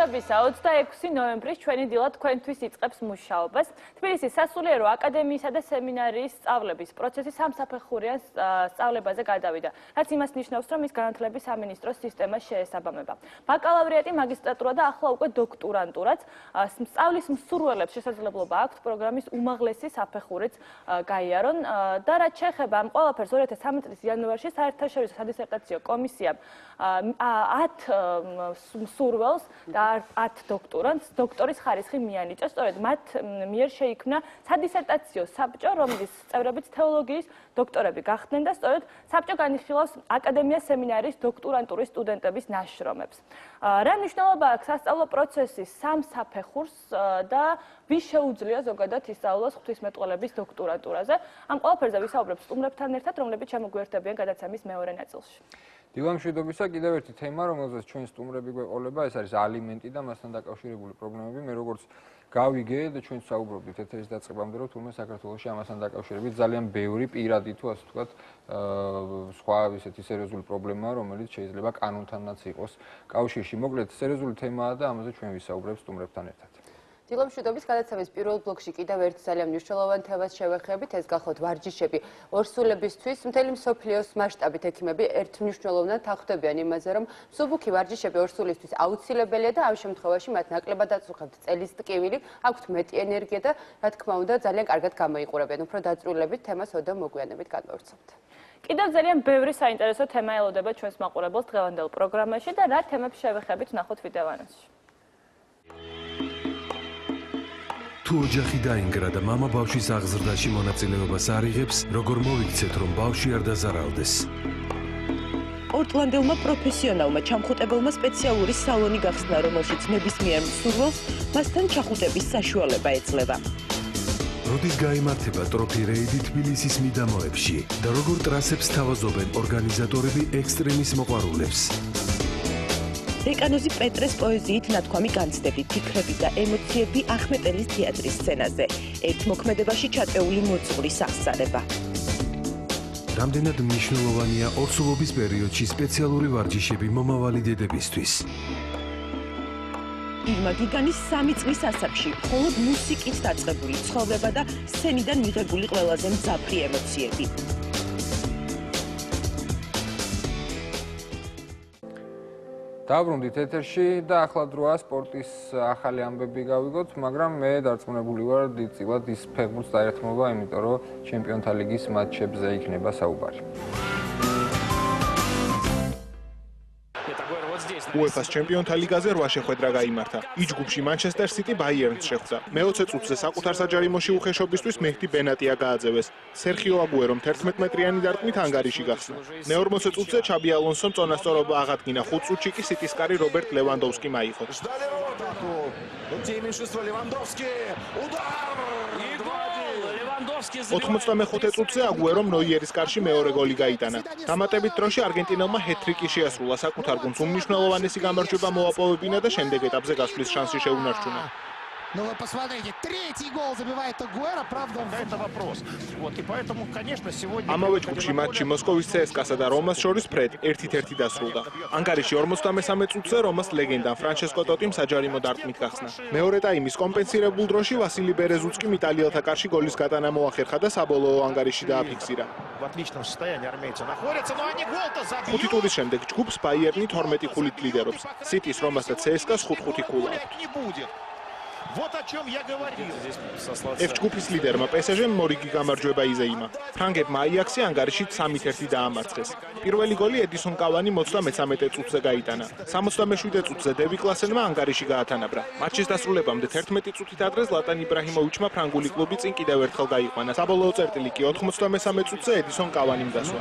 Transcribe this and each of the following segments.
გამარჯვებისა 26 ნოემბრის ჩვენი დილა თქვენთვის იწყებს მუშაობას. თბილისის სასულიერო აკადემიისა და სემინარიის სწავლების პროცესი სამსაფეხურიან სწავლებაზე გადავიდა, რაც იმას ნიშნავს, რომ ის განათლების სამინისტროს სისტემას შეესაბამება. ბაკალავრიატი, მაგისტრატურა და ახლა უკვე დოქტორანტურაც სწავლის მსურველებს შესაძლებლობა აქვთ პროგრამის უმაღლესი საფეხურიც გაიარონ და რაც შეეხება ამ ყველაფერს 2013 წლის იანვარში საერთაშორისო სადისერტაციო კომისიამ 10 მსურველს და 10 დოქტორანტს დოქტორის ხარისხი მიანიჭა. სწორედ მათ მიერ შეიქმნა სადისერტაციო საბჭო, რომლის წევრებიც თეოლოგიის დოქტორები გახდნენ და სწორედ საბჭო განიხილავს აკადემიას სემინარიის დოქტორანტურის სტუდენტების ნაშრომებს. რა მნიშვნელობა აქვს სასწავლო პროცესის სამსაფეხურს და ვის შეუძლია ზოგადად ისწავლოს ღვთისმეტყველების დოქტორანტურაზე? ამ ყველაფერზე ვისაუბრებ სტუმრებთან ერთად, რომლებიც შემოგვიერთებიან გადაცემის მეორე ნაწილში. დილამშვიდობისა, კიდევ ერთი თემა, რომელზეც ჩვენ სტუმრები გვეყოლება, ეს არის ალიმენტი და მასთან დაკავშირებული პრობლემები. მე როგორც გავიგე და ჩვენ საუბრობდით ეთერის დაწყებამდე, რომ თურმე საქართველოში ამასთან დაკავშირებით ძალიან ბევრი პირადი თუ ასე ვთქვათ, სხვა ისეთი სერიოზული პრობლემაა, რომელიც შეიძლება კანონთანაც იყოს კავშირში. მოკლედ, სერიოზული თემაა და ამაზე ჩვენ ვისაუბრებთ სტუმრებთან ერთად. დილამშვიდობის გადაცემის პირველ ბლოკში კიდევ ერთ ძალიან მნიშვნელოვან თემას შევეხებით, ეს გახლავთ ვარჯიშები ორსულებისთვის. მთელი მსოფლიოს მასშტაბით ექიმები ერთმნიშვნელოვნად თანხმდებიან იმაზე, რომ მსუბუქი ვარჯიშები ორსულისთვის აუცილებელია და ამ შემთხვევაში მათ ნაკლებადაც უხებთ წელის ტკივილი, აქვთ მეტი ენერგია და რა თქმა უნდა ძალიან კარგად გამოიყურებიან. უფრო დაწვრილებით თემას ოდო მოგვიანებით განვავრცობთ. კიდევ ძალიან ბევრი საინტერესო თემა ელოდება ჩვენს მაყურებელს დღევანდელ პროგრამაში და რა თემებს შევეხებით ნახოთ ვიდეო ანონსში. თუ ოჯახი დაინგრა და მამა ბავშვის აღზრდაში მონაწილეობას არ იღებს, როგორ მოვიქცეთ, რომ ბავშვი არ დაზარალდეს? პორტლანდელმა პროფესიონალმა ჩამხუტებელმა სპეციალური სალონი გახსნა, რომელშიც ნებისმიერ მსურველს მასთან ჩახუტების საშუალება ეძლევა. როდის გაიმართება ტროფი რეიდი თბილისის მიდამოებში და როგორ ტრასებს თავაზობენ ორგანიზატორები ექსტრემის მოყვარულებს? დეკანოზი პეტრეს პოეზიით ნათქვამი განცდები, ფიქრები და ემოციები ახმეტელის თეატრის სცენაზე. ერთ მოქმედებაში ჩატეული მოძღვრის აღსარება. რამდენად მნიშვნელოვანია ორსულობის პერიოდში სპეციალური ვარჯიშები მომავალი დედებისთვის? ირმა გიგანის 3 წლის ასაკში მხოლოდ მუსიკით დაწყებული ცხოვრება და სცენიდან მიღებული ყველაზე მძაფრი ემოციები. დავბრუნდით ეთერში და ახლა დროა სპორტის ახალი ამბები გავიგოთ, მაგრამ მე დარწმუნებული ვარ დიდწილად ის ფეხბურთს დაერთმობა, იმიტომ რომ ჩემპიონთა ლიგის მატჩებზე იქნება საუბარი. UEFA-ს ჩემპიონთა ლიგაზე 8 შეხვედრა გაიმართა. ის ჯგუფში Manchester City Bayern-ს შეხვდა. მე-20 წუთზე საკუთარ საჯარიმოში უხეშობისთვის მეჰდი ბენატია გააძევეს. სერხიო აგუერომ 11 მეტრიანი დარტყმით ანგარიში გახსნა. მე-40 წუთზე ჩაბი ალონსომ წონასწორობა აღადგინა. 5 წუთში კი City-ს კარი რობერტ ლევანდოვსკი მაიხო. 95 წუთზე აგუერომ ნოიერის კარში მეორე გოლი გაიტანა. დამატებით დროში არგენტინელმა ჰეტ-ტრიკი შეასრულა, საკუთარ გუნდს უმნიშვნელოვანესი გამარჯვება მოაპოვებინა და შემდეგ ეტაპზე გასვლის შანსი შეუნარჩუნა. Ну вы посмотрите, третий гол забивает Агуэро, правда, это вопрос. Вот и поэтому, конечно, сегодня ამავე ჯგუფში მატჩი მოსკოვის CSKA-სა და რომას შორის ფრედ 1-1 დასრულდა. ანგარიში 53 წუთზე რომას ლეგენდამ ფრანჩესკო ტოტიმ საჯარიმო დარტყმით გახსნა. მეორე ტაიმის კომპენსირებულ დროში ვასილი ბერეზუცკი იტალიელთა კარში გოლის გატანა მოახერხა და საბოლოო ანგარიში დააფიქსირა. в отличном состоянии армейцы находятся, но они гол-то забьют. 5 ტურის შემდეგ ჯგუფს Bayern-ი 12 ქულით ლიდერობს. City-ს, რომას და CSKA-ს 5 ქულა აქვს. Вот о чем я говорил. F-ჯგუფის ლიდერმა PSG-მ მორიგი გამარჯვება იზეიმა. ფრანგებმა აიაქსი ანგარიში 3-1 დაამარცხეს. პირველი გოლი ედისონ კავანი 33 წუთზე გაიტანა. 77 წუთზე დევი კლასენმა ანგარიში გაათანაბრა. მატჩის დასრულებამდე 11 წუთით ადრე ზლატან იბრაჰიმოვიჩმა ფრანგული კლუბი წინ კიდევ ერთხელ გაიყვანა. საბოლოო წერტილი კი 93 წუთზე ედისონ კავანიმ დასვა.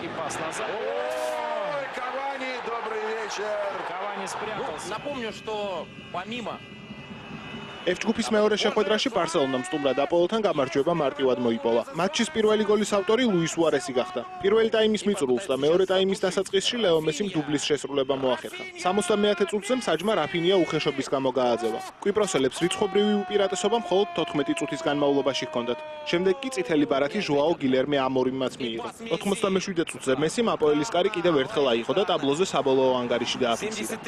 Кавани, добрый вечер. Кавани спрятался. Напомню, что помимо... 93 F ჯგუფის მეორე შეხვედრაში ბარსელონამ სტუმრად აპოლოთან გამარჯვება მარტივად მოიპოვა. მატჩის პირველი გოლის ავტორი ლუის სუარესი გახდა. პირველი ტაიმის მიწურულს და მეორე ტაიმის დასაწყისში ლეო მესიმ დუბლის შესრულება მოახერხა. 70-ე წუთზე საჯმა რაფინია უხეშობის გამო გააძევა. კვიპროსელებს რიცხობრივი უპირატესობა მხოლოდ 14 წუთის განმავლობაში ჰქონდათ. შემდეგ კი წითელი ბარათი ჟოაო გილერმე ამორიმმაც მიიღო. 97 წუთზე მესიმ აპოელის კარი კიდევ ერთხელ აიღო და ტაბლოზე საბოლოო ანგარიში დააფიქსირა.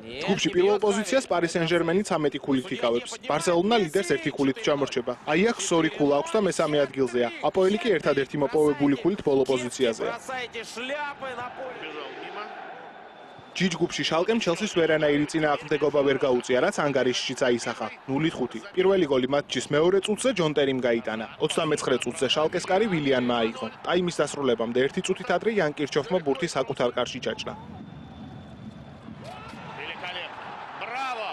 ჯგუფში პირველ პოზიციას პარი სენ-ჟერმენი 13 ქულით იკავებს. ბარსელონა ლიდერს 1 ქულით ჩამორჩება. აიაქსს 2 ქულა აქვს და მესამე ადგილზეა. აპოელი კი ერთადერთი მოპოვებული ქულით ბოლო პოზიციაზეა. G ჯგუფში შალკემ ჩელსის ვერანაირი წინააღმდეგობა ვერ გაუწია, რაც ანგარიშშიც აისახა 0-5. პირველი გოლი მატჩის მეორე წუთზე ჯონ ტერიმ გაიტანა. 29 წუთზე შალკეს კარი ვილიანმა აიღო. ტაიმის დასრულებამდე 1 წუთით ადრე იან კირჩოფმა ბურთი საკუთარ კარში ჩაჭრა.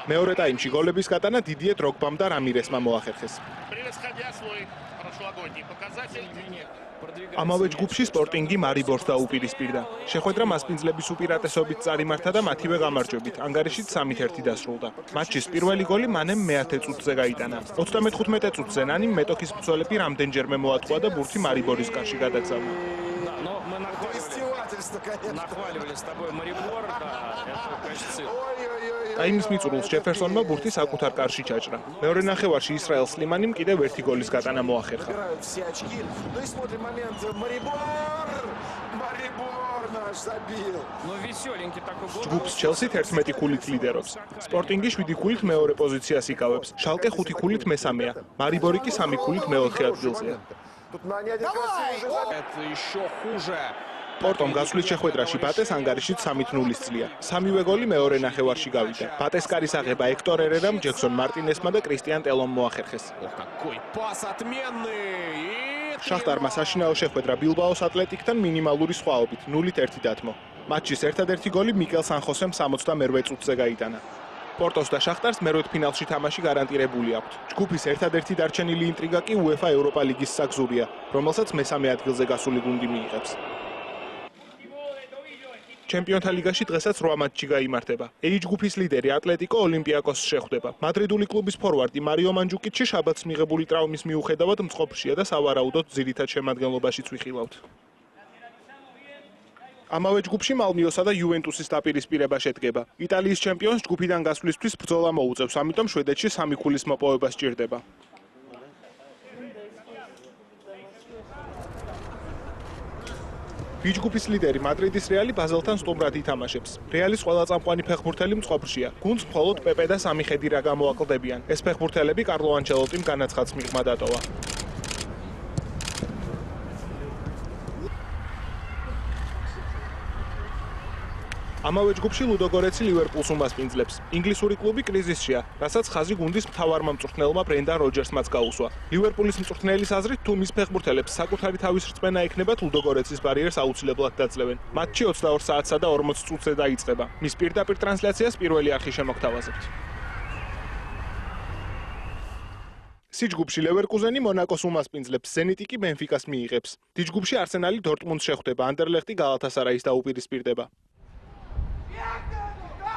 მეორე ტაიმში გოლების გატანა დიდიე დროგბამ და რამირესმა მოახერხეს. ამავე ჯგუფში სპორტინგი მარიბორს დაუპირისპირდა. შეხვედრა მასპინძლების უპირატესობით წარიმართა და მათივე გამარჯვებით ანგარიშით 3-1 დასრულდა. მატჩის პირველი გოლი მანემ მე-10 წუთზე გაიტანა. 35 წუთზე ნანიმ მეტოქის მცველები რამდენჯერმე მოატყუა და ბურთი მარიბორის კარში გადაგზავნა. ტაიმის მიწურულს ჯეფერსონმა ბურთი საკუთარ კარში ჩაჭრა. მეორე ნახევარში ისრაელ სლიმანიმ კიდევ 1 გოლის გატანა მოახერხა. ჯგუფს ჩელსი 11 ქულით ლიდერობს. სპორტინგი 7 ქულით მეორე პოზიციას იკავებს. შალკე 5 ქულით მესამეა. მარიბორი კი 3 ქულით მეოთხე ადგილზეა. პორტომ გასვლის შეხვედრაში ბატეს ანგარიშით 3-0 წლია. სამივე გოლი მეორე ნახევარში გავიდა. ბატეს კარის აღება ექტორ ერერამ, ჯექსონ მარტინესმა და კრისტიან ტელომ მოახერხეს. შახტარმა საშინაო შეხვედრა ბილბაოს ატლეტიკთან მინიმალური სხვაობით 0-1 დათმო. მატჩის ერთადერთი გოლი მიკელ სან-ხოსემ 68 წუთზე გაიტანა. პორტოს და შახტარს მერვედფინალში თამაში გარანტირებული აქვთ. ჯგუფის ერთადერთი დარჩენილი ინტრიგა კი UEFA ევროპა ლიგის საგზურია, რომელსაც მესამე ადგილზე გასული გუნდი მიიღებს. ჩემპიონთა ლიგაში დღესაც 8 მატჩი გაიმართება. A ჯგუფის ლიდერი ატლეტიკო ოლიმპიაკოსს შეხვდება. მადრიდული კლუბის ფორვარდი მარიო მანჯუკიჩი შაბათს მიღებული ტრავმის მიუხედავად მწყობრშია და სავარაუდოდ ძირითად შემადგენლობაშიც ვიხილავთ. ამავე ჯგუფში მალმიოსა და იუვენტუსის დაპირისპირება შედგება. იტალიის ჩემპიონს ჯგუფიდან გასვლისთვის ბრძოლა მოუწევს, ამიტომ შვედეთში 3 ქულის მოპოვება სჭირდება. B ჯგუფის ლიდერი მადრიდის რეალი ბაზელთან სტუმრად ითამაშებს. რეალის ყველა წამყვანი ფეხბურთელი მწყობრშია. გუნდს მხოლოდ პეპე და სამი ხედი რა გამოაკლდებიან. ეს ფეხბურთელები კარლო ანჩელოტიმ განაცხადს მიღმა დატოვა. ამავე ჯგუფში ლუდოგორეცი ლივერპულს უმასპინძლებს. ინგლისური კლუბი კრიზისშია, რასაც ხაზი გუნდის მთავარმა მწვრთნელმა ბრენდან როჯერსმაც გაუსვა. ლივერპულის მწვრთნელის აზრით, თუ მის ფეხბურთელებს საკუთარი თავის რწმენა ექნებათ, ლუდოგორეცის ბარიერს აუცილებლად დაძლევენ. მატჩი 22 საათსა და 40 წუთზე დაიწყება. მის პირდაპირ ტრანსლაციას პირველი არხი შემოგთავაზებთ. C ჯგუფში ლევერკუზენი მონაკოს უმასპინძლებს, ზენიტი კი ბენფიკას მიიღებს. D ჯგუფში არსენალი დორტმუნდს შეხვდება, ანდერლეხტი გალათასარაის დაუპირისპირდება.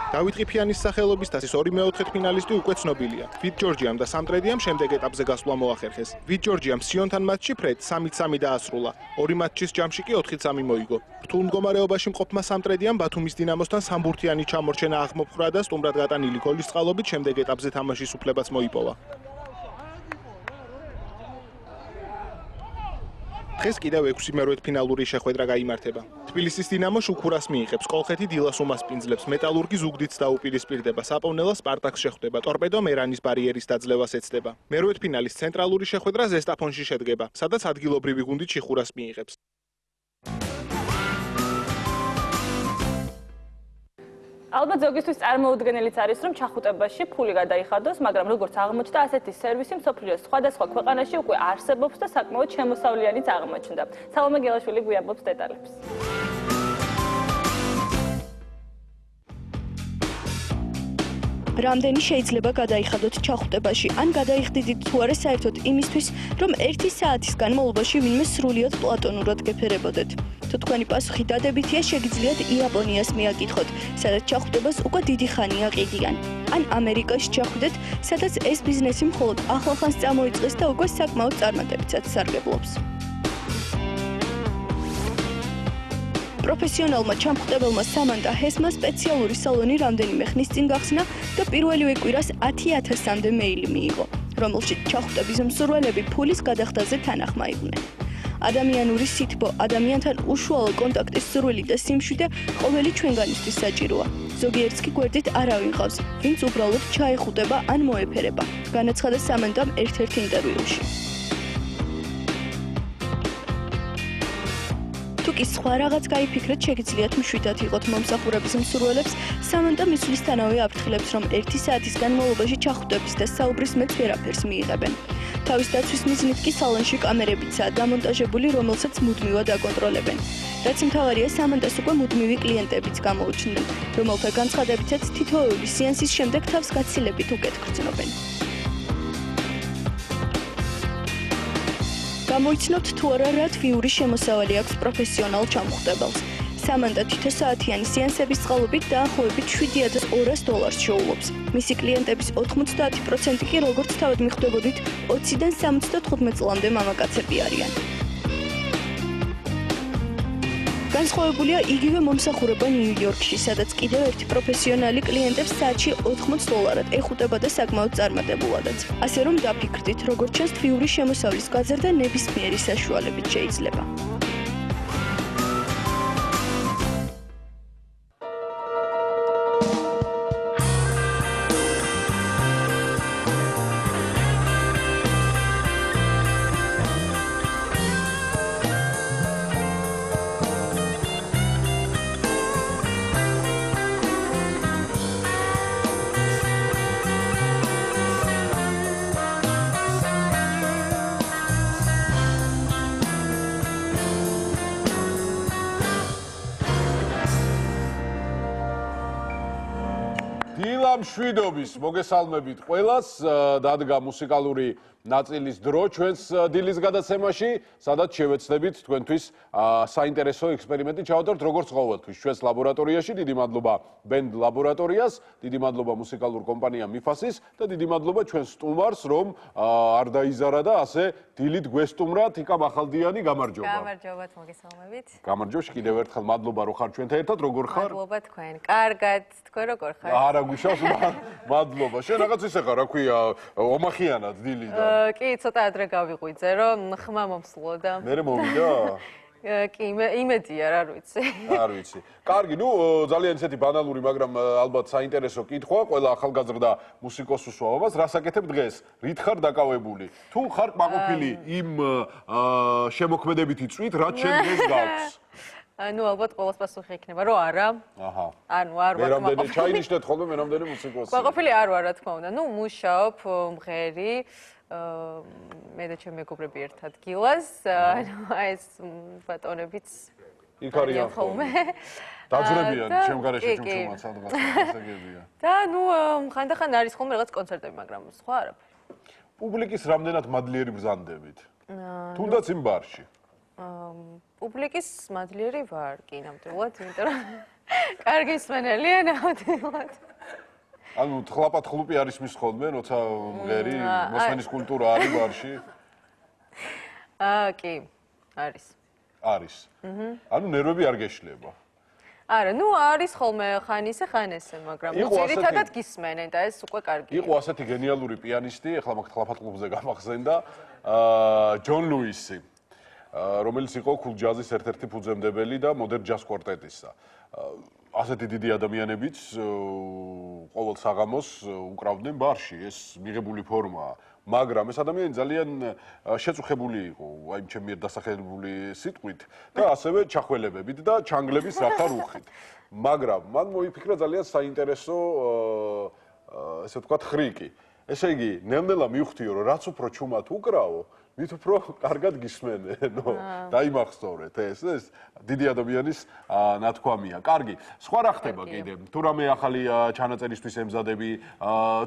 დავით ყიფიანის სახელობის თასის 2/4 ფინალისტი უკვე ცნობილია. ვით ჯორჯიამ და სამტრედიამ შემდეგ ეტაპზე გასვლა მოახერხეს. ვით ჯორჯიამ სიონთან მატჩში ფრედ 3-3 დაასრულა. ორი მატჩის ჯამში კი 4-3 მოიგო. რთულ მდგომარეობაში მყოფმა სამტრედიამ ბათუმის დინამოსთან სამბურთიანი ჩამორჩენა აღმოფხვრა და სტუმრად გატანილი გოლის წყალობით შემდეგ ეტაპზე თამაშის უფლებაც მოიპოვა. დღეს კიდევ 6 მერვედფინალური შეხვედრა გაიმართება. თბილისის დინამო შუქურას მიიღებს, კოლხეთი დილას უმასპინძლებს, მეტალურგი ზუგდიდს დაუპირისპირდება, საპოვნელა სპარტაკს შეხვდება, ტორპედო მერანის ბარიერის დაძლევას ეცდება. მერვედფინალის ცენტრალური შეხვედრა ზესტაფონში შედგება, სადაც ადგილობრივი გუნდი ჩიხურას მიიღებს. ალბათ ზოგისთვის წარმოუდგენელიც არის, რომ ჩახუტებაში ფული გადაიხადოს, მაგრამ როგორც აღმოჩნდა, ასეთი სერვისი მსოფლიოს სხვადასხვა ქვეყანაში უკვე არსებობს და საკმაოდ შემოსავლიანიც აღმოჩნდა. სალომე გელაშვილი გვიამბობს დეტალებს. რამდენი შეიძლება გადაიხადოთ ჩახუტებაში, ან გადაიხდიდით თუ არა საერთოდ იმისთვის, რომ 1 საათის განმავლობაში ვინმე სრულიად პლატონურად გეფერებოდეთ. თუ თქვენი პასუხი დადებითია, შეგიძლიათ იაპონიას მიაკითხოთ, სადაც ჩახუტებას უკვე დიდი ხანია ყიდიან. ან ამერიკაში ჩახვიდეთ, სადაც ეს ბიზნესი მხოლოდ ახლახანს წამოიწყეს და უკვე საკმაოდ წარმატებითაც სარგებლობს. პროფესიონალმა ჩამხუტებელმა სამანტა ჰესმა სპეციალური სალონი რამდენიმე ხნის წინ გახსნა და პირველივე კვირას 10,000-მდე მეილი მიიღო, რომელშიც ჩახუტების მსურველები ფულის გადახდაზე თანახმა იყვნენ. ადამიანური სითბო, ადამიანთან უშუალო კონტაქტის სურვილი და სიმშვიდე ყოველი ჩვენგანისთვის საჭიროა. ზოგიერთს კი გვერდით არავინ ყავს, ვინც უბრალოდ ჩაეხუტება ან მოეფერება, განაცხადა სამანტამ ერთ-ერთ ინტერვიუში. თუ კი სხვა რაღაც გაიფიქრეთ, შეგიძლიათ მშვიდად იყოთ მომსახურების მსურველებს, სამანტა მისვლისთანავე აფრთხილებს, რომ 1 საათის განმავლობაში ჩახუტების და საუბრის მეც ვერაფერს მიიღებენ. თავის დაცვის მიზნით კი სალონში კამერებიცაა დამონტაჟებული, რომელსაც მუდმივად აკონტროლებენ. რაც მთავარია, სამანტას უკვე მუდმივი კლიენტებიც გამოუჩნდნენ, რომელთა განცხადებითაც თითოეული სეანსის შემდეგ თავს გაცილებით უკეთ გრძნობენ. გამოიცნობთ თუ არა რა თვიური შემოსავალი აქვს პროფესიონალ ჩამხუტებელს. სამანტა თითოსაათიანი სეანსების წყალობით დაახლოებით $7,200 შეულობს. მისი კლიენტების 90% კი როგორც თავად მიხვდებოდით, 20-დან 75 წლამდე მამაკაცები არიან. განსხვავებულია იგივე მომსახურება ნიუ-იორკში, სადაც კიდევ ერთი პროფესიონალი კლიენტებს საათში $80 ეხუტება და საკმაოდ წარმატებულადაც. ასე რომ დაფიქრდით, როგორც ჩანს თვიური შემოსავლის გაზრდა ნებისმიერი საშუალებით შეიძლება. მშვიდობის მოგესალმებით ყველას, დადგა მუსიკალური ნაწილის დრო ჩვენს დილის გადაცემაში, სადაც შევეცდებით თქვენთვის საინტერესო ექსპერიმენტი ჩავატაროთ როგორც ყოველთვის ჩვენს ლაბორატორიაში. დიდი მადლობა ბენდ ლაბორატორიას, დიდი მადლობა მუსიკალურ კომპანია მიფასის და დიდი მადლობა ჩვენ სტუმარს, რომ არ დაიზარა და ასე დილით გვესტუმრა თიკა მახალდიანი. გამარჯობა. გამარჯობათ, მოგესალმებით. გამარჯობა, კიდევ ერთხელ მადლობა რომ ხარ ჩვენთან ერთად. როგორ ხარ? მადლობა თქვენ. კარგად, თქვენ როგორ ხართ? არა გუშავს მადლობა. შენ რაღაც ისე ხარ, რა ქვია, ომახიანად დილიდან. კი, ცოტა ადრე გავიღვიძე, რომ ხმა მომსვლო და მერე მოვიდა? კი, იმედია, არ ვიცი. არ ვიცი. კარგი, ნუ ძალიან ისეთი ბანალური, მაგრამ ალბათ საინტერესო კითხვა, ყველა ახალგაზრდა მუსიკოსს ვსვამობას, რას აკეთებ დღეს? რით ხარ დაკავებული? თუ ხარ კმაყოფილი იმ შემოქმედებითი წვით, რაც შენ დღეს გაქვს? ну ალბათ ყოველს პასუხი იქნება რომ არა. აჰა. ანუ არ ვარ მერამდენი ჩაინიშნეთ ხოლმე მერამდენი მუსიკოსი. კმაყოფილი არ ვარ, რა თქმა უნდა. ну მუშაობ მღერი მე და ჩემი მეგობრები ერთ ადგილას, ეს ბატონებიც იქ არიან ხოლმე. დაძრებიან შემგარეში ჩუმჩუმად სადღაც ასაგებია. და ну ხანდახან არის ხოლმე რაღაც კონცერტები, მაგრამ სხვა არაფერი. პუბლიკის რამდენად მადლიერი ბრძანდებით? თუნდაც იმ ბარში. პუბლიკის მადლიერი ვარ, კი, ნამდვილად, იმიტომ რომ კარგი მსმენელია ნამდვილად. ანუ ხლაპად ხლუპი არის მის ხოლმე, როცა მღერი, მოსმენის კულტურა არის ბარში? კი, არის. არის. ანუ ნერვები არ გეშლება. არა, ну არის ხოლმე ხან ისე, ხან ესე, მაგრამ ძირითადად გისმენენ და ეს უკვე კარგია. იყო ასეთი გენიალური პიანისტი, ახლა მაგ ხლაპად კლუბზე გამახსენდა, ჯონ ლუისი. რომელიც იყო cool jazz-ის ერთ-ერთი ფუძემდებელი და modern jazz quartet-ისა. ასეთი დიდი ადამიანებიც ყოველ საღამოს უკრავდნენ ბარში, ეს მიღებული ფორმაა. მაგრამ ეს ადამიანი ძალიან შეწუხებული იყო, აი ჩემი მიერ დასახელებული სიტყვით და ასევე ჩახველებებით და ჩანგლების რათა რუხით. მაგრამ მან მოიფიქრა ძალიან საინტერესო ესე ვთქვათ ხრიკი. ესე იგი, ნელ-ნელა მივხვდიო, რომ რაც უფრო ჩუმად უკრავო, მით უფრო კარგად გისმენენო. დაიმახსოვრეთ ეს დიდი ადამიანის ნათქვამია. კარგი. სხვა რა ხდება კიდე? თუ რამე ახალი ჩანაწერისთვის ემზადები,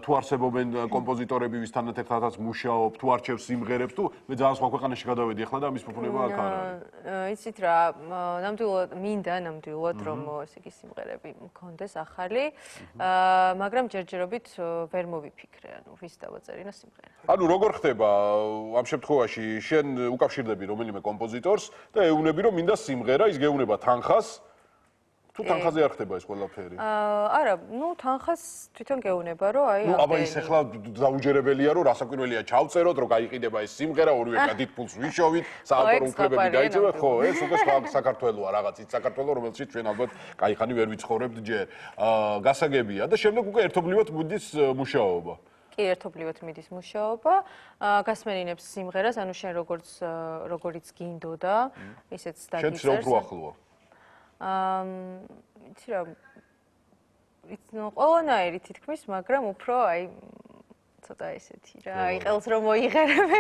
თუ არსებობენ კომპოზიტორები, ვისთანაც ერთადაც მუშაობ, თუ არჩევ სიმღერებს, თუ მე ძალიან სხვა ქვეყანაში გადავედი ახლა და ამის პრობლემა აქ არ არის. იცით რა, ნამდვილად რომ ესე იგი სიმღერები მქონდეს ახალი, მაგრამ ჯერჯერობით ვერ მოვიფიქრე, ანუ ვის დავაწერინა სიმღერა. ანუ როგორ ხდება ამ შემთხვევაში შენ უკავშირდები რომელიმე კომპოზიტორს და ეუბნები რომ მინდა სიმღერა, ის გეუბნება თანხას. თუ თანხაზე არ ხდება ეს ყველაფერი? არა, თანხას თვითონ გეუბნება რომ აი აბა ის ახლა დაუჯერებელია რომ რასაკვირველია ჩავწეროთ რომ გაიყიდება ეს სიმღერა ორივე კადით ფულს ვიშოვით, საავტორო უფლებები დაიჭირა, ხო, ეს უკვე სხვა საქართველოა რაღაც ის საქართველო რომელშიც ჩვენ ალბათ кайხანი ვერ ვიცხოვრებთ ჯერ. გასაგებია და შემდეგ უკვე ერთობლივად მოდის მუშაობა. კი, ერთობლივად მიდის მუშაობა, გასმენინებს სიმღერას, ანუ შენ როგორიც გინდოდა, ისეც დაგიწერს. შენც რა უფრო ახლოა? იცი რა, ყველანაირი თითქმის, მაგრამ უფრო აი ცოტა ესეთი რა, აი ყელს რომ მოიღერებ.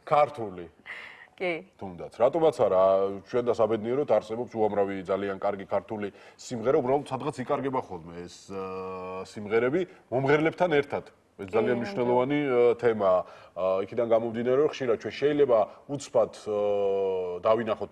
ქართული. კი. თუნდაც. რატომაც არა, ჩვენ და საბედნიეროდ არსებობს უამრავი ძალიან კარგი ქართული სიმღერა, უბრალოდ სადღაც იკარგება ხოლმე ეს სიმღერები მომღერლებთან ერთად. ეს ძალიან მნიშვნელოვანი თემაა. იქიდან გამომდინარე, რომ ხშირად ჩვენ შეიძლება უცბად დავინახოთ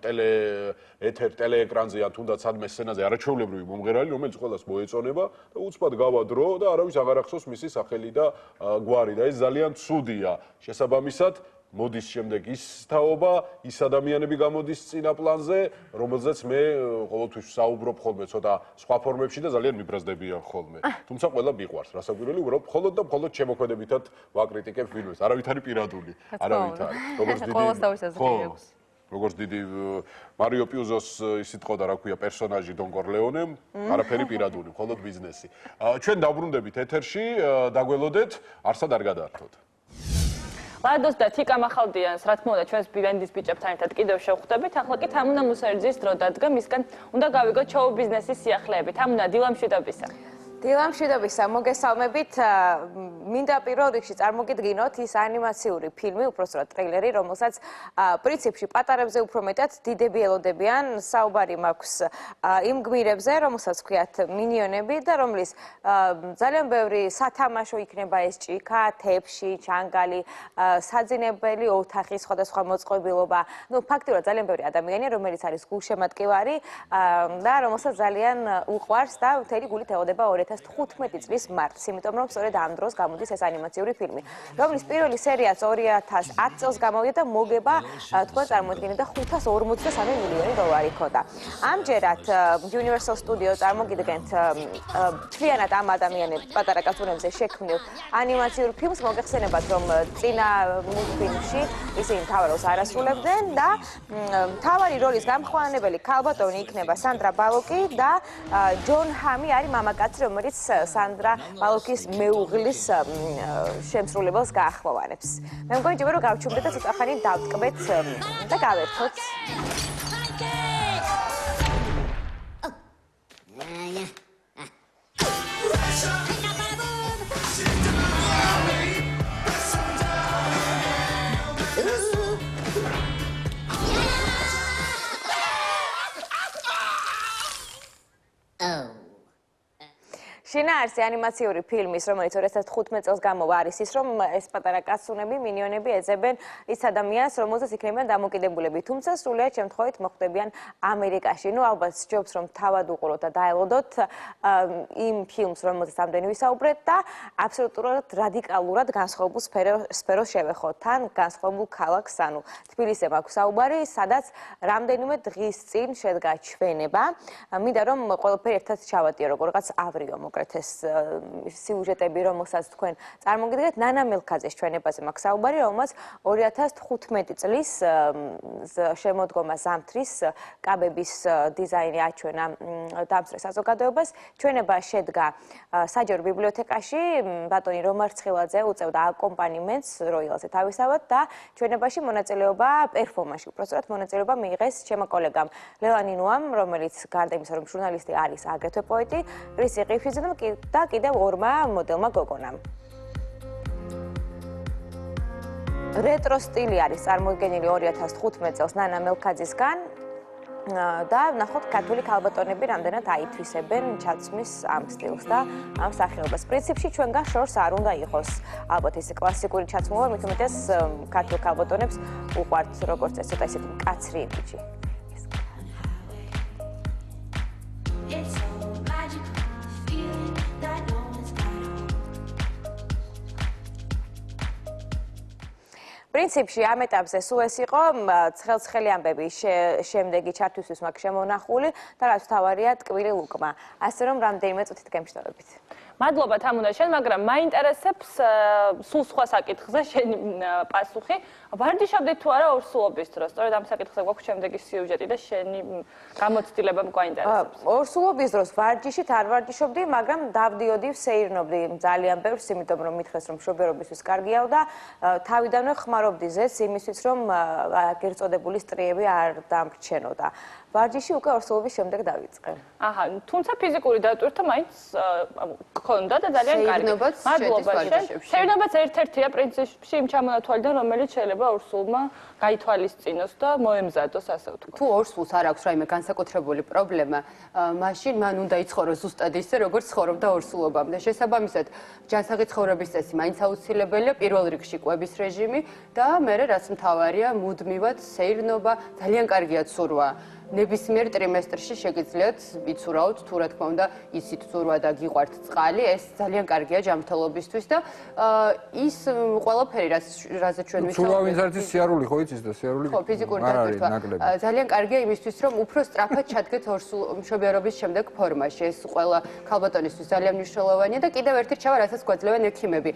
ტელეეკრანზე ან თუნდაც სადმე სცენაზე არაჩვეულებრივი მომღერალი, რომელიც ყველას მოეწონება და უცბად გავა დრო და არავის აღარ ახსოვს მისი სახელი და გვარი და ეს ძალიან ცუდია. შესაბამისად მოდის შემდეგ ის თაობა, ის ადამიანები გამოდის წინა პლანზე, რომელზეც მე ყოველთვის საუბრობ ხოლმე ცოტა სხვა ფორმებში და ძალიან მიბრაზდებიან ხოლმე. თუმცა ყველა მიყვარს, რასაკვირველი, უბრალოდ მხოლოდ და მხოლოდ შემოქმედებითად ვაკრიტიკებ ფილმებს. არავითარი პირადული, არავითარი. როგორც დიდი მარიო პიუზოს ის იტყოდა, რა ქვია, პერსონაჟი დონ კორლეონემ, არაფერი პირადული, მხოლოდ ბიზნესი. ჩვენ დავბრუნდებით ეთერში, დაგველოდეთ, არსად არ გადაართოთ. ლადოს და თიკა მახალდიანს, რა თქმა უნდა, ჩვენს ბივენდის ბიჭებთან ერთად კიდევ შევხვდებით. ახლა კი თამუნა მუსერძის დრო დადგა, მისგან უნდა გავიგოთ შოუ ბიზნესის სიახლეები. თამუნა, დილამშვიდობისა. დილამშვიდობისა, მოგესალმებით. მინდა პირველ რიგში წარმოგიდგინოთ ის ანიმაციური ფილმი, უпростоრად ტრეილერი, რომელსაც პრინციპში პატარებზე უფრო მეტად დიდები ელოდებიან. საუბარი მაქვს იმ გმირებზე, რომელსაც ქვიათ მინიონები და რომლის ძალიან ბევრი სათამაშო იქნება ეს ჭიქა, თეფში, ჩანგალი, საძინებელი ოთახი, სხვადასხვა მოწყობილობა. ფაქტიურად ძალიან ბევრი ადამიანია, რომელიც არის გულშემატკივარი და რომელსაც ძალიან უყვარს და მთელი გულით ელოდება 2015 წლის მარტს, იმიტომ რომ სწორედ ამ დროს გამოდის ეს ანიმაციური ფილმი, რომლის პირველი სერიაც 2010 წელს გამოვიდა და მოგება თქვენ წარმოიდგინეთ 553 მილიონი დოლარი ქონდა. ამჯერად Universal Studio წარმოგიდგენთ მთლიანად ამ ადამიანებს პატარა კაცუნებზე შექმნილ ანიმაციურ ფილმს, მოგეხსენებათ რომ წინა მულტფილმში ისინი მთავარ როლს არ ასრულებდნენ და მთავარი როლის გამხმოვანებელი ქალბატონი იქნება სანდრა ბალოკი და ჯონ ჰამი არის მამაკაცი, რომელიც სანდრა ბალოკის მეუღლის შემსრულებელს გაახმოვანებს. მე მგონი ჯობია რომ გავჩუმდეთ და ცოტა ხანი დავტკბეთ და გავერთოთ. შინაარსი ანიმაციური ფილმის, რომელიც 2015 წელს გამოვა, არის ის, რომ ეს პატარა კაცუნები, მინიონები ეძებენ ის ადამიანს, რომელზეც იქნებიან დამოკიდებულები. თუმცა სრულიად შემთხვევით მოხვდებიან ამერიკაში. ალბათ სჯობს, რომ თავად უყუროთ და დაელოდოთ იმ ფილმს, რომელზეც ამდენი ვისაუბრეთ და აბსოლუტურად რადიკალურად განსხვავებულ სფეროს შევეხოთ. თან განსხვავებულ ქალაქს, ანუ თბილისზე მაქვს საუბარი, სადაც რამდენიმე დღის წინ შედგა ჩვენება. მინდა რომ ყველაფერი ერთად ჩავატიო, როგორღაც ავრიო ეს სიუჟეტები, რომელსაც თქვენ წარმოგიდგენთ, ნანა მელქაძეს ჩვენებაზე მაქვს საუბარი, რომელმაც 2015 წლის შემოდგომა ზამთრის კაბების დიზაინი აჩვენა დამსწრე საზოგადოებას. ჩვენება შედგა საჯარო ბიბლიოთეკაში, ბატონი რომარცხილაძე უწევდა აკომპანიმენტს როიალზე თავისთავად და ჩვენებაში მონაწილეობა პერფორმანსში, უпростоრად მონაწილეობა მიიღეს ჩემო კოლეგამ ლელანინუამ, რომელიც გარდა იმისა, რომ ჟურნალისტი არის, აგრეთვე პოეტი, კრისი ყიფშიძე და კიდევ ორმა მოდელმა გოგონამ. რეტრო სტილი არის წარმოდგენილი 2015 წელს ნანა მელქაძისგან და ნახოთ ქართული ქალბატონები რამდენად აითვისებენ ჩაცმის ამ სტილს და ამ სახეობას. პრინციპში ჩვენგან შორს არ უნდა იყოს ალბათ ეს კლასიკური ჩაცმულობა, მით უმეტეს ქართულ ქალბატონებს უყვართ როგორც ეს ცოტა ისეთი მკაცრი იმიჯი. პრინციპში ამ ეტაპზე სულ ეს იყო ცხელ-ცხელი ამბები შემდეგი ჩართვისთვის მაქვს შემონახული და რაც თავარია ტკბილი ლუკმა. ასე რომ რამდენიმე წუთით გემშვიდობებით. მადლობა თამუნა შენ, მაგრამ მაინტერესებს სულ სხვა საკითხზე შენი პასუხი. ვარჯიშობდი თუ არა ორსულობის დროს? სწორედ ამ საკითხზე გვაქვს შემდეგი სიუჟეტი და შენი გამოცდილება გვაინტერესებს. ორსულობის დროს ვარჯიშით არ ვარჯიშობდი, მაგრამ დავდიოდი, ვსეირნობდი ძალიან ბევრს, იმიტომ რომ მითხრეს რომ მშობერობისთვის კარგია და თავიდანვე ხმარობდი ზეს იმისთვის რომ გერწოდებული სტრიები არ დამრჩენოდა. ვარჯიში უკვე ორსულობის შემდეგ დავიწყე. აჰა, თუმცა ფიზიკური დატვირთვა მაინც გქონდა და ძალიან კარგი. მადლობა შენ. სეირნობაც ერთ-ერთია პრინციპში იმ ჩამონათვალიდან, რომელიც შეიძლება ორსულმა გაითვალისწინოს და მოემზადოს, ასე ვთქვათ. თუ ორსულს არ აქვს რაიმე განსაკუთრებული პრობლემა, მაშინ მან უნდა იცხოვროს ზუსტად ისე, როგორც ცხოვრობდა ორსულობამდე. შესაბამისად, ჯანსაღი ცხოვრების წესი მაინც აუცილებელია, პირველ რიგში კვების რეჟიმი და მერე რაც მთავარია, მუდმივად სეირნობა, ძალიან კარგია ცურვა. ნებისმიერ ტრიმესტრში შეგიძლიათ იცურავთ, თუ რა თქმა უნდა, ისიც ცურვა და გიყვართ წყალი, ეს ძალიან კარგია ჯანმრთელობისთვის და ის ყველაფერი, რაზე ჩვენ ვისაუბრებთ. ცურვა ვინც არის სიარული, ხო იცის და სიარული ხო, ფიზიკური დატვირთვა ძალიან კარგია იმისთვის, რომ უფრო სწრაფად ჩადგეთ მშობიარობის შემდეგ ფორმაში. ეს ყველა ქალბატონისთვის ძალიან მნიშვნელოვანია და კიდევ ერთი რჩევა, რასაც გვაძლევენ ექიმები.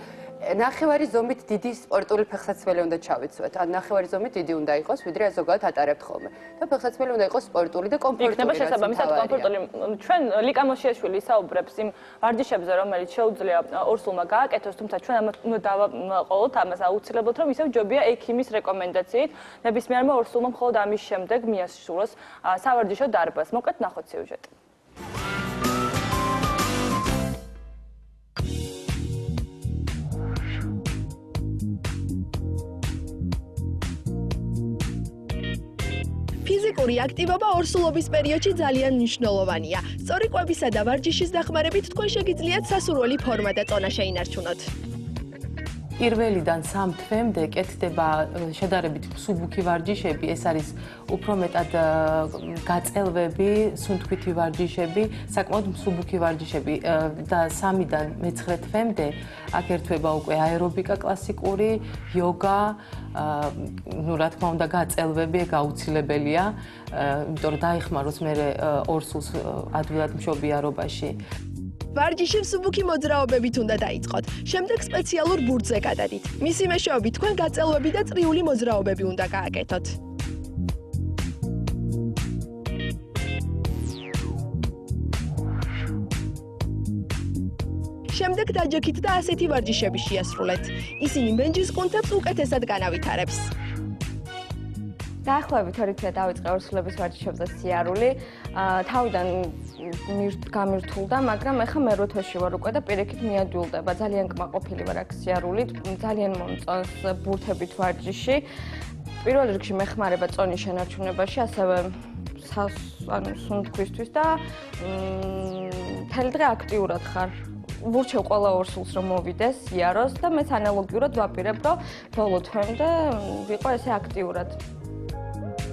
ნახევარი ზომით დიდი სპორტული ფეხსაცმელი უნდა ჩავიცვათ. ან ნახევარი ზომით დიდი უნდა იყოს, ვიდრე ზოგადად ატარებთ ხოლმე. და ფეხსაცმელი უნდა იყოს სპორტული და კომფორტული. იქნება შესაბამისად კომფორტული. ჩვენ ლიკა მოშიაშვილი ისაუბრებს იმ ვარჯიშებზე, რომელიც შეუძლია ორსულმა გააკეთოს, თუმცა ჩვენ უნდა დავაყოლოთ ამას აუცილებლად, რომ ისევ ჯობია ექიმის რეკომენდაციით ნებისმიერმა ორსულმა მხოლოდ ამის შემდეგ მიასრულოს სავარჯიშო დარბაზს. მოკეთ ნახოთ სიუჟეტი. ფიზიკური აქტივობა ორსულობის პერიოდში ძალიან მნიშვნელოვანია. სწორი კვებისა და ვარჯიშის დახმარებით თქვენ შეგიძლიათ სასურველი ფორმა და წონა შეინარჩუნოთ. პირველიდან 3 თვემდე კეთდება შედარებით მსუბუქი ვარჯიშები, ეს არის უფრო მეტად გაწელვები, სუნთქვითი ვარჯიშები, საკმაოდ მსუბუქი ვარჯიშები და 3-დან მე-9 თვემდე აქ ერთვება უკვე აერობიკა კლასიკური, იოგა, ну, რა თქმა უნდა, გაწელვები გაუცილებელია, იმიტომ რომ დაიხმაროს მე ორსულს ადვილად მშობიარობაში. ვარჯიში მსუბუქი მოძრაობებით უნდა დაიწყოთ. შემდეგ სპეციალურ ბურთზე გადადით. მისი მეშვეობით თქვენ გაწელვები და წრიული მოძრაობები უნდა გააკეთოთ. შემდეგ დაჯექით და ასეთი ვარჯიშები შეასრულეთ. ისინი მენჯის კუნთებს უკეთესად განავითარებს. დაახლოებით 2 თვე დავიწყე ორსულების ვარჯიშებზე სიარული. თავიდან გამირთულდა, მაგრამ ეხლა მე-8 თვეში ვარ უკვე და პირიქით მიადვილდება. ძალიან კმაყოფილი ვარ აქ სიარულით, ძალიან მომწონს ბურთებით ვარჯიში. პირველ რიგში მეხმარება წონის შენარჩუნებაში, ასევე სუნთქვისთვის და მთელი დღე აქტიურად ხარ. ვურჩევ ყველა ორსულს რომ მოვიდეს, იაროს და მეც ანალოგიურად ვაპირებ, რომ ბოლო თვემდე ვიყო ესე აქტიურად.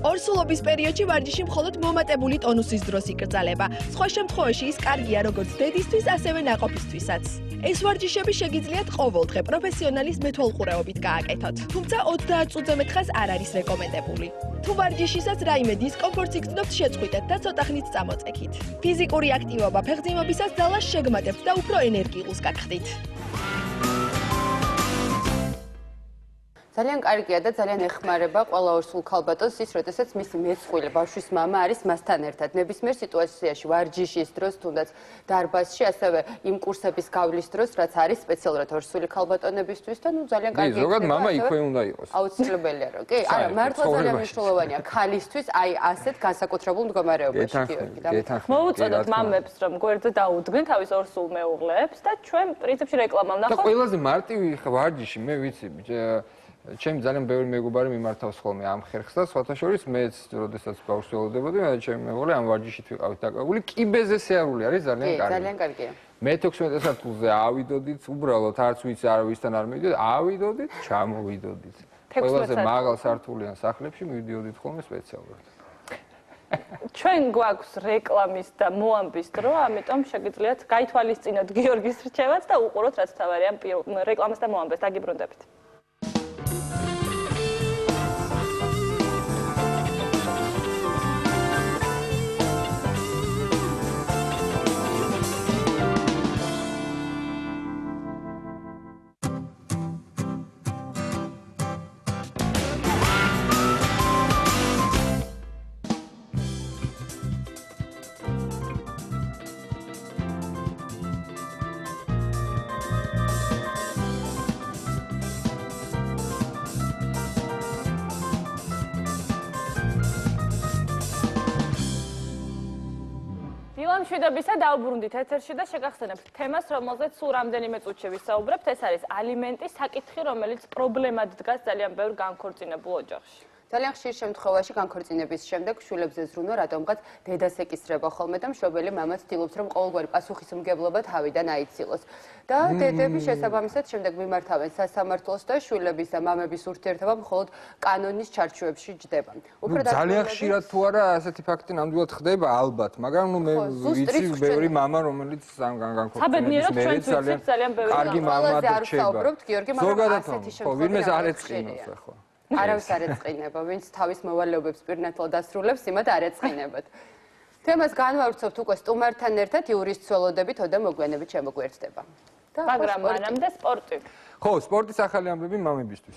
ორსულობის პერიოდში ვარჯიში მხოლოდ მომატებული ტონუსის დროს იკრძალება. სხვა შემთხვევაში ის კარგია როგორც დედისთვის, ასევე ნაყოფისთვისაც. ეს ვარჯიშები შეგიძლიათ ყოველდღე პროფესიონალის მეთვალყურეობით გააკეთოთ. თუმცა 30 წუთზე მეტ დღეს არ არის რეკომენდებული. თუ ვარჯიშისას რაიმე დისკომფორტს იგრძნობთ, შეწყვიტეთ და ცოტა ხნით წამოწექით. ფიზიკური აქტივობა ფეხმძიმობისას ძალას შეგმატებთ და უფრო ენერგიულს გაგხდით. ძალიან კარგია და ძალიან ეხმარება ყველა ორსულ ქალბატონს ის, როდესაც მისი მეწყვილე ბავშვის მამა არის მასთან ერთად. ნებისმიერ სიტუაციაში, ვარჯიშის დროს, თუნდაც დარბაზში, ასევე იმ კურსების გავლის დროს, რაც არის სპეციალურად ორსული ქალბატონებისთვის და ნუ ძალიან კარგი. ზოგადად მამა იქვე უნდა იყოს. აუცილებელია რომ. კი, არა, მართლა ძალიან მნიშვნელოვანია ქალისთვის აი ასეთ განსაკუთრებულ მდგომარეობაში, გიორგი. მოუწოდოთ მამებს, რომ გვერდზე დაუდგნენ თავის ორსულ მეუღლეებს და ჩვენ პრინციპში რეკლამა ვნახავთ. და ყველაზე მარტივი ვარჯიში, მე ვიცი, ჩემი ძალიან ბევრი მეგობარი მიმართავს ხოლმე ამ ხერხს და სხვათა შორის მეც როდესაც ბავშვს ველოდებოდი მე და ჩემი მეგობარი ამ ვარჯიშით ვიყავით დაკავებული. კიბეზე სიარული არის ძალიან კარგი. ძალიან კარგია. მე 16 სართულზე ავიდოდით, უბრალოდ არც ვიცი არ ვისთან არ მივიდოდ, ავიდოდით, ჩამოვიდოდით. ყველაზე მაღალ სართულიან სახლებში მივიდოდით ხოლმე სპეციალურად. ჩვენ გვაქვს რეკლამის და მოამბის დრო, ამიტომ შეგიძლიათ გაითვალისწინოთ გიორგის რჩევაც და უყუროთ რაც თავარია რეკლამას და მოამბეს. დაგიბრუნდებით. მშვიდობისა დავბრუნდით ეთერში და შეგახსენებთ თემას, რომელზეც სულ რამდენიმე წუთში ვისაუბრებთ, ეს არის ალიმენტის საკითხი, რომელიც პრობლემად დგას ძალიან ბევრ განქორწინებულ ოჯახში. ძალიან ხშირ შემთხვევაში განქორწინების შემდეგ შვილებზე ზრუნვა რატომღაც დედას ეკისრება ხოლმე და მშობელი მამა ცდილობს რომ ყოველგვარი პასუხისმგებლობა თავიდან აიცილოს. და დედები შესაბამისად შემდეგ მიმართავენ სასამართლოს და შვილების და მამების ურთიერთობა მხოლოდ კანონის ჩარჩოებში ჯდება. ძალიან ხშირად თუ არა ასეთი ფაქტი ნამდვილად ხდება ალბათ, მაგრამ მე ვიცი ბევრი მამა რომელიც განქორწინების მერე ძალიან კარგი მამა რჩება. ზოგადად ხო ვინმეს არ ეწყინოს ახლა. არავის არ ეწყინება, ვინც თავის მოვალეობებს პირნათლად ასრულებს, იმათ არ ეწყინებათ. თემას განვავრცობთ უკვე სტუმართან ერთად იურის ცველოდებით, ოდე მოგვიანებით შემოგვერთდება. მაგრამ მანამდე სპორტი. ხო, სპორტის ახალი ამბები მამებისთვის.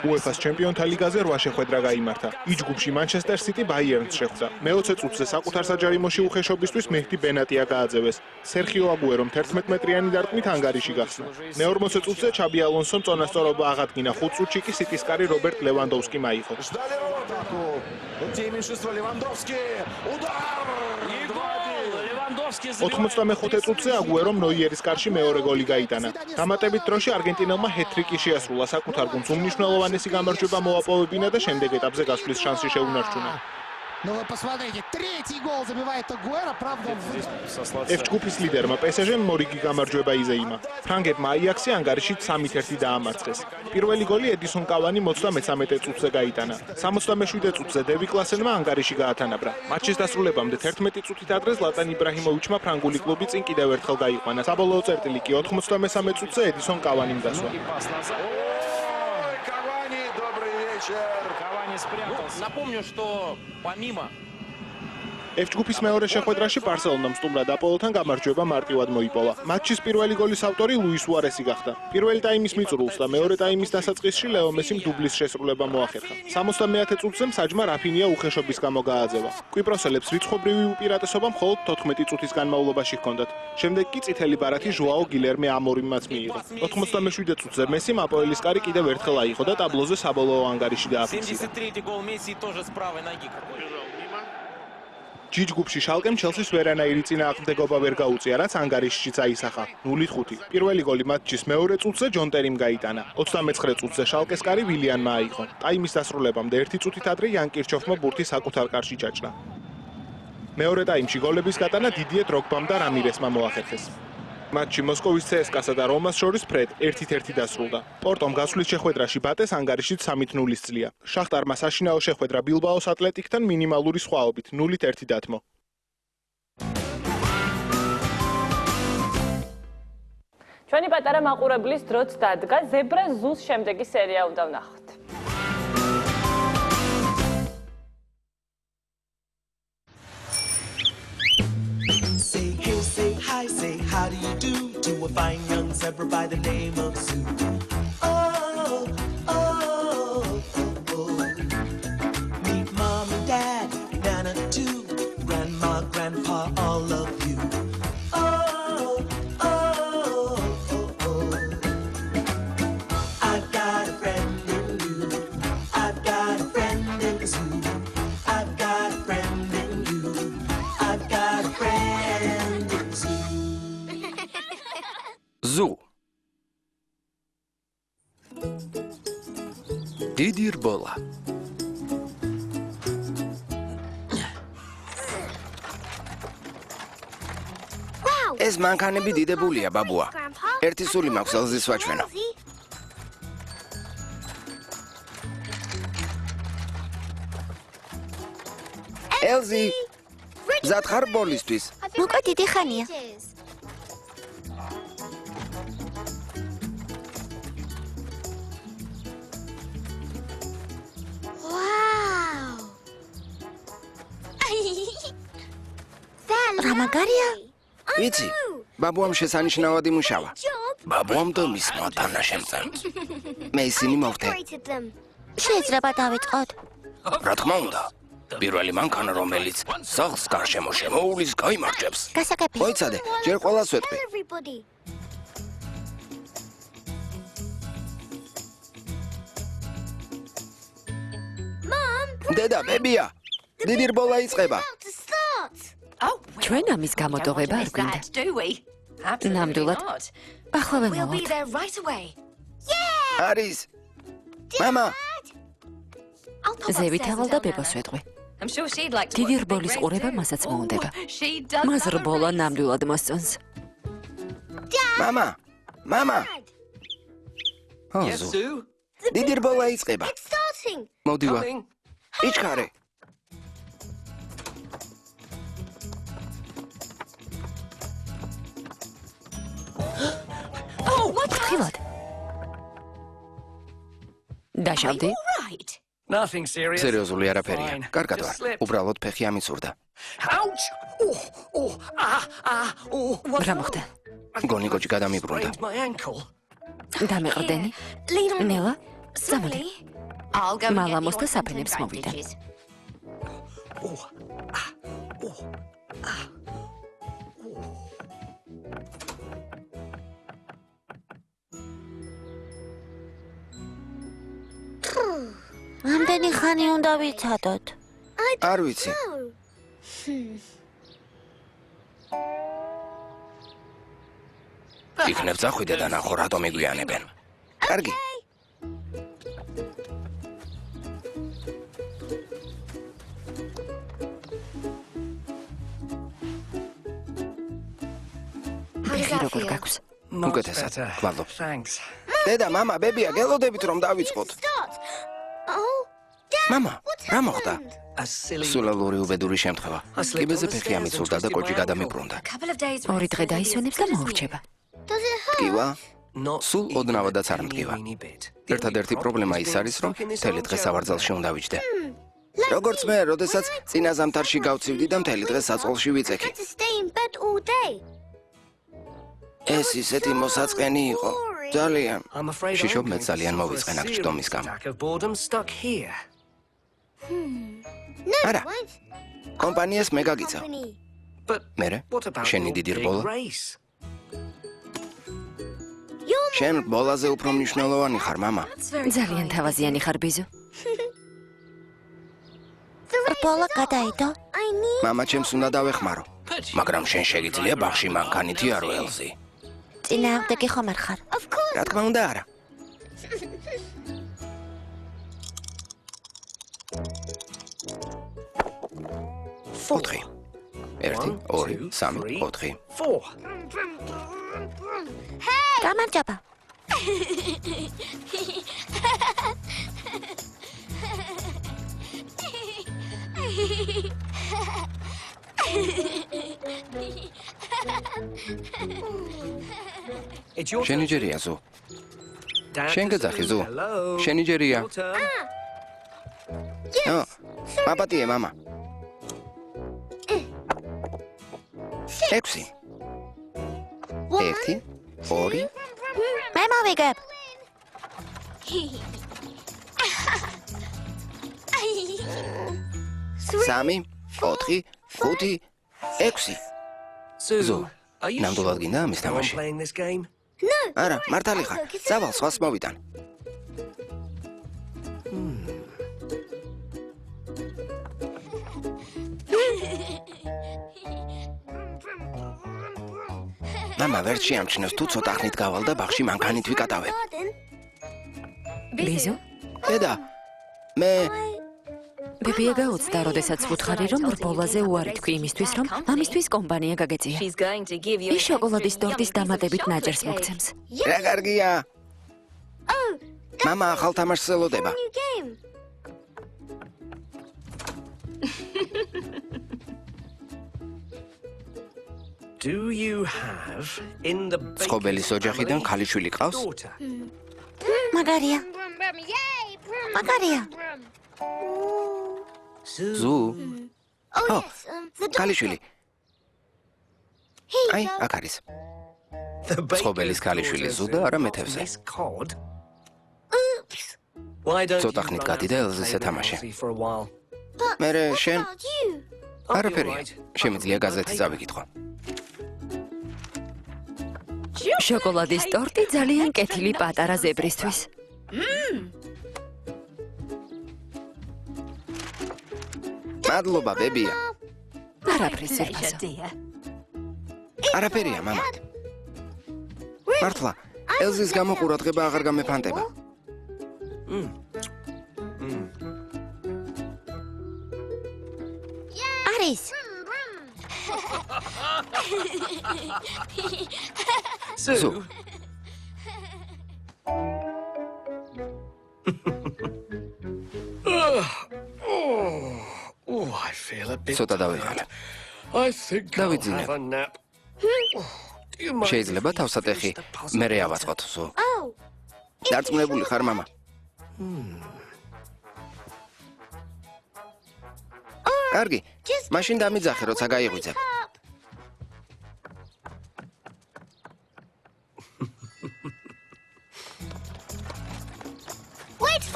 UEFA-ს ჩემპიონთა ლიგაზე 8 შეხვედრა გაიმართა. ი ჯგუფში Manchester City Bayern-ს შეხვდა. მე-20 წუთზე საკუთარ საჯარიმოში უხეშობისთვის მეჰდი ბენატია გააძევეს. სერხიო აგუერომ 11 მეტრიანი დარტყმით ანგარიში გახსნა. მე-40 წუთზე ჩაბი ალონსომ წონასწორობა აღადგინა. 5 წუთში კი City-ს კარი რობერტ ლევანდოვსკიმ აიღო. 95 წუთზე აგუერომ ნოიერის კარში მეორე გოლი გაიტანა. დამატებით დროში არგენტინელმა ჰეტ-ტრიკი შეასრულა, საკუთარ გუნდს უმნიშვნელოვანესი გამარჯვება მოაპოვებინა და შემდეგ ეტაპზე გასვლის შანსი შეუნარჩუნა. Ну вы посмотрите, третий гол забивает Агуэро, правда. F-ჯგუფის ლიდერმა PSG-მ მორიგი გამარჯვება იზეიმა. ფრანგებმა აიაქსი ანგარიშით 3-1 დაამარცხეს. პირველი გოლი ედისონ კავანი 33 წუთზე გაიტანა. 77 წუთზე დევი კლასენმა ანგარიში გაათანაბრა. მატჩის დასრულებამდე 11 წუთით ადრე ზლატან იბრაჰიმოვიჩმა ფრანგული კლუბი წინ კიდევ ერთხელ გაიყვანა. საბოლოო წერტილი კი 93 წუთზე ედისონ კავანიმ დასვა. Напомню, что помимо F-ჯგუფის მეორე შეხვედრაში ბარსელონამ სტუმრად აპოლოთან გამარჯვება მარტივად მოიპოვა. მატჩის პირველი გოლის ავტორი ლუის სუარესი გახდა. პირველი ტაიმის მიწურულს და მეორე ტაიმის დასაწყისში ლეო მესიმ დუბლის შესრულება მოახერხა. 70 წუთზე საჯმა რაფინია უხეშობის გამო გააძევა. კვიპროსელებს რიცხობრივი უპირატესობა მხოლოდ 14 წუთის განმავლობაში ჰქონდათ. შემდეგ კი წითელი ბარათი ჟოაო გილერმე ამორიმაც მიიღო. 87 წუთზე მესიმ აპოელის კარი კიდევ ერთხელ აიღო და ტაბლოზე საბოლოო ანგარიში დააფიქსირა. 73-й гол Месси тоже с правой ноги. ჯგუფში შალკემ ჩელსის ვერანაირი წინააღმდეგობა ვერ გაუწია, რაც ანგარიშშიც აისახა. 0-5. პირველი გოლი მატჩის მეორე წუთზე ჯონ ტერიმ გაიტანა. 29 წუთზე შალკეს კარი ვილიანმა აიღო. ტაიმის დასრულებამდე 1 წუთით ადრე იან კირჩოფმა ბურთი საკუთარ კარში ჩაჭრა. მეორე ტაიმში გოლების გატანა დიდიე დროგბამ და რამირესმა მოახერხეს. მატჩი მოსკოვის CSKA-სა და რომას შორის ფრედ 1-1 დასრულდა. პორტომ გასვლის შეხვედრაში ბატეს ანგარიშით 3-0 წლია. შახტარმა საშინაო შეხვედრა ბილბაოს ატლეტიკთან მინიმალური სხვაობით 0-1 დათმო. ჩვენი პატარა მაყურებლის დროც დადგა, ზებრა ზუს შემდეგი სერია უნდა ვნახოთ. Say, how do you do to a fine young zebra by the name of Sue? Oh, oh, oh, oh. Meet mom and dad, Nana too, grandma, grandpa, all of you. Oh, oh, oh, oh. I've got a friend in you. I've got a friend in Sue. I've got a friend in you. I've got a friend in Sue. Zoo დიდი რბოლა. ეს მანქანები დიდებულია, ბაბუა. ერთი სული მაქვს ელზის ვაჩვენო. ელზი, მზად ხარ ბოლისთვის? მოკლე დიდი ხანია. რა მაგარია? ვიცი, ბაბუამ შესანიშნავად იმუშავა. ბაბუამ და მისმა თანაშემწემს. მე ისინი მოვხდე. შეიძლება დავიწყოთ? რა თქმა უნდა. პირველი მანქანა, რომელიც სახლს გარშემო შემოუვლის, გაიმარჯვებს. გასაგებია. მოიცადე, ჯერ ყველას ვეტყვი. დედა, ბებია, დიდი რბოლა იწყება. ჩვენ ამის გამოტოვება არ გვინდა. ნამდვილად. ახლა ვემოვთ. არის. მამა. ზევითავალ და ბებოს ვეტყვი. დიდი რბოლის ყურება მასაც მოუნდება. მას რბოლა ნამდვილად მოსწონს. მამა. მამა. ოზუ. დიდი რბოლა იწყება. მოდივა. იჩქარე. ფრთხილად. დაშავდი? სერიოზული არაფერია. კარგად ვარ. უბრალოდ ფეხი ამიცურდა. რა მოხდა? გონი კოჭი გადამიბრუნდა. დამეყრდენი? ნელა? წამოდი. მალამოს და საფენებს მოვიდა. ამდენი ხანი უნდა ვიცადოთ. არ ვიცი. იქნებ წახვიდე და ნახო რატომ იგვიანებენ. კარგი. ფეხი როგორ გაქვს? უკეთესად, გვალობ. დედა, მამა, ბებია, გელოდებით რომ დავიწყოთ. მამა, რა მოხდა? სულალური უბედური შემთხვევა. კიბეზე ფეხი ამიცურდა და კოჭი გადამიბრუნდა. 2 დღე დაისვენებს და მოურჩება. ტკივა? სულ ოდნავადაც არ მტკივა. ერთადერთი პრობლემა ის არის, რომ მთელი დღე სავარძელში უნდა ვიჯდე. როგორც მე, როდესაც წინა ზამთარში გავცივდი და მთელი დღე საწყალში ვიწექი. ეს ისეთი მოსაწყენი იყო. ძალიან. შიშობ მე ძალიან მოვიწყენ აქ ჭდომის გამო. არა. კომპანიას მე გაგიწევ. მერე? შენი დიდი რბოლა? შენ რბოლაზე უფრო მნიშვნელოვანი ხარ, მამა. ძალიან თავაზიანი ხარ, ბიზო. რბოლა გადაიდო? მამა ჩემს უნდა დავეხმარო. მაგრამ შენ შეგიძლია ბაღში მანქანითი არ ველზი. წინააღმდეგი ხომ არ ხარ? რა თქმა უნდა არა. ოთხი. 1, 2, 3, 4. გამარჯობა. შენი ჯერია ზუ. შენ გეძახი ზუ. შენი ჯერია. მაპატიე მამა. 6. 1, 2. მე მოვიგებ. 3, 4, 5, 6. ზუ. ნამდვილად გინდა ამის თამაში? არა, მართალი ხარ. წავალ, სხვას მოვიტან. მამა ვერ შეამჩნევს თუ ცოტა ხნით გავალ და ბაღში მანქანით ვიკატავებ. ბიზო? დედა, მე ბებია გაუცდა, როდესაც ვუთხარი, რომ რბოლაზე უარი თქვი იმისთვის, რომ მამისთვის კომპანია გაგეწია. ის შოკოლადის ტორტის დამატებით ნაჭერს მოგცემს. რა კარგია. მამა ახალ თამაშს ელოდება. Do you have in the სკობელის ოჯახიდან ქალიშვილი ყავს? მაგარია. მაგარია. ზუ. ო, ქალიშვილი. აი, აქ არის. სკობელის ქალიშვილი ზუ და არა მეთევზე. ცოტა ხნით გადიდა ელზის ეთამაშე. მერე შენ? არაფერია. შემიძლია გაზეთი წავიკითხო. შოკოლადის ტორტი ძალიან კეთილი პატარა ზებრისთვის. მადლობა, ბებია. არაფრის ზებრაზო. არაფერია, მამა. მართლა, ელზის გამო ყურადღება აღარ გამეფანტება. არის. ზუ. I feel a bit. ცოტა დავიღალე. I think დავიძინე. შეიძლება თავსატეხი მერე ავაწყოთ, ზუ. დარწმუნებული ხარ, მამა? კარგი, მაშინ დამიძახე, როცა გაიღვიძებ.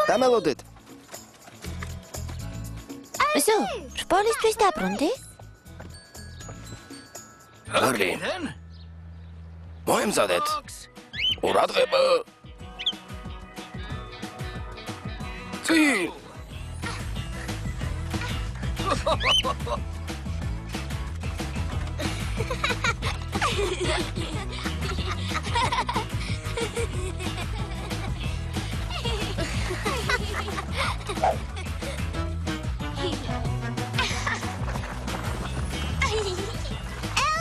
დამელოდეთ. ზუ, რბოლისთვის დაბრუნდი? კარგი. მოემზადეთ. ყურადღება. წი.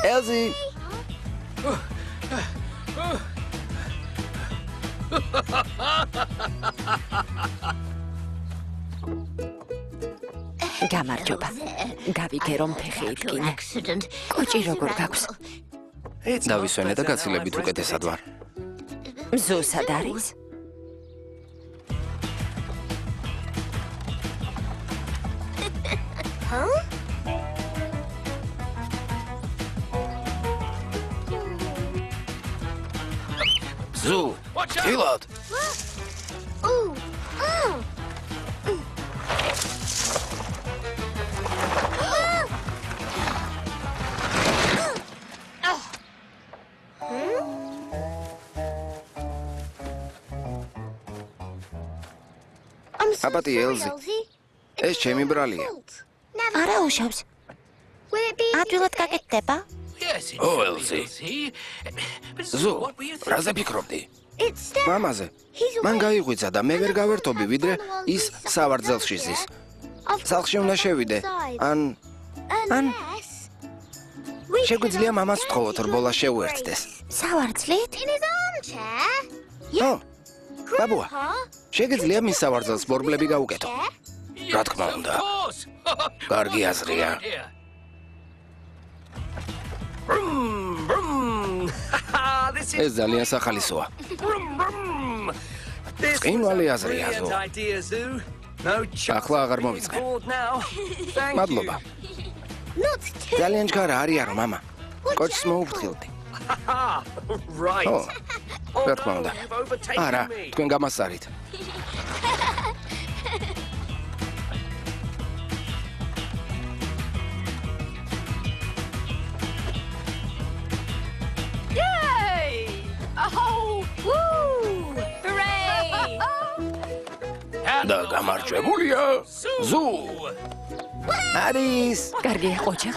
Elsie! გამარჯობა. გავიგე რომ ფეხი იდგინე. კოჭი როგორ გაქვს? დავისვენე და გაცილებით უკეთესად ვარ. ზუ სად არის? ზუ, ხილად. აბატი ელზი, ეს ჩემი ბრალია. არა უშავს. ადვილად გაკეთდება? ო, ელზი. ზუ, რაზე ფიქრობდი? მამაზე. მან გაიღვიძა და მე ვერ გავერთობი, ვიდრე ის სავარძელში ზის. სახლში უნდა შევიდე. ან შეგვიძლია მამას ვთხოვოთ, რბოლა შეუერთდეს. სავარძლით? ო, ბაბუა, შეგიძლია მის სავარძელს ბორბლები გაუკეთო? რა თქმა უნდა. კარგი აზრია. ეს ძალიან სახალისოა. ყინვალი აზრია, ზუ. ახლა აღარ მომიწყე. მადლობა. ძალიან ჯგარა არიარო, მამა. კოჩს მოუფრთხილდი. ო, რა თქმა უნდა. არა, თქვენ გამასწარით. და გამარჯვებულია ზუ. არის. კარგია, ყოჩა.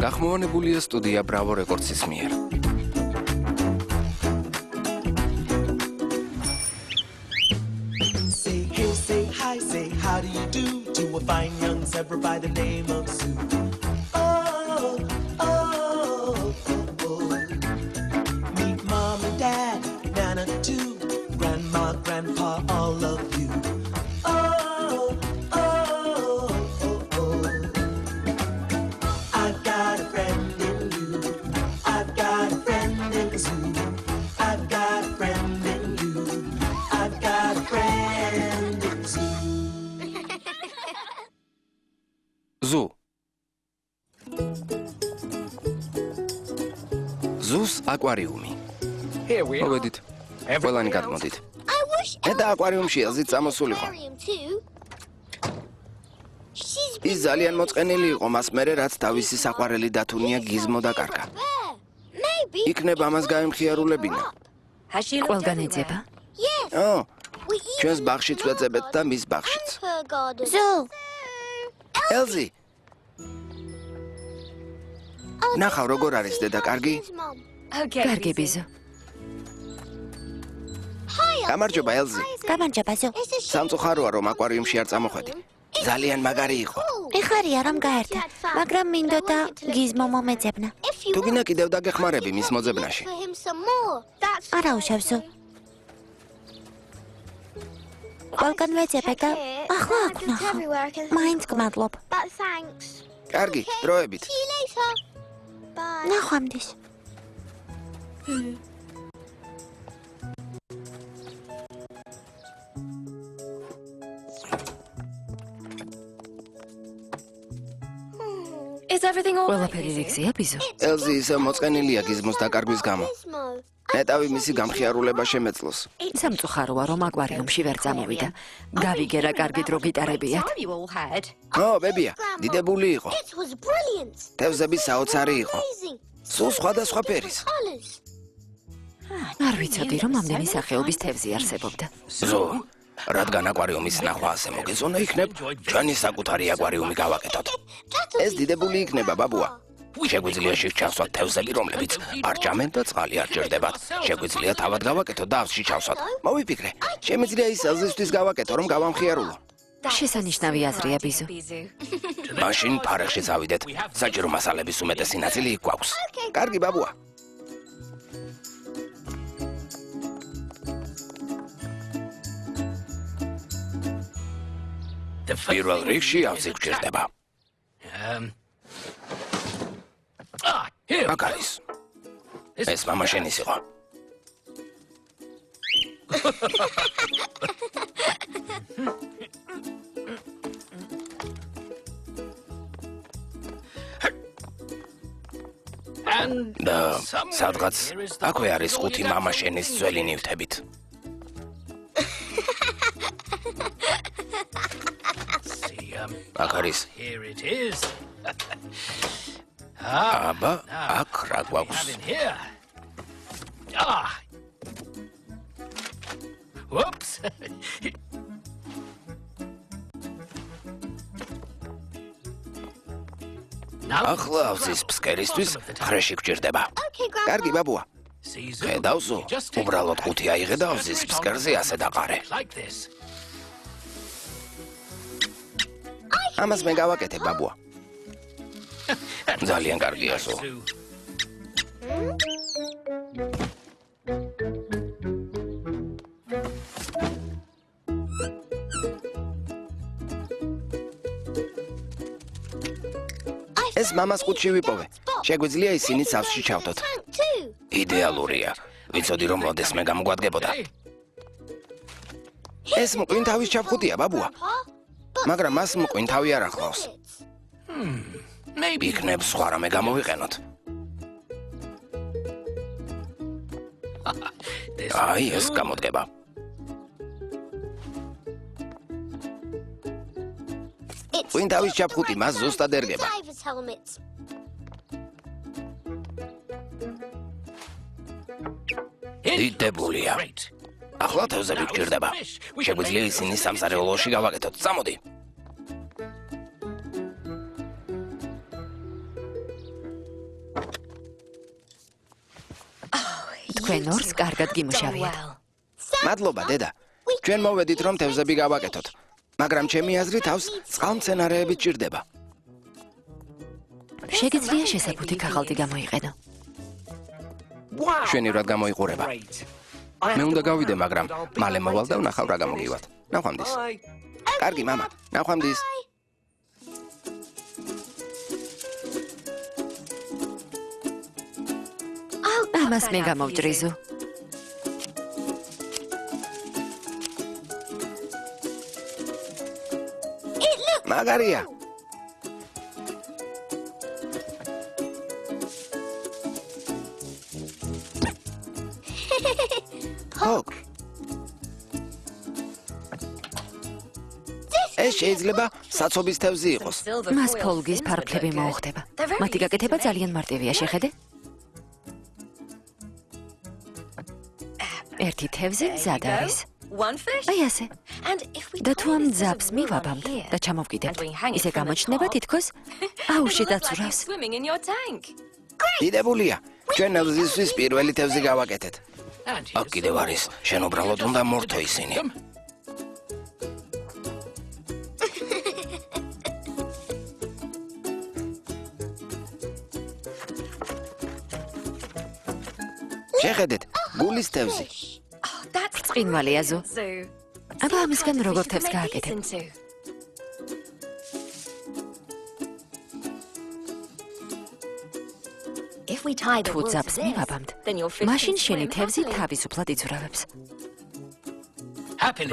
გახმოვანებულია სტუდია Bravo Records-ის მიერ. Say hey, say hi, say how do you do to a fine young zebra by the name of Sue. Oh, oh, oh, oh. Meet mom and dad, Nana too, grandma, grandpa, all of you. Oh, oh, oh, oh. I've got a friend in you. I've got a friend in Sue. I've got a friend in you. I've got a friend in Sue. Zoo. Zoos აკვარიუმი. მოვედით. ყველანი გადმოდით. მე და აკვარიუმში აზით წამოსულიყო. ის ძალიან მოწყენილი იყო, მას მერე რაც თავისი საყვარელი დათუნია გიზმო დაკარგა. იქნებ ამას გაემხიარულებინა. ყველგან ეძება? ო, ჩვენს ბაღშიც ვეძებეთ და მის ბაღშიც. Zoo. ელზი. ნახავ როგორ არის დედა, კარგი? კარგი ბიზო. გამარჯობა ელზი. გამარჯობა Zoo. სამწუხაროა რომ აკვარიუმში არ წამოხვედი. ძალიან მაგარი იყო. ეხარია რომ გაერთა, მაგრამ მინდოდა გიზმო მომეძებნა. თუ გინდა კიდევ დაგეხმარები მის მოძებნაში. არა უშავ Zoo. ყველგან ვეძებე და ახლა აქ ნახავ. მაინც გმადლობ. კარგი, დროებით. ნახვამდის. ყველაფერი რიგზეა ბიზო? ელზი ისევ მოწყენილია გიზმოს დაკარგვის გამო. ნეტავი მისი გამხიარულება შემეძლოს. სამწუხაროა რომ აკვარიუმში ვერ წამოვიდა. გავიგე რა კარგი დრო გიტარებიათ. ო, ბებია, დიდებული იყო. თევზები საოცარი იყო. სულ სხვადასხვა ფერის. არ ვიცოდი რომ ამდენი სახეობის თევზი არსებობდა. ზო, რადგან აკვარიუმის ნახვა ასე მოგეზონა იქნებ, ჩვენი საკუთარი აკვარიუმი გავაკეთოთ. ეს დიდებული იქნება, ბაბუა. შეგვიძლია შევჩავსოთ თევზები, რომლებიც არ ჭამენ და წყალი არ ჭირდებათ. შეგვიძლია თავად გავაკეთოთ და ავსში ჩავსოთ. მოვიფიქრე, შემიძლია ის ელზისთვის გავაკეთო, რომ გავამხიარულო. შესანიშნავი აზრია ბიზო. მაშინ ფარეხში წავიდეთ. საჭირო მასალების უმეტესი ნაწილი იქ გვაქვს. კარგი, ბაბუა. პირველ რიგში ავზი გჭირდება. აქ არის. ეს მამა შენის იყო. და სადღაც აქვე არის 5 მამა შენის ძველი ნივთებით. აქ არის. აბა, აქ რა გვაქვს? Whoops. ახლა ავზის ფსკერისთვის ხრეში გჭირდება. კარგი, ბაბუა. ხედავსო, უბრალოდ 5 აიღე და ავზის ფსკერზე ასე დაყარე. ამას მე გავაკეთებ, ბაბუა. ძალიან კარგია ზო. ეს მამას ყუთში ვიპოვე. შეგვიძლია ისინი სავსში ჩავდოთ. იდეალურია. ვიცოდი რომ როდესმე გამოგვადგებოდა. ეს მყინთავის ჩაფხუტია, ბაბუა. მაგრამ მას მყინთავი არ ახლავს. იქნებ სხვა რამე გამოვიყენოთ. აი, ეს გამოდგება. მყინთავის ჩაფხუტი მას ზუსტად ერგება. დიდებულია. ახლა თევზები გჭირდება. შეგვიძლია ისინი სამზარეულოში გავაკეთოთ. წამოდი. თქვენ ორს კარგად გიმუშავიათ. მადლობა, დედა. ჩვენ მოვედით, რომ თევზები გავაკეთოთ. მაგრამ ჩემი აზრით თავს წყალმცენარეები ჭირდება. შეგიძლია შესაფუთი ქაღალდი გამოიყენო. შვენივრად გამოიყურება. მე უნდა გავიდე, მაგრამ მალე მოვალ და ვნახავ რა გამოგივათ. ნახვამდის. კარგი, მამა. ნახვამდის. ამას მე გამოვჭრიზო. მაგარია. ჰოკ. ეს შეიძლება საცობის თევზი იყოს. მას ფოლგის ფარფლები მოუხდება. მათი გაკეთება ძალიან მარტივია, შეხედე? ერთი თევზი მზად არის. აი ასე. და თუ ამ ძაბს მივაბამთ და ჩამოვკიდებთ, ისე გამოჩნდება თითქოს აუში დაცურავს. დიდებულია. ჩვენ ნავზისთვის პირველი თევზი გავაკეთეთ. აქ კიდევ არის, შენ უბრალოდ უნდა მორთო ისინი. შეხედეთ, გულის თევზი. ბრწყინვალეა ზო. აბა ამისგან როგორ თევზს გააკეთებ? თუ ძაბს მივაბამთ, მაშინ შენი თევზი თავისუფლად იცურავებს.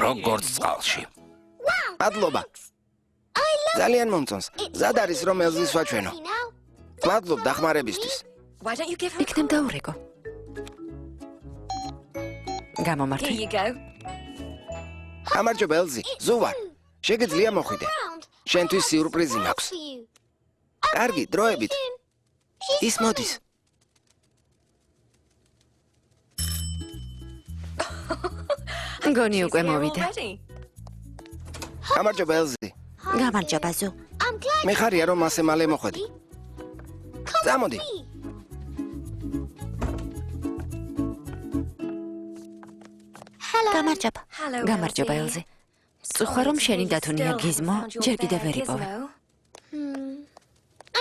როგორც წყალში. მადლობა. ძალიან მომწონს. მზად არის რომ ელზის ვაჩვენო. მადლობ დახმარებისთვის. იქნებ დაურეკო. გამომართვი. გამარჯობა ელზი, ზუვარ. შეგიძლია მოხვიდე. შენთვის სიურპრიზი მაქვს. კარგი, დროებით. ის მოდის. გონი უკვე მოვიდა. გამარჯობა ელზი. გამარჯობა ზუ. მე ხარია რომ ასე მალე მოხვედი. წამოდი. გამარჯობა. გამარჯობა ელზი. წუხა რომ შენი დათუნია გიზმო, ჯერ კიდევ ვერ იპოვე.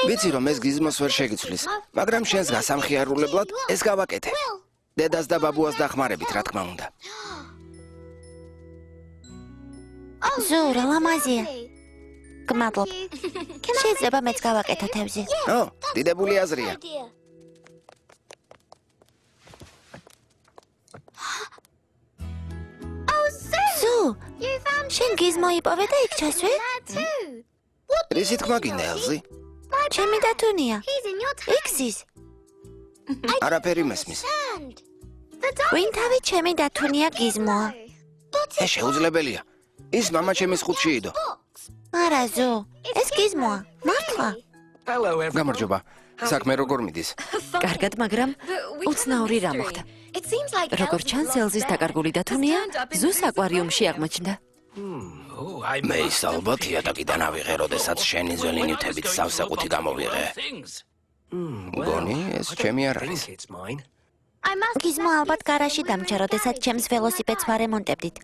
ვიცი რომ ეს გიზმოს ვერ შეგიცვლის, მაგრამ შენს გასამხიარულებლად ეს გავაკეთე. დედას და ბაბუას დახმარებით, რა თქმა უნდა. ზუ, რა ლამაზია. გმადლობ. შეიძლება მეც გავაკეთო თევზი. ო, დიდებული აზრია. ზუ, შენ გიზმო იპოვე და იქ ჩასვე? რისი თქმა გინდა ელზი? ჩემი დათუნია. იქ ზის. არაფერი მესმის. ვინ თავი ჩემი დათუნია გიზმოა? ეს შეუძლებელია. ის მამა ჩემის ხუთში იდო. არა ზუ, ეს გიზმოა. მართლა? გამარჯობა. საქმე როგორ მიდის? კარგად, მაგრამ უცნაური რა მოხდა. როგორც ჩანს, ელზის დაკარგული დათუნია ზუს აკვარიუმში აღმოჩნდა. მე ის ალბათ იატაკიდან ავიღე, როდესაც შენი ძველი ნივთებით სავსეყუთი გამოვიღე. გონი, ეს ჩემი არ არის. გიზმო ალბათ გარაჟში დამჭა, როდესაც ჩემს ველოსიპედს ვარემონტებდით.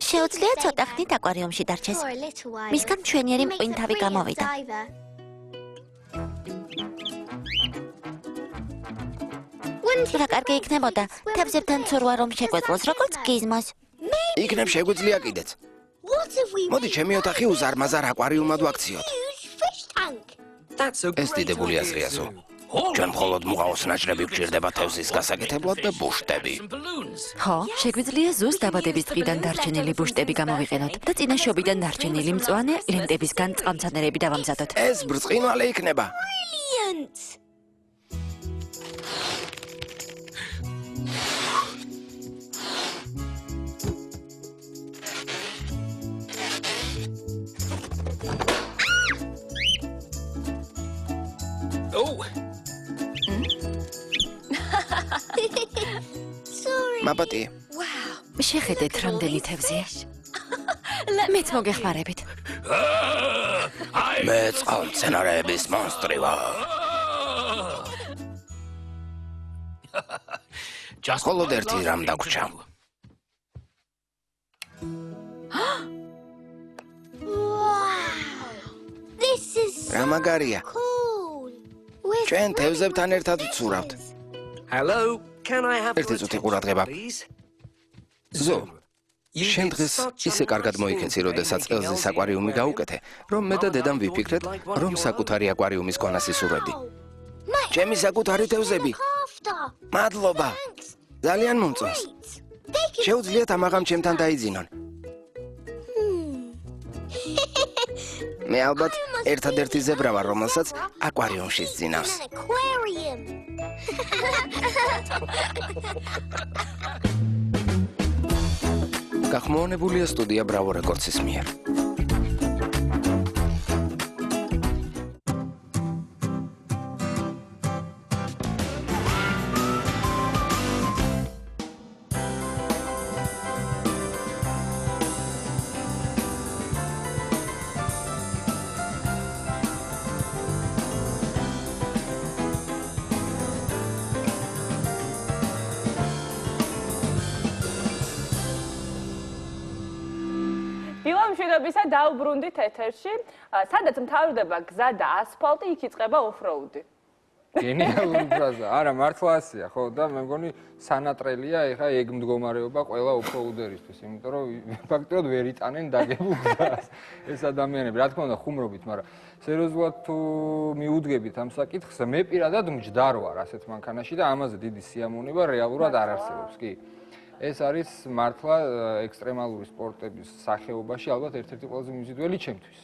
შეუძლია ცოტა ხნით აკვარიუმში დარჩეს. მისგან მშვენიერი მყინთავი გამოვიდა. რა კარგი იქნებოდა თევზებთან ცურვა რომ შეგვეძლოს, როგორც გიზმოს. იქნებ შეგვიძლია კიდეც. მოდი ჩემი ოთახი უზარმაზარ აკვარიუმად ვაქციოთ. ეს დიდებული აზრია ზო. ჩვენ მხოლოდ მუღაოს ნაჭრები გვჭირდება თევზის გასაკეთებლად და ბუშტები. ხო, შეგვიძლია ზუს დაბადების დღიდან დარჩენილი ბუშტები გამოვიყენოთ და წინაშობიდან დარჩენილი მწვანე ლენტებისგან წყალმცენარეები დავამზადოთ. ეს ბრწყინვალე იქნება. მაპატი. შეხედეთ, რამდენი თევზია. მეც მოგეხმარებით. მე წყალმცენარეების მონსტრი ვარ. მხოლოდ ერთი რამ დაგვრჩა. რა მაგარია. ჩვენ თევზებთან ერთად ვცურავთ. Hello, can I have ერთი წუთი ყურადღება. ზო, შენ დღეს ისე კარგად მოიქეცი, როდესაც ელზის აკვარიუმი გაუკეთე, რომ მე და დედამ ვიფიქრეთ, რომ საკუთარი აკვარიუმის ქონა სისურვები. ჩემი საკუთარი თევზები. მადლობა. ძალიან მომწონს. შეუძლიათ ამაღამ ჩემთან დაიძინონ. მე ალბათ ერთადერთი ზებრა ვარ, რომელსაც აკვარიუმში ძინავს. გახმოვანებულია სტუდია ბრავო რეკორდსის მიერ. მშვიდობისა დაუბრუნდით ეთერში, სადაც მთავრდება გზა და ასფალტი, იქ იწყება ოფროუდი. გენიალური ფრაზა. არა, მართლა ასეა, ხო, და მე მგონი სანატრელია ეხა ეგ მდგომარეობა ყველა ოფროუდერისთვის, იმიტომ რომ ფაქტობრივად ვერ იტანენ დაგებულ გზას ეს ადამიანები. რა თქმა უნდა, ხუმრობით, მაგრამ სერიოზულად თუ მიუდგებით ამ საკითხს, მე პირადად მჯდარ ვარ ასეთ მანქანაში და ამაზე დიდი სიამოვნება რეალურად არ არსებობს, კი. ეს არის მართლა ექსტრემალური სპორტების სახეობაში ალბათ ერთ-ერთი ყველაზე მიმზიდველი ჩემთვის.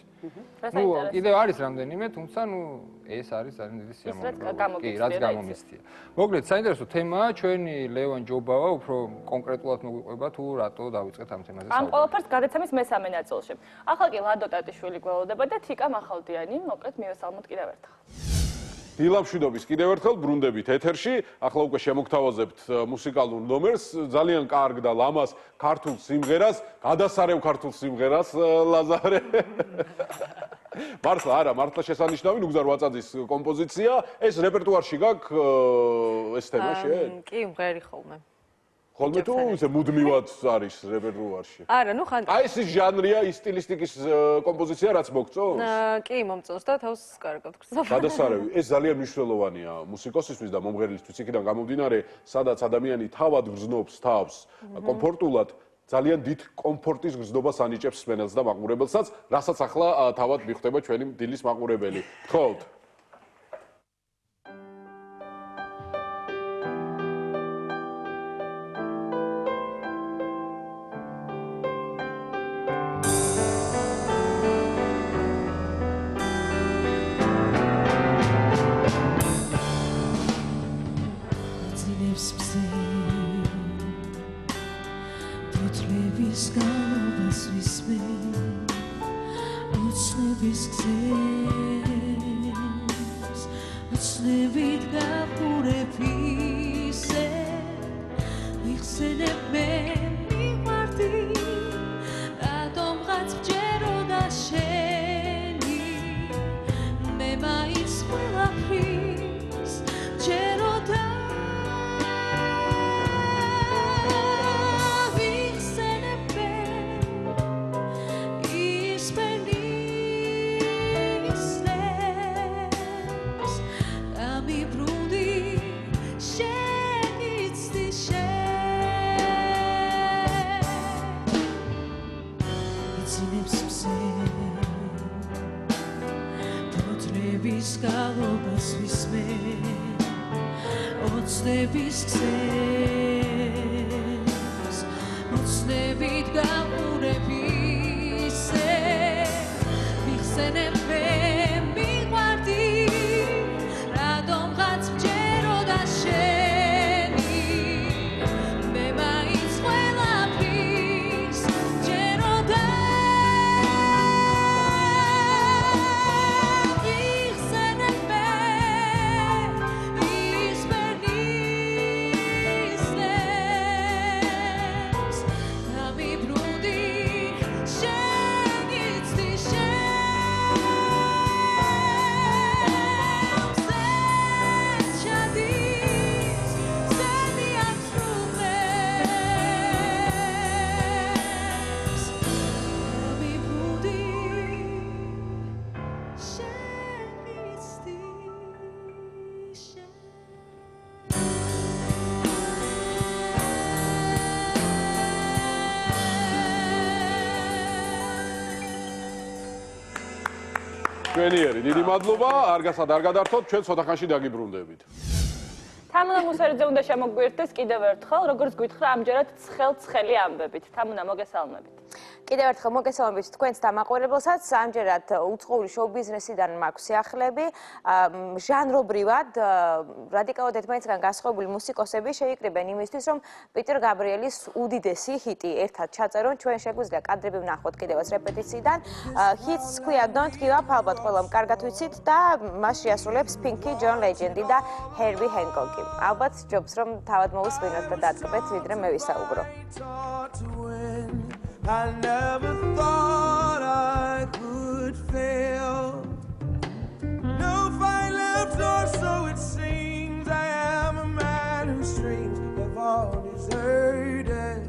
ნუ კიდევ არის რამდენიმე, თუმცა ნუ ეს არის ძალიან დიდი სიამოვნება. კი, რაც გამომისთია. მოკლედ, საინტერესო თემაა, ჩვენი ლევან ჯობავა უფრო კონკრეტულად მოგვიყვება თუ რატო დავიწყეთ ამ თემაზე საუბარი. ამ ყველაფერს გადაცემის მესამე ნაწილში. ახლა კი ლადო ტატიშვილი გველოდება და თიკა მახალდიანი, მოკლედ მივესალმოთ კიდევ ერთხელ. დილამშვიდობის კიდევ ერთხელ ბრუნდებით ეთერში. ახლა უკვე შემოგთავაზებთ მუსიკალურ ნომერს, ძალიან კარგ და ლამაზ ქართულ სიმღერას, გადასარევ ქართულ სიმღერას, ლაზარე. მართლა არა, მართლა შესანიშნავი ნუგზარ ვაწაძის კომპოზიცია. ეს რეპერტუარში გაქვს ეს თემა შენ? კი, მღერი ხოლმე. ხოლმე თუ ისე მუდმივად არის რეპერტუარში? არა, ნუ ხან აი ეს ჟანრია, ის სტილისტიკის კომპოზიცია, რაც მოგწონს? კი, მომწონს და თავს კარგად გრძნობს. გადასარევი, ეს ძალიან მნიშვნელოვანია მუსიკოსისთვის და მომღერლისთვის, იქიდან გამომდინარე, სადაც ადამიანი თავად გრძნობს თავს კომფორტულად, ძალიან დიდ კომფორტის გრძნობას ანიჭებს მსმენელს და მაყურებელსაც, რასაც ახლა თავად მიხვდება ჩვენი დილის მაყურებელი. გთხოვთ. ჩვენიერი, დიდი მადლობა, არ გადართოთ, ჩვენ ცოტა ხანში დაგიბრუნდებით. თამუნა მუსერიძე უნდა შემოგვიერთდეს კიდევ ერთხელ, როგორც გითხრა, ამჯერად ცხელ-ცხელი ამბებით. თამუნა, მოგესალმებით. კიდევ ერთხელ მოგესალმებით თქვენს დამაყურებელსაც. ამჯერად უცხოური შოუ-ბიზნესიდან მაქვს სიახლეები. ჟანრობრივად რადიკალურად ერთმანეთისგან განსხვავებული მუსიკოსები შეიკრიბნენ იმისთვის, რომ პიტერ გაბრიელის უდიდესი ჰიტი ერთად ჩაწერონ. ჩვენ შეგვიძლია კადრები ვნახოთ კიდევაც რეპეტიციიდან. ჰიტს ჰქვია Don't Give Up, ალბათ ყველამ კარგად ვიცით და მას შეასრულებს Pinky, John Legend და Herbie Hancock. ალბათ ჯობს რომ თავად მოვისმინოთ და დაწყებთ, ვიდრე მე ვისაუბრო. I never thought I could fail. No fight left, or so it seems. I am a man whose dreams have all deserted.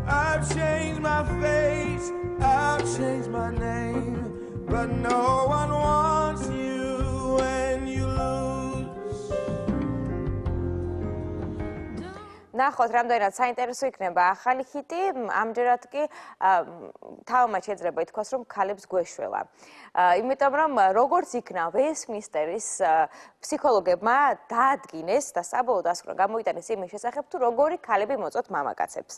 I've changed my face, I've changed my name, but no one wants you when you lose. ნახოთ, რამდენად საინტერესო იქნება ახალი ჰიტი, ამჯერად კი თავმა შეიძლება ითქვას, რომ ქალებს გვეშველა. იმიტომ რომ როგორც იქნა ვესტმინსტერის ფსიქოლოგებმა დაადგინეს და საბოლოო დასკვნა გამოიტანეს იმის შესახებ, თუ როგორი ქალები მოწოთ მამაკაცებს.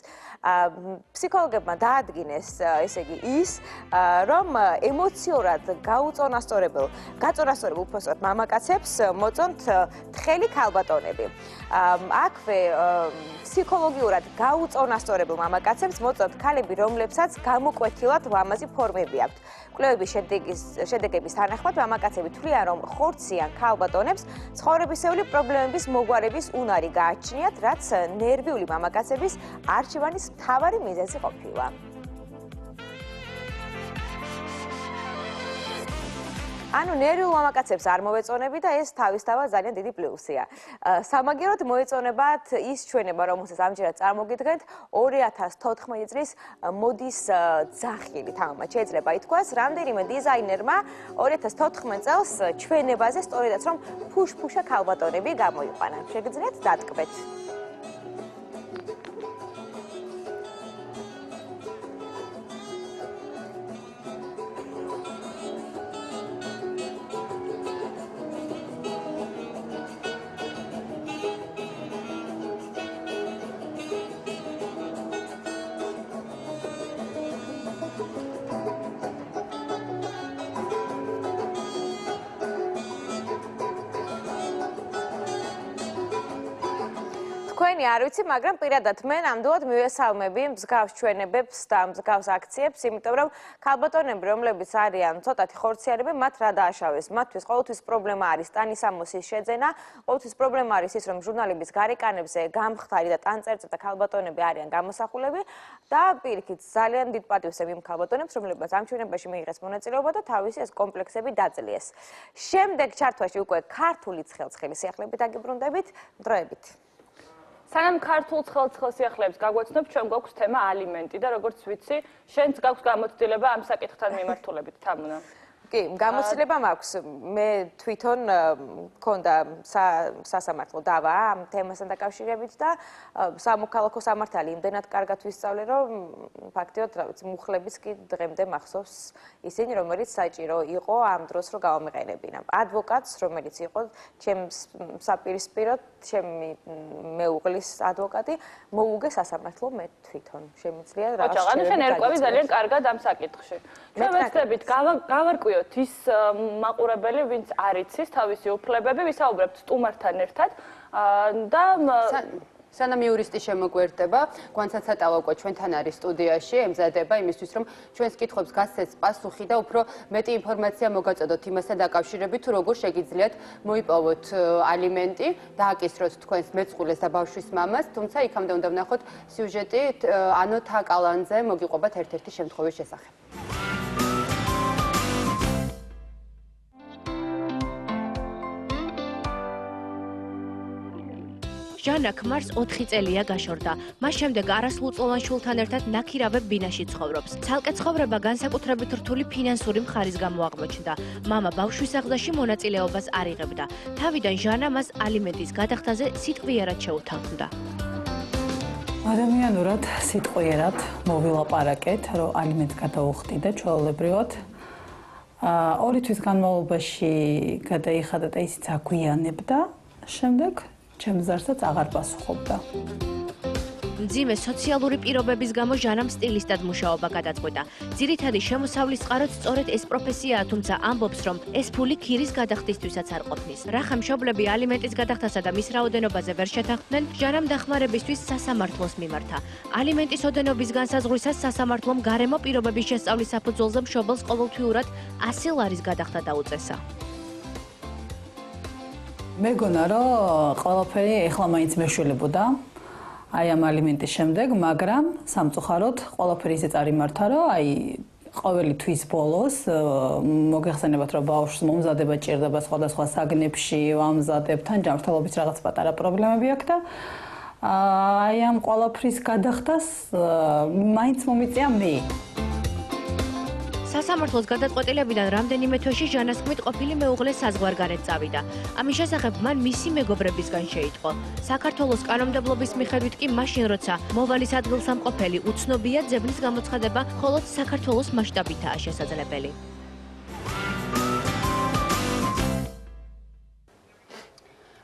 ფსიქოლოგებმა დაადგინეს, ესე იგი ის, რომ ემოციურად გაწონასწორებულ უпроსტად მამაკაცებს მოწონთ თხელი ქალბატონები. აქვე ფსიქოლოგიურად გაუწონასწორებულ მამაკაცებს მოწონთ ქალები, რომლებსაც გამოკვეთილად ლამაზი ფორმები აქვთ. კვლევების შედეგების თანახმად მამაკაცები თვლიან, რომ ხორციან ქალბატონებს ცხოვრებისეული პრობლემების მოგვარების უნარი გააჩნიათ, რაც ნერვიული მამაკაცების არჩევანის მთავარი მიზეზი ყოფილა. ანუ ნერვიულ მამაკაცებს არ მოვეწონები და ეს თავისთავად ძალიან დიდი პლუსია. სამაგიეროდ მოეწონებათ ის ჩვენება, რომელსაც ამჯერად წარმოგიდგენთ 2014 წლის მოდის ძახილი თამამად შეიძლება ითქვას, რამდენიმე დიზაინერმა 2014 წელს ჩვენებაზე სწორედაც რომ ფუშფუშა ქალბატონები გამოიყვანა. შეგიძლიათ დატკბეთ. თქვენი არ ვიცი, მაგრამ პირადად მე ნამდვილად მივესალმები მსგავს ჩვენებებს და მსგავს აქციებს, იმიტომ რომ ქალბატონები, რომლებიც არიან ცოტათი ხორციანები, მათ რა დააშავეს. მათთვის ყოველთვის პრობლემა არის ტანისამოსის შეძენა, ყოველთვის პრობლემა არის ის, რომ ჟურნალების გარეკანებზე გამხდარი და ტანწერწეთა ქალბატონები არიან გამოსახულები და პირიქით ძალიან დიდ პატივს იმ ქალბატონებს, რომლებსაც ამ ჩვენებაში მიიღეს მონაწილეობა და თავისი ეს კომპლექსები დაძლიეს. შემდეგ ჩართვაში უკვე ქართული ცხელ-ცხელი სიახლეებით დაგიბრუნდებით, დროებით. სანამ ქართულ ცხელ-ცხელ სიახლეებს გაგვაცნობ, ჩვენ გვაქვს თემა ალიმენტი და როგორც ვიცი, შენც გაქვს გამოცდილება ამ საკითხთან მიმართულებით, თამუნა. კი, გამოცდილება მაქვს. მე თვითონ მქონდა სასამართლო დავა ამ თემასთან დაკავშირებით და სამოქალაქო სამართალი იმდენად კარგად ვისწავლე, რომ ფაქტიურად, რა ვიცი, მუხლების კი დღემდე მახსოვს ისინი, რომელიც საჭირო იყო ამ დროს რომ გავამეყენებინა. ადვოკატს, რომელიც იყო ჩემს საპირისპიროდ, ჩემი მეუღლის ადვოკატი, მოუგე სასამართლო მე თვითონ. შემიძლია რაღაც ოჯახ, ანუ შენ ერკვევი ძალიან კარგად ამ საკითხში. ჩვენ ვეცდებით გავარკვიოთ ის მაყურებელი, ვინც არ იცის თავისი უფლებები, ვისაუბრებთ სტუმართან ერთად და სანამ იურისტი შემოგვერდება, გვანცაცატავა უკვე ჩვენთან არის სტუდიაში, ემზადება იმისთვის, რომ ჩვენს კითხვებს გასცეს პასუხი და უფრო მეტი ინფორმაცია მოგაწოდოთ იმასთან დაკავშირებით, თუ როგორ შეგიძლიათ მოიპოვოთ ალიმენტი, დააკისროთ თქვენს მეწყვილეს და ბავშვის მამას, თუმცა იქამდე უნდა ვნახოთ სიუჟეტი ანო თაკალანძე მოგიყვებათ ერთ-ერთი შემთხვევის შესახებ. ჟანა ქმარს 4 წელია გაშორდა. მას შემდეგ არასრულწლოვან შვილთან ერთად ნაქირავებ ბინაში ცხოვრობს. ცალკე ცხოვრება განსაკუთრებით რთული ფინანსური მხარის გამო აღმოჩნდა. მამა ბავშვის აღზრდაში მონაწილეობას არ იღებდა. თავიდან ჟანა მას ალიმენტის გადახდაზე სიტყვიერად შეუთანხმდა. ადამიანურად სიტყვიერად მოვილაპარაკეთ, რომ ალიმენტს გადაუხდიდე ჩვეულებრივად. 2 თვის განმავლობაში გადაიხადა და ისიც აგვიანებდა, შემდეგ ჩემს ზარსაც აღარ პასუხობდა. მძიმე სოციალური პირობების გამო ჟანამ სტილისტად მუშაობა გადაწყვეტა. ძირითადი შემოსავლის წყაროც სწორედ ეს პროფესიაა, თუმცა ამბობს, რომ ეს ფული ქირის გადახდისთვისაც არ ყოფნის. რახა მშობლები ალიმენტის გადახდასა და მის რაოდენობაზე ვერ შეთანხმდნენ, ჟანამ დახმარებისთვის სასამართლოს მიმართა. ალიმენტის ოდენობის განსაზღვრისას სასამართლომ გარემო პირობების შესწავლის საფუძველზე მშობელს ყოველთვიურად 100 ლარის გადახდა დაუწესა. მეგონა, რომ ყველაფერი ეხლა მაინც მეშველებოდა. აი ამ ალიმენტის შემდეგ, მაგრამ სამწუხაროდ ყველაფერი ისე წარიმართა, რომ აი ყოველი თვის ბოლოს მოგეხსენებათ, რომ ბავშვს მომზადება ჭირდება სხვადასხვა საგნებში, ვამზადებთან ჯანმრთელობის რაღაც პატარა პრობლემები აქვს და აი ამ ყველაფრის გადახდას მაინც მომიწია მე. სასამართლოს გადაწყვეტილებიდან რამდენიმე თვეში ჟანას თქმით ყოფილი მეუღლე საზღვარგარეთ წავიდა. ამის შესახებ მან მისი მეგობრებისგან შეიტყო. საქართველოს კანონმდებლობის მიხედვით კი მაშინ როცა მოვალის ადგილსამყოფელი უცნობია, ძებნის გამოცხადება მხოლოდ საქართველოს მასშტაბითაა შესაძლებელი.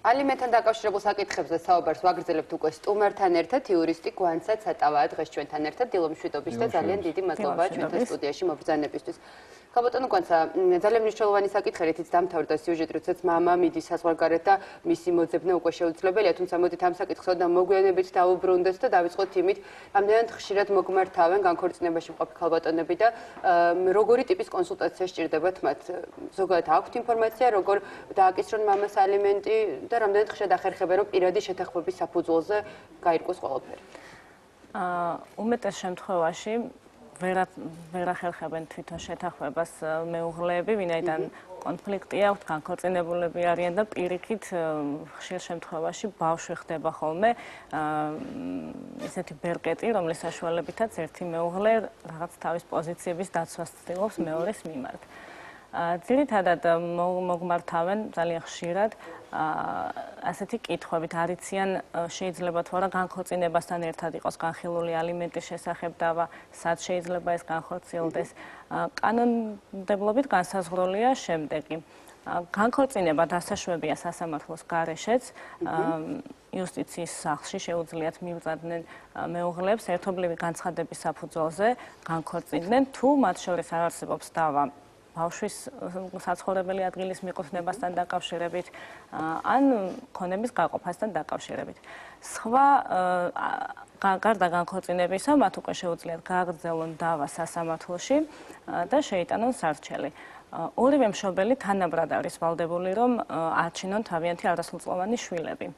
ალიმენტთან დაკავშირებულ საკითხებზე საუბარს ვაგრძელებთ უკვე სტუმართან ერთად, იურისტი გვანცა ცატავაა დღეს ჩვენთან ერთად. დილო მშვიდობის და ძალიან დიდი მადლობა ჩვენთან სტუდიაში მობრძანებისთვის. ხალბატონო გვანცა, ძალიან მნიშვნელოვანი საკითხი, რითიც დამთავრდა სიუჟეტი, როდესაც მამა მიდის საზღვარგარეთ და მისი მოძებნა უკვე შეუძლებელია, თუმცა მოდით ამ საკითხს ოდნავ მოგვიანებით დავუბრუნდეთ და დავიწყოთ იმით, რამდენად ხშირად მოგმართავენ განქორწინებაში მყოფი ხალბატონები და როგორი ტიპის კონსულტაცია სჭირდებათ მათ. ზოგადად აქვთ ინფორმაცია, როგორ დააკისრონ მამას ალიმენტი და რამდენად ხშირად ახერხებენ, რომ პირადი შეთანხმების საფუძველზე გაირკვეს ყველაფერი. უმეტეს შემთხვევაში ვერ ახერხებენ თვითონ შეთანხმებას მეუღლეები, ვინაიდან კონფლიქტი აქვთ, განქორწინებულები არიან და პირიქით ხშირ შემთხვევაში ბავშვი ხდება ხოლმე ისეთი ბერკეტი, რომლის საშუალებითაც ერთი მეუღლე რაღაც თავის პოზიციების დაცვას ცდილობს მეორის მიმართ. ძირითადად მოგმართავენ ძალიან ხშირად ასეთი კითხვებით, არიციან შეიძლება თუ არა განქორწინებასთან ერთად იყოს განხილული ალიმენტის შესახებ დავა, სად შეიძლება ეს განხორციელდეს. კანონმდებლობით განსაზღვრულია შემდეგი. განქორწინება დასაშვებია სასამართლოს გარეშეც, იუსტიციის სახლში შეუძლიათ მივწადნენ მეუღლეებს ერთობლივი განცხადების საფუძველზე განქორწინდნენ, თუ მათ შორის არ არსებობს დავა ბავშვის საცხოვრებელი ადგილის მიკუთვნებასთან დაკავშირებით, ან ქონების გაყოფასთან დაკავშირებით. სხვა გარდა განქორწინებისა, მათ უკვე შეუძლიათ გააგრძელონ დავა სასამართლოში და შეიტანონ სარჩელი. ორივე მშობელი თანაბრად არის ვალდებული, რომ არჩინონ თავიანთი არასრულწლოვანი შვილები.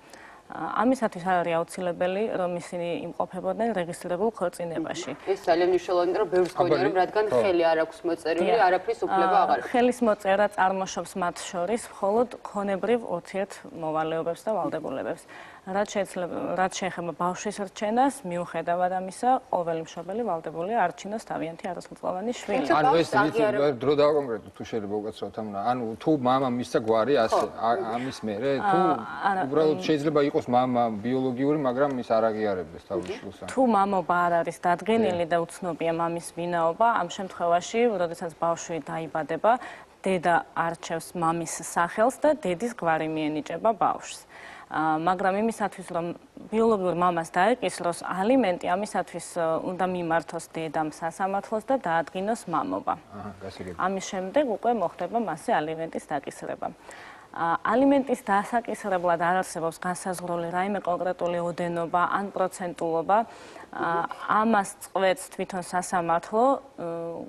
ამისათვის არ არის აუცილებელი, რომ ისინი იმყოფებოდნენ რეგისტრირებულ ქორწინებაში. ეს ძალიან მნიშვნელოვანია, რომ ბევრს გონია, რომ რადგან ხელი არ აქვს მოწერილი, არაფრის უფლება აღარ აქვს. ხელის მოწერა წარმოშობს მათ შორის მხოლოდ ქონებრივ ურთიერთმოვალეობებს და ვალდებულებებს. რაც შეეხება ბავშვის რჩენას, მიუხედავად ამისა, ყოველი მშობელი ვალდებულია არჩინოს თავიანთი არასრულწლოვანი შვილი. ანუ ეს დრო დავაკონკრეტოთ, თუ შეიძლება უკაცრავთ ამ, ანუ თუ მამა მისცა გვარი ასე, ამის მერე, თუ უბრალოდ შეიძლება იყოს მამა ბიოლოგიური, მაგრამ ის არ აღიარებდეს თავის შვილს. თუ მამობა არ არის დადგენილი და უცნობია მამის ვინაობა, ამ შემთხვევაში, როდესაც ბავშვი დაიბადება, დედა არჩევს მამის სახელს და დედის გვარი მიენიჭება ბავშვს. მაგრამ იმისათვის, რომ ბიოლოგიურ მამას დაეკისროს ალიმენტი, ამისათვის უნდა მიმართოს დედამ სასამართლოს და დაადგინოს მამობა. ამის შემდეგ უკვე მოხდება მასზე ალიმენტის დაკისრება. ალიმენტის დასაკისრებლად არ არსებობს განსაზღვრული რაიმე კონკრეტული ოდენობა ან პროცენტულობა. ამას წყვეტს თვითონ სასამართლო.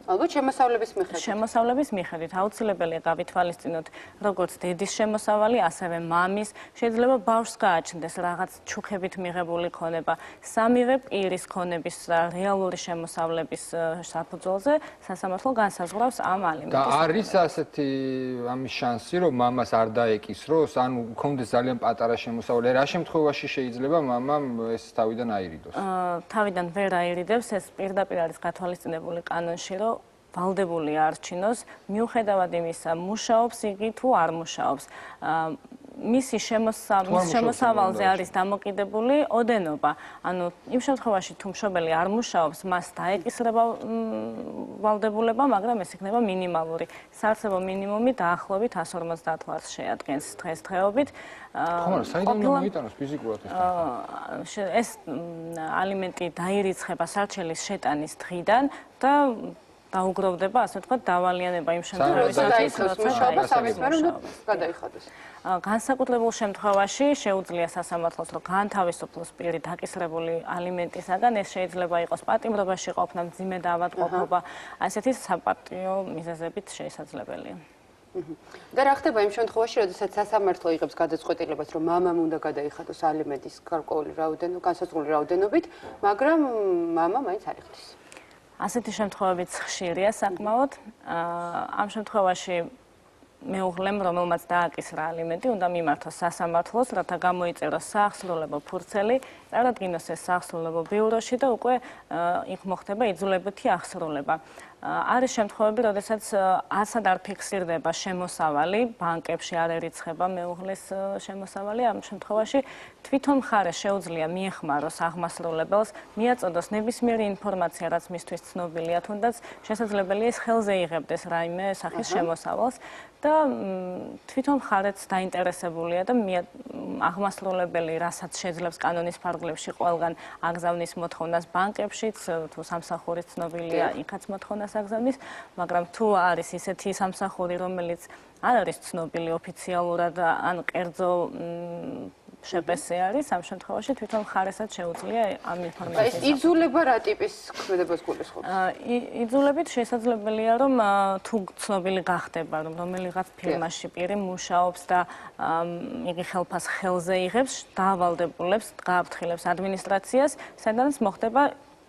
ალბათ შემოსავლების მიხედვით. შემოსავლების მიხედვით აუცილებელია გავითვალისწინოთ როგორც დედის შემოსავალი, ასევე მამის. შეიძლება ბავშვს გააჩნდეს რაღაც ჩუქებით მიღებული ქონება. სამივე პირის ქონების რეალური შემოსავლების საფუძველზე სასამართლო განსაზღვრავს ამ ალიმენტის. და არის ასეთი ამის შანსი, რომ მამას არ დაეკისროს, ანუ მქონდეს ძალიან პატარა შემოსავალი. რა შემთხვევაში შეიძლება მამამ ეს თავიდან აირიდოს? თავიდან ვერ აირიდებს, ეს პირდაპირ არის გათვალისწინებული კანონში, რომ ვალდებული არჩინოს, მიუხედავად იმისა, მუშაობს იგი თუ არ მუშაობს. მისი შემოსავალზე არის დამოკიდებული ოდენობა. ანუ იმ შემთხვევაში თუ მშობელი არ მუშაობს, მას დაეკისრება ვალდებულება, მაგრამ ეს იქნება მინიმალური. საარსებო მინიმუმი დაახლოებით 150 ლარს შეადგენს დღესდღეობით. ხომ, საიდან მოიტანოს ფიზიკურად ეს ალიმენტი დაირიცხება სარჩელის შეტანის დღიდან და დაუგროვდება, ასე ვთქვათ, დავალიანება იმ შემთხვევაში, განსაკუთრებულ შემთხვევაში შეუძლია სასამართლოს, რომ განთავისუფლოს პირი დაკისრებული ალიმენტისაგან, ეს შეიძლება იყოს პატიმრობაში ყოფნა, მძიმე დაავადყოფობა, ასეთი საპატიო მიზეზებით შესაძლებელია. და რა ხდება იმ შემთხვევაში, როდესაც სასამართლო იღებს გადაწყვეტილებას, რომ მამამ უნდა გადაიხადოს ალიმენტის გარკვეული რაოდენობით, განსაზღვრული რაოდენობით, მაგრამ მამა მაინც არ იხდის. ასეთი შემთხვევებიც ხშირია საკმაოდ. ამ შემთხვევაში მეუღლემ, რომელმაც დააკისრა ალიმენტი, უნდა მიმართოს სასამართლოს, რათა გამოიწეროს საახსრულებო ფურცელი, წარადგინოს ეს საახსრულებო ბიუროში და უკვე იქ მოხდება იძულებითი აღსრულება. არის შემთხვევები, როდესაც ასად არ ფიქსირდება შემოსავალი, ბანკებში არ ერიცხება მეუღლის შემოსავალი, ამ შემთხვევაში თვითონ მხარეს შეუძლია მიეხმაროს აღმასრულებელს, მიაწოდოს ნებისმიერი ინფორმაცია, რაც მისთვის ცნობილია, თუნდაც შესაძლებელია ის ხელზე იღებდეს რაიმე სახის შემოსავალს და თვითონ მხარეც დაინტერესებულია და აღმასრულებელი, რასაც შეძლებს კანონის ფარგლებში ყველგან აგზავნის მოთხოვნას ბანკებშიც, თუ სამსახურის ცნობილია, იქაც მოთხოვნას აგზავნის, მაგრამ თუ არის ისეთი სამსახური, რომელიც არ არის ცნობილი ოფიციალურად ან კერძო შეპესე არის, ამ შემთხვევაში თვითონ მხარესაც შეუძლია ამ ინფორმაციას. ეს იძულება რა ტიპის ქმედებას გულისხმობს? იძულებით შესაძლებელია, რომ თუ ცნობილი გახდება, რომ რომელიღაც ფირმაში პირი მუშაობს და იგი ხელფას ხელზე იღებს, დაავალდებულებს, გააფრთხილებს ადმინისტრაციას, სადაც მოხდება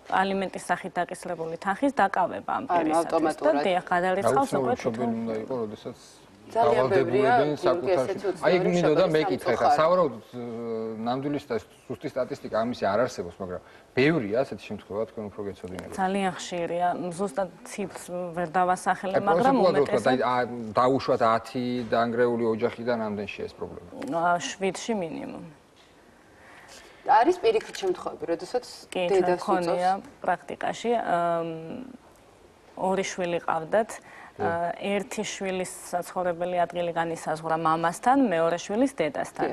ალიმენტის სახით დაკისრებული თანხის დაკავება ამ პირისათვის და დიახ, გადარიცხავს უკვე თვითონ. უნდა იყო, როდესაც ძალიან ბევრია აი ეგ მინდოდა მეკითხე ხა სავარაუდოდ ნამდვილი ზუსტი სტატისტიკა ამისი არ არსებობს, მაგრამ ბევრია ასეთი შემთხვევა, თქვენ უფრო გეცოდინებთ. ძალიან ხშირია, ზუსტად ციფრს ვერ დავასახელებ, მაგრამ უმეტესად დაუშვათ 10 დაანგრეული ოჯახიდან ამდენშია ეს პრობლემა. 7-ში მინიმუმ. არის პირიქით შემთხვევები, როდესაც დედას უწევს პრაქტიკაში ორი შვილი ყავდათ. ერთი შვილის საცხოვრებელი ადგილი განისაზღვრა მამასთან, მეორე შვილის დედასთან.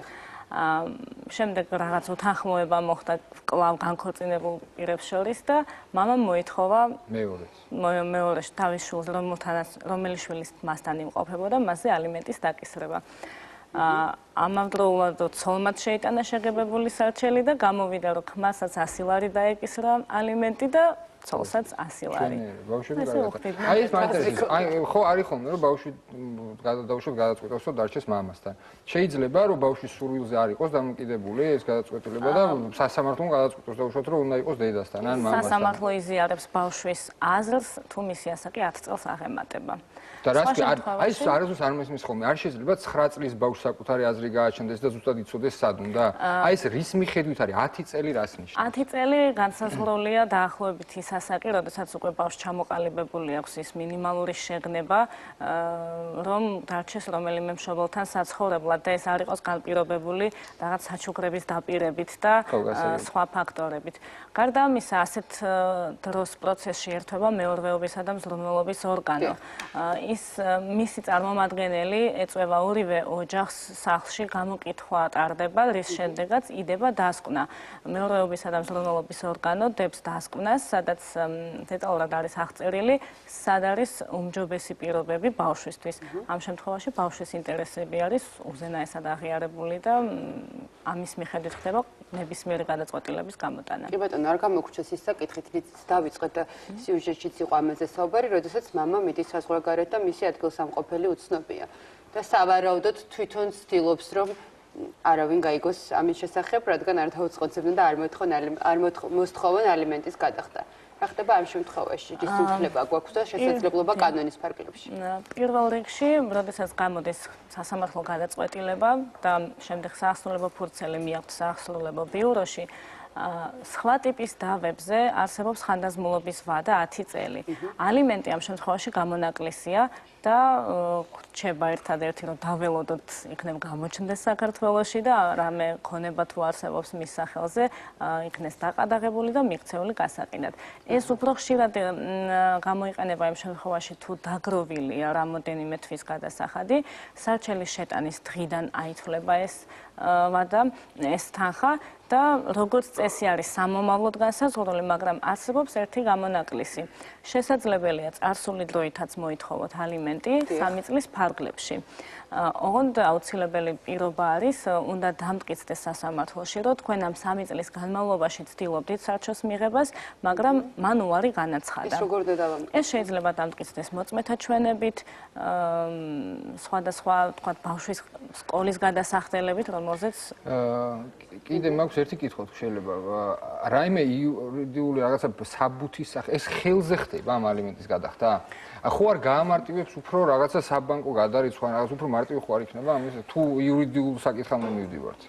შემდეგ რაღაც უთანხმოება მოხდა კვლავ განქორწინებულ პირებს შორის და მამამ მოითხოვა მეორეში თავის შვილს, რომელი შვილის მასთან იმყოფებოდა, მასზე ალიმენტის დაკისრება. ამავდროულად ცოლმაც შეიტანა შეგებებული სარჩელი და გამოვიდა, რომ ქმასაც 100 ლარი დაეკისრა ალიმენტი და ცოლსაც 100 ლარი. ბავშვები გადაწყვეტეს. აი ეს მაინტერესებს. აი ხო არის ხოლმე რომ ბავშვი გადაწყვეტს გადაწყვეტავს რომ დარჩეს მამასთან. შეიძლება რომ ბავშვის სურვილზე არ იყოს დამოკიდებული ეს გადაწყვეტილება და სასამართლომ გადაწყვეტოს დაუშვათ რომ უნდა იყოს დედასთან ან მამასთან. სასამართლო იზიარებს ბავშვის აზრს, თუ მისი ასაკი 10 წელს აღემატება. და რას აი ეს არასდროს არ მესმის ხოლმე. არ შეიძლება 9 წლის ბავშვს საკუთარი აზრი გააჩნდეს და ზუსტად იცოდეს სად უნდა. აი ეს რის მიხედვით არის 10 წელი რას ნიშნავს? 10 წელი განსაზღვრულია დაახლოებით ის ასაკი, როდესაც უკვე ბავშვს ჩამოყალიბებული აქვს ის მინიმალური შეგნება, რომ დარჩეს რომელიმე მშობელთან საცხოვრებლად და ეს არ იყოს განპირობებული რაღაც საჩუქრების დაპირებით და სხვა ფაქტორებით. გარდა ამისა, ასეთ დროს პროცესში ერთვება მეურვეობისა და მზრუნველობის ორგანო. მისი წარმომადგენელი ეწევა ორივე ოჯახს სახლში გამოკითხვა ტარდება, რის შემდეგაც იდება დასკვნა. მეურვეობისა და მზრუნველობის ორგანო დებს დასკვნას, სადაც დეტალურად არის აღწერილი, სად არის უმჯობესი პირობები ბავშვისთვის. ამ შემთხვევაში ბავშვის ინტერესები არის უზენაესად აღიარებული და ამის მიხედვით ხდება ნებისმიერი გადაწყვეტილების გამოტანა. კი ბატონო, არ გამოგვრჩეს ის საკითხით, რის დავიწყეთ და სიუჟეტშიც იყო ამაზე საუბარი, როდესაც მამა მიდის საზღვარგარეთ და მისი ადგილსამყოფელი უცნობია. და სავარაუდოდ თვითონ ცდილობს, რომ არავინ გაიგოს ამის შესახებ, რადგან არ დაუწყოცებდნენ და არ მოსთხოვენ ალიმენტის გადახდა. რა ხდება ამ შემთხვევაში? რის უფლება გვაქვს და შესაძლებლობა კანონის ფარგლებში? პირველ რიგში, როდესაც გამოდის სასამართლო გადაწყვეტილება და შემდეგ საახსრულებო ფურცელი მიაქვს საახსრულებო ბიუროში, სხვა ტიპის დავებზე არსებობს ხანდაზმულობის ვადა 10 წელი. ალიმენტი ამ შემთხვევაში გამონაკლისია და რჩება ერთადერთი რომ დაველოდოთ იქნებ გამოჩნდეს საქართველოში და რამე ქონება თუ არსებობს მის სახელზე იქნეს დაყადაღებული და მიქცეული გასაყიდად. ეს უფრო ხშირად გამოიყენება იმ შემთხვევაში თუ დაგროვილია რამოდენიმე თვის გადასახადი, სარჩელის შეტანის დღიდან აითვლება ეს ვადა, ეს თანხა და როგორც წესი არის სამომავლოდ განსაზღვრული, მაგრამ არსებობს ერთი გამონაკლისი. შესაძლებელია წარსული დროითაც მოითხოვოთ ალიმენტი 3 წლის ფარგლებში. ოღონდ აუცილებელი პირობა არის, უნდა დამტკიცდეს სასამართლოში, რომ თქვენ ამ 3 წლის განმავლობაში ცდილობდით სარჩოს მიღებას, მაგრამ მან უარი განაცხადა. ეს როგორ დადავამტკიცოთ? ეს შეიძლება დამტკიცდეს მოწმეთა ჩვენებით, სხვადასხვა, თქვათ, ბავშვის სკოლის გადასახდელებით, რომელზეც კიდე მაქვს ერთი კითხვა თუ შეიძლება. რაიმე იურიდიული რაღაცა საბუთის სახე, ეს ხელზე ხდება ამ ალიმენტის გადახდა? ხო არ გაამარტივებს უფრო რაღაცა საბანკო გადარიცხვა, რაღაც უფრო მარტივი ხო არ იქნება ამის თუ იურიდიულ საკითხამდე მივდივართ?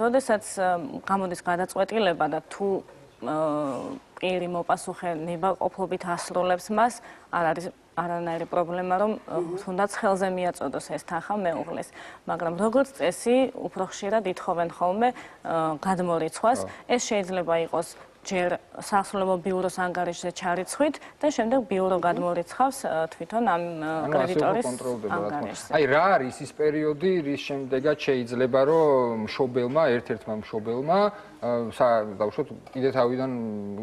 როდესაც გამოდის გადაწყვეტილება და თუ პირი მოპასუხე ნებაყოფლობით ასრულებს მას, არ არის არანაირი პრობლემა, რომ თუნდაც ხელზე მიაწოდოს ეს თანხა მეუღლეს. მაგრამ როგორც წესი, უფრო ხშირად ითხოვენ ხოლმე გადმორიცხვას. ეს შეიძლება იყოს ჯერ სასულიერო ბიუროს ანგარიშზე ჩარიცხვით და შემდეგ ბიურო გადმორიცხავს თვითონ ამ კრედიტორის ანგარიშზე. აი რა არის ის პერიოდი, რის შემდეგაც შეიძლება რომ მშობელმა, ერთ-ერთმა მშობელმა დაუშვათ კიდე თავიდან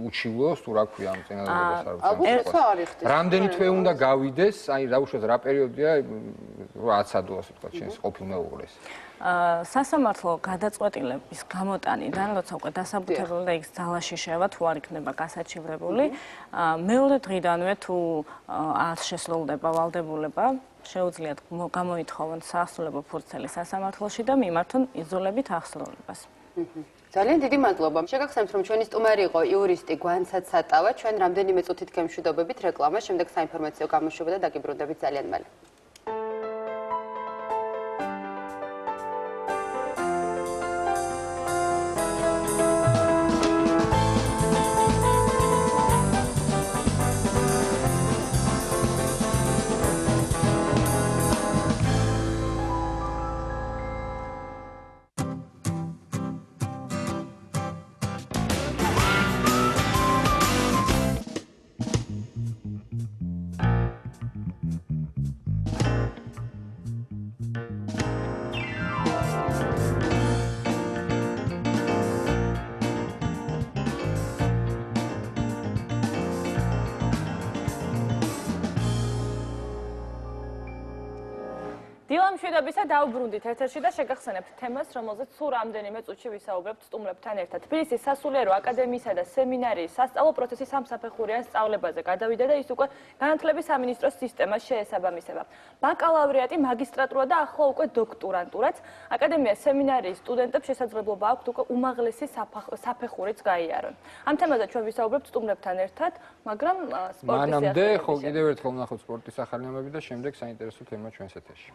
უჩივლოს თუ რა ქვია ამ წინადადებას. რამდენი თვე უნდა გავიდეს, აი დაუშვათ რა პერიოდია რომ აცადო ასე ვთქვათ შენს ყოფილ მეუღლეს. სასამართლო გადაწყვეტილების გამოტანიდან, როცა უკვე დასაბუთებული და იქ ძალაში შევა, თუ არ იქნება გასაჩივრებული, მეორე დღიდანვე თუ არ შესრულდება ვალდებულება, შეუძლიათ გამოითხოვონ საასრულებო ფურცელი სასამართლოში და მიმართონ იძულებით აღსრულებას. ძალიან დიდი მადლობა. შეგახსენებთ, რომ ჩვენი სტუმარი იყო იურისტი გვანცად სატავა. ჩვენ რამდენიმე წუთით გემშვიდობებით რეკლამა, შემდეგ საინფორმაციო გამოშვება და დაგიბრუნდებით ძალიან მალე. დილამშვიდობისა დაუბრუნდით ეთერში და შეგახსენებთ თემას, რომელზეც სულ რამდენიმე წუთში ვისაუბრებთ სტუმრებთან ერთად. თბილისის სასულიერო აკადემიისა და სემინარიის სასწავლო პროცესის სამსაფეხურიან სწავლებაზე გადავიდა და ის უკვე განათლების სამინისტროს სისტემას შეესაბამისება. ბაკალავრიატი, მაგისტრატურა და ახლა უკვე დოქტორანტურაც. აკადემიას სემინარიის სტუდენტებს შესაძლებლობა აქვთ უკვე უმაღლესი საფეხურიც გაიარონ. ამ თემაზე ჩვენ ვისაუბრებთ სტუმრებთან ერთად, მაგრამ სპორტის მანამდე ხო კიდევ ერთხელ ვნახოთ სპორტის ახალი ამბები და შემდეგ საინტერესო თემა ჩვენს ეთერში.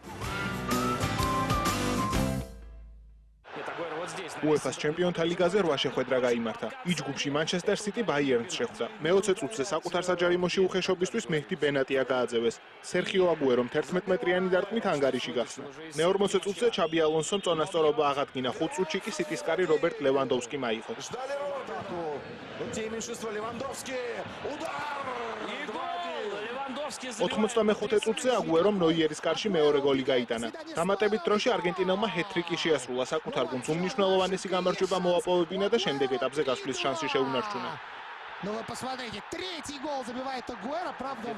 UEFA-ს ჩემპიონთა ლიგაზე 8 შეხვედრა გაიმართა. იჯ ჯგუფში Manchester City Bayern-ს შეხვდა. მე-20 წუთზე საკუთარ საჯარიმოში უხეშობისთვის მეჰდი ბენატია გააძევეს. სერხიო აგუერომ 11 მეტრიანი დარტყმით ანგარიში გახსნა. მე-40 წუთზე ჩაბი ალონსომ წონასწორობა აღადგინა. 5 წუთში კი City-ს კარი რობერტ ლევანდოვსკიმ აიღო. 95 წუთზე აგუერომ ნოიერის კარში მეორე გოლი გაიტანა. დამატებით დროში არგენტინელმა ჰეტ-ტრიკი შეასრულა, საკუთარ გუნდს უმნიშვნელოვანესი გამარჯვება მოაპოვებინა და შემდეგ ეტაპზე გასვლის შანსი შეუნარჩუნა. Ну вы посмотрите, третий гол забивает Агуэро, правда.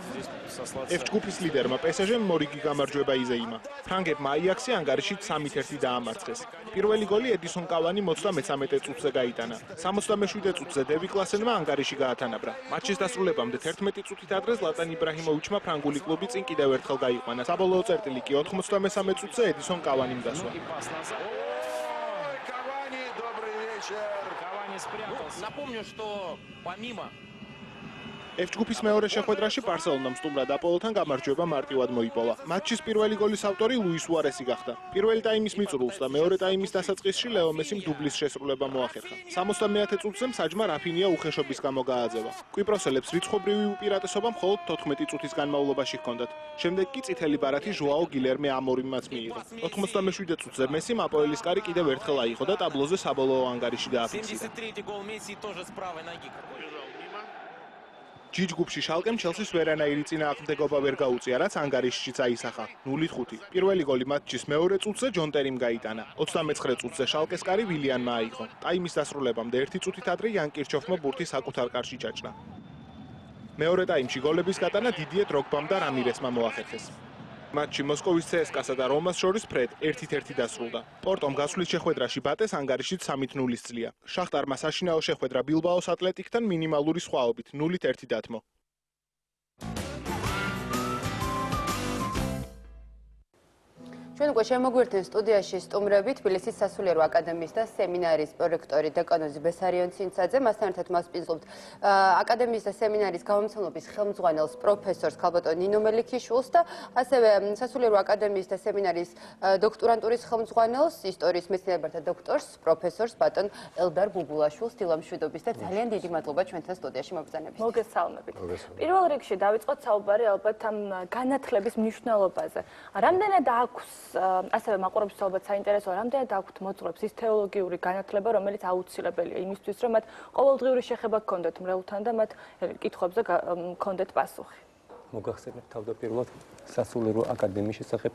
F ჯგუფის ლიდერმა PSG-მ მორიგი გამარჯვება იზეიმა. ფრანგებმა აიაქსი ანგარიშით 3-1 დაამარცხეს. პირველი გოლი ედისონ კავანი 33 წუთზე გაიტანა. 77 წუთზე დევი კლასენმა ანგარიში გაათანაბრა. მატჩის დასრულებამდე 11 წუთით ადრე ზლატან იბრაჰიმოვიჩმა ფრანგული კლუბი წინ კიდევ ერთხელ გაიყვანა. საბოლოო წერტილი კი 93 წუთზე ედისონ კავანიმ დასვა. Напомню, что помимо F ჯგუფის მეორე შეხვედრაში ბარსელონამ სტუმრად აპოლოთან გამარჯვება მარტივად მოიპოვა. მატჩის პირველი გოლის ავტორი ლუის სუარესი გახდა. პირველი ტაიმის მიწურულს და მეორე ტაიმის დასაწყისში ლეო მესიმ დუბლის შესრულება მოახერხა. 70-ე წუთზე საჯმა რაფინია უხეშობის გამო გააძევა. კვიპროსელებს რიცხობრივი უპირატესობა მხოლოდ 14 წუთის განმავლობაში ჰქონდათ. შემდეგ კი წითელი ბარათი ჟოაო გილერმე ამორიმაც მიიღო. 97 წუთზე მესიმ აპოელის კარი კიდევ ერთხელ აიღო და ტაბლოზე საბოლოო ანგარიში დააფიქსირა. G ჯგუფში შალკემ ჩელსის ვერანაირი წინააღმდეგობა ვერ გაუწია, რაც ანგარიშშიც აისახა 0-5. პირველი გოლი მატჩის მეორე წუთზე ჯონ ტერიმ გაიტანა. 29 წუთზე შალკეს კარი ვილიანმა აიღო. ტაიმის დასრულებამდე 1 წუთით ადრე იან კირჩოფმა ბურთი საკუთარ კარში ჩაჭრა. მეორე ტაიმში გოლების გატანა დიდიე დროგბამ და რამირესმა მოახერხეს. მატჩი მოსკოვის CSKA-სა და რომას შორის ფრედ 1-1 დასრულდა. პორტომ გასვლის შეხვედრაში ბატეს ანგარიშით 3-0 წლია. შახტარმა საშინაო შეხვედრა ბილბაოს ატლეტიკთან მინიმალური სხვაობით 0-1 დათმო. ჩვენ უკვე შემოგვირთვენ სტუდიაში სტუმრები თბილისის სასულიერო აკადემიის და სემინარის პრორექტორი დეკანოზი ბესარიონ ცინცაძე. მასთან ერთად მასპინძლობთ აკადემიის და სემინარის გამომცემლობის ხელმძღვანელს პროფესორს ქალბატონ ნინო მელიქიშვილს და ასევე სასულიერო აკადემიის და სემინარის დოქტორანტურის ხელმძღვანელს, ისტორიის მეცნიერებათა დოქტორს, პროფესორს ბატონ ელდარ ბუბულაშვილს დილამშვიდობის და ძალიან დიდი მადლობა ჩვენთან სტუდიაში მობრძანებისთვის. მოგესალმებით. პირველ რიგში დავიწყოთ საუბარი ალბათ ამ განათლების მნიშვნელობაზე. რამდენად აქვს ასევე მაყურებელს ალბათ საინტერესო, რამდენად აქვთ მოძღვრებს ის თეოლოგიური განათლება, რომელიც აუცილებელია იმისთვის, რომ მათ ყოველდღიური შეხება ჰქონდეთ მრევლთან და მათ კითხვებზე ჰქონდეთ პასუხი. მოგახსენებთ თავდაპირველად სასულიერო აკადემიის შესახებ,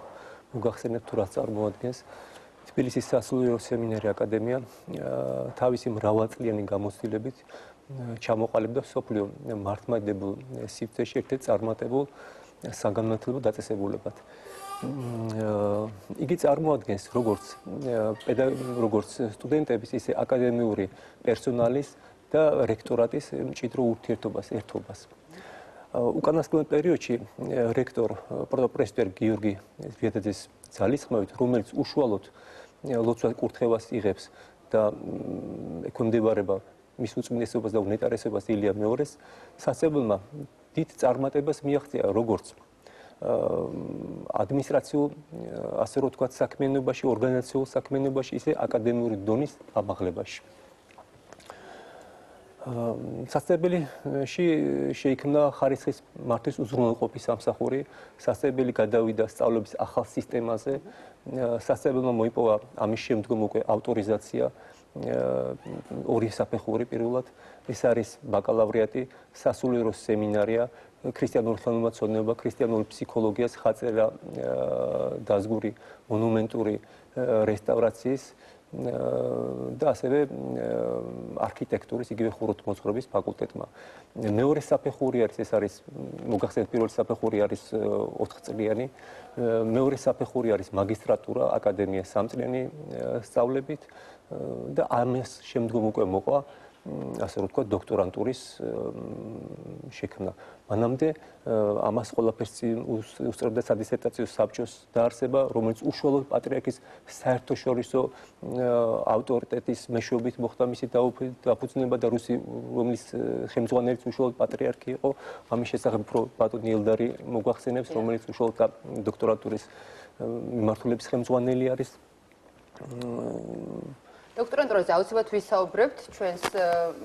მოგახსენებთ თუ რაც წარმოადგენს თბილისის სასულიერო სემინარი აკადემია თავისი მრავალწლიანი გამოცდილებით ჩამოყალიბდა მსოფლიო მართლმადიდებელ სივრცეში ერთ-ერთ წარმატებულ საგანმანათლებლო დაწესებულებად. იგი წარმოადგენს როგორც სტუდენტების, ისე აკადემიური პერსონალის და რექტორატის მჭიდრო ურთიერთობას, ერთობას. უკანასკნელ პერიოდში რექტორ პროფესორ გიორგი ზვიადაძის ძალისხმევით, რომელიც უშუალოდ ლოცვა კურთხევას იღებს და ექვემდებარება მის უწმინდესობას და უნეტარესობას ილია მეორეს, სასწავლებელმა დიდ წარმატებას მიაღწია როგორც ადმინისტრაციულ, ასე რომ ვთქვათ, საქმიანობაში, ორგანიზაციულ საქმიანობაში, ისე აკადემიური დონის ამაღლებაში. სასწავლებელი შეიქმნა ხარისხის მართვის უზრუნველყოფის სამსახური, სასწავლებელი გადავიდა სწავლების ახალ სისტემაზე, სასწავლებელმა მოიპოვა ამის შემდგომ უკვე ავტორიზაცია ორი საფეხური პირველად, ეს არის ბაკალავრიატი, სასულიერო სემინარია, ქრისტიანული ხელოვნებაცოდნეობა, ქრისტიანული ფსიქოლოგია, ხაწერა, დაზგური, მონუმენტური რესტავრაციის და ასევე არქიტექტურის, იგივე ხუროთმოძღვრების ფაკულტეტმა. მეორე საფეხური არის, ეს არის მოგახსენებთ, პირველი საფეხური არის 4 წლიანი, მეორე საფეხური არის მაგისტრატურა, აკადემია 3 წლიანი სწავლებით და ამის შემდგომ უკვე მოყვა ასე რომ ვთქვათ, დოქტორანტურის შექმნა. მანამდე ამას ყველაფერს უსწრებდა სადისერტაციო საბჭოს დაარსება, რომელიც უშუალოდ პატრიარქის საერთაშორისო ავტორიტეტის მეშვეობით მოხდა მისი დაფუძნება და რომლის ხელმძღვანელიც უშუალოდ პატრიარქი იყო. ამის შესახებ ბატონი ელდარი მოგახსენებს, რომელიც უშუალოდ დოქტორანტურის მიმართულების ხელმძღვანელი არის. დოქტორანტურაზე აუცილებლად ვისაუბრებთ ჩვენს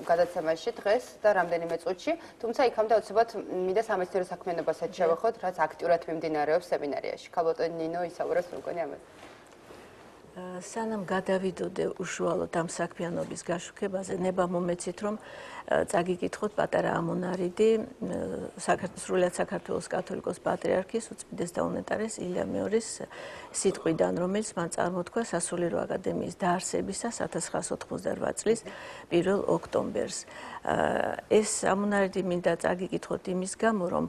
გადაცემაში დღეს და რამდენიმე წუთში, თუმცა იქამდე აუცილებლად მინდა სამეცნიერო საქმიანობასაც შევეხოთ, რაც აქტიურად მიმდინარეობს სემინარიაში. ქალბატონი ნინო ისაუბრებს როგორი ამაზე. სანამ გადავიდოდე უშუალოდ ამ საქმიანობის გაშუქებაზე, ნება მომეცით, რომ წაგიკითხოთ პატარა ამონარიდი სრულიად საქართველოს კათოლიკოს პატრიარქის უწმიდეს და უნეტარეს ილია მეორის სიტყვიდან, რომელიც მან წარმოთქვა სასულიერო აკადემიის დაარსებისას 1988 წლის 1 ოქტომბერს. ეს ამონარიდი მინდა წაგიკითხოთ იმის გამო, რომ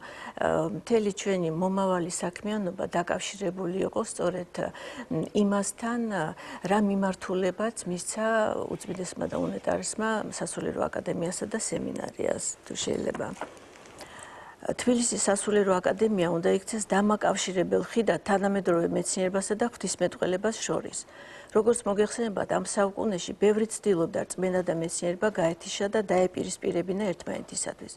მთელი ჩვენი მომავალი საქმიანობა დაკავშირებული იყო სწორედ იმასთან, რა მიმართულებაც მისცა უწმიდესმა და უნეტარესმა სასულიერო აკადემიასა და სემინარიას, თუ შეიძლება. თბილისის სასულიერო აკადემია უნდა იქცეს დამაკავშირებელ ხიდად თანამედროვე მეცნიერებასა და ღვთისმეტყველებას შორის. როგორც მოგეხსენებათ, ამ საუკუნეში ბევრი ცდილობდა რწმენა და მეცნიერება გაეთიშა და დაეპირისპირებინა ერთმანეთისათვის.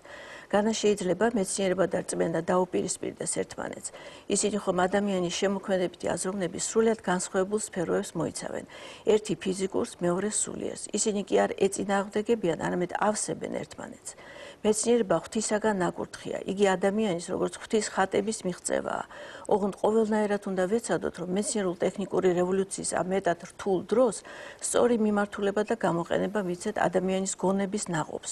განა შეიძლება მეცნიერება და რწმენა დაუპირისპირდეს ერთმანეთს. ისინი ხომ ადამიანის შემოქმედებითი აზროვნების სრულად განსხვავებულ სფეროებს მოიცავენ. ერთი ფიზიკურს, მეორე სულიერს. ისინი კი არ ეწინააღმდეგებიან, არამედ ავსებენ ერთმანეთს. მეცნიერება ღვთისაგან ნაკურთხია. იგი ადამიანის როგორც ღვთის ხატების მიღწევაა. ოღონდ ყოველნაირად უნდა ვეცადოთ, რომ მეცნიერულ-ტექნიკური რევოლუციის ამ მეტად რთულ დროს სწორი მიმართულება და გამოყენება მიცეთ ადამიანის გონების ნაყოფს.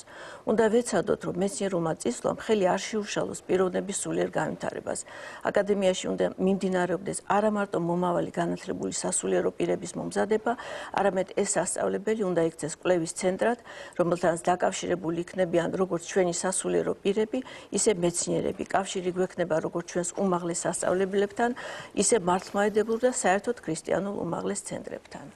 უნდა ვეცადოთ, რომ მეცნიერულმა წისვლამ ხელი არ შეუშალოს პიროვნების სულიერ განვითარებას. აკადემიაში უნდა მიმდინარეობდეს არა მარტო მომავალი განათლებული სასულიერო პირების მომზადება, არამედ ეს სასწავლებელი უნდა იქცეს კვლევის ცენტრად, რომელთანაც დაკავშირებული იქნებიან როგორც ჩვენი სასულიერო პირები, ისე მეცნიერები. კავშირი გვექნება როგორც ჩვენს უმაღლეს სასწავლებლებთან, ისე მართლმადიდებლურ და საერთოდ ქრისტიანულ უმაღლეს ცენტრებთან.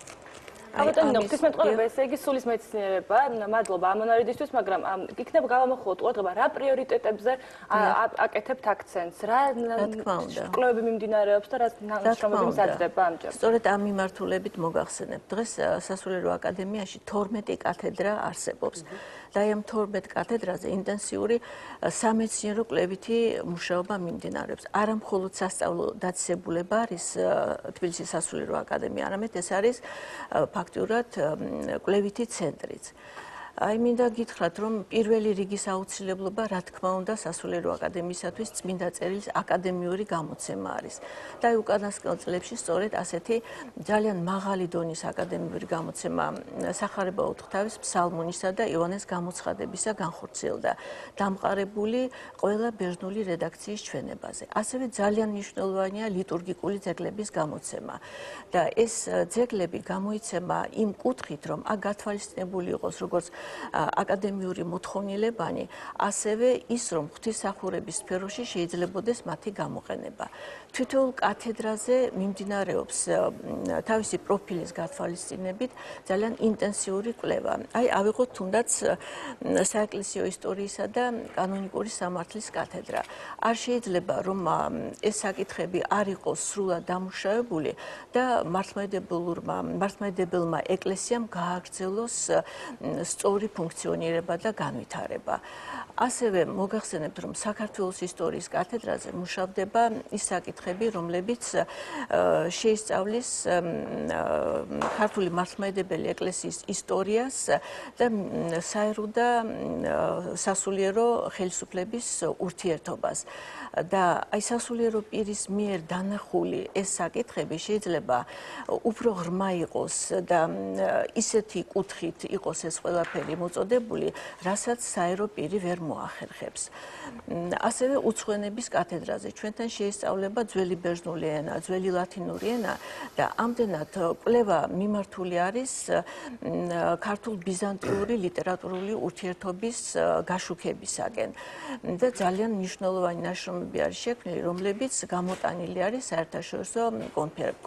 ბატონო, ღვთისმეტყველება, ესე იგი სულის მეცნიერება, მადლობა ამონარიდისთვის, მაგრამ იქნება გავამოხილოთ ყურადღება, რა პრიორიტეტებზე აკეთებთ აქცენტს, რა კვლევები მიმდინარეობს და რა ნაშრომები მზადდება ამჯერად. სწორედ ამ მიმართულებით მოგახსენებთ, დღეს სასულიერო აკადემიაში 12 კათედრა არსებობს. და ამ 12 კათედრაზე ინტენსიური სამეცნიერო კვლევითი მუშაობა მიმდინარეობს. არა მხოლოდ სასწავლო დაწესებულება არის თბილისის სასულიერო აკადემია, არამედ ეს არის ფაქტურად კვლევითი ცენტრიც. აი მინდა გითხრათ, რომ პირველი რიგის აუცილებლობა, რა თქმა უნდა, სასულიერო აკადემიისათვის წმინდა წერილის აკადემიური გამოცემა არის. და აი უკანასკნელ წლებში სწორედ ასეთი ძალიან მაღალი დონის აკადემიური გამოცემა სახარებაოდ ღვთავის ფსალმუნისა და იოანეს გამოცხადებისა განხორციელდა, დამყარებული ყველა ბერძნული რედაქციის ჩვენებაზე. ასევე ძალიან მნიშვნელოვანია ლიტურგიკული ძეგლების გამოცემა. და ეს ძეგლები გამოიცემა იმ კუთხით, რომ აქ გათვალისწინებული იყოს როგორც აკადემიური მოთხოვნილებანი, ასევე ის, რომ ღვთისმსახურების სფეროში შეიძლებოდეს მათი გამოყენება. თითოეულ კათედრაზე მიმდინარეობს თავისი პროფილის გათვალისწინებით ძალიან ინტენსიური კვლევა. აი ავიღოთ თუნდაც საეკლესიო ისტორიისა და კანონიკური სამართლის კათედრა. არ შეიძლება რომ ეს საკითხები არ იყოს სრულად დამუშავებული და მართლმადიდებელმა ეკლესიამ გააგრძელოს სწორი ფუნქციონირება და განვითარება. ასევე მოგახსენებთ, რომ საქართველოს ისტორიის კათედრაზე მუშავდება ის საკითხები, რომლებიც შეისწავლის ქართული მართლმადიდებელი ეკლესიის ისტორიას და საერო და სასულიერო ხელისუფლების ურთიერთობას. და აი სასულიერო პირის მიერ დანახული ეს საკითხები შეიძლება უფრო ღრმა იყოს და ისეთი კუთხით იყოს ეს ყველაფერი მოწოდებული, რასაც საერო პირი ვერ მოახერხებს. ასევე უცხოენების კათედრაზე ჩვენთან შეისწავლება ძველი ბერძნული ენა, ძველი ლათინური ენა და ამდენად კვლევა მიმართული არის ქართულ-ბიზანტიური ლიტერატურული ურთიერთობის გაშუქებისაკენ. და ძალიან მნიშვნელოვანი ნაშრომები არის შექმნილი, რომლებიც გამოტანილი არის საერთაშორისო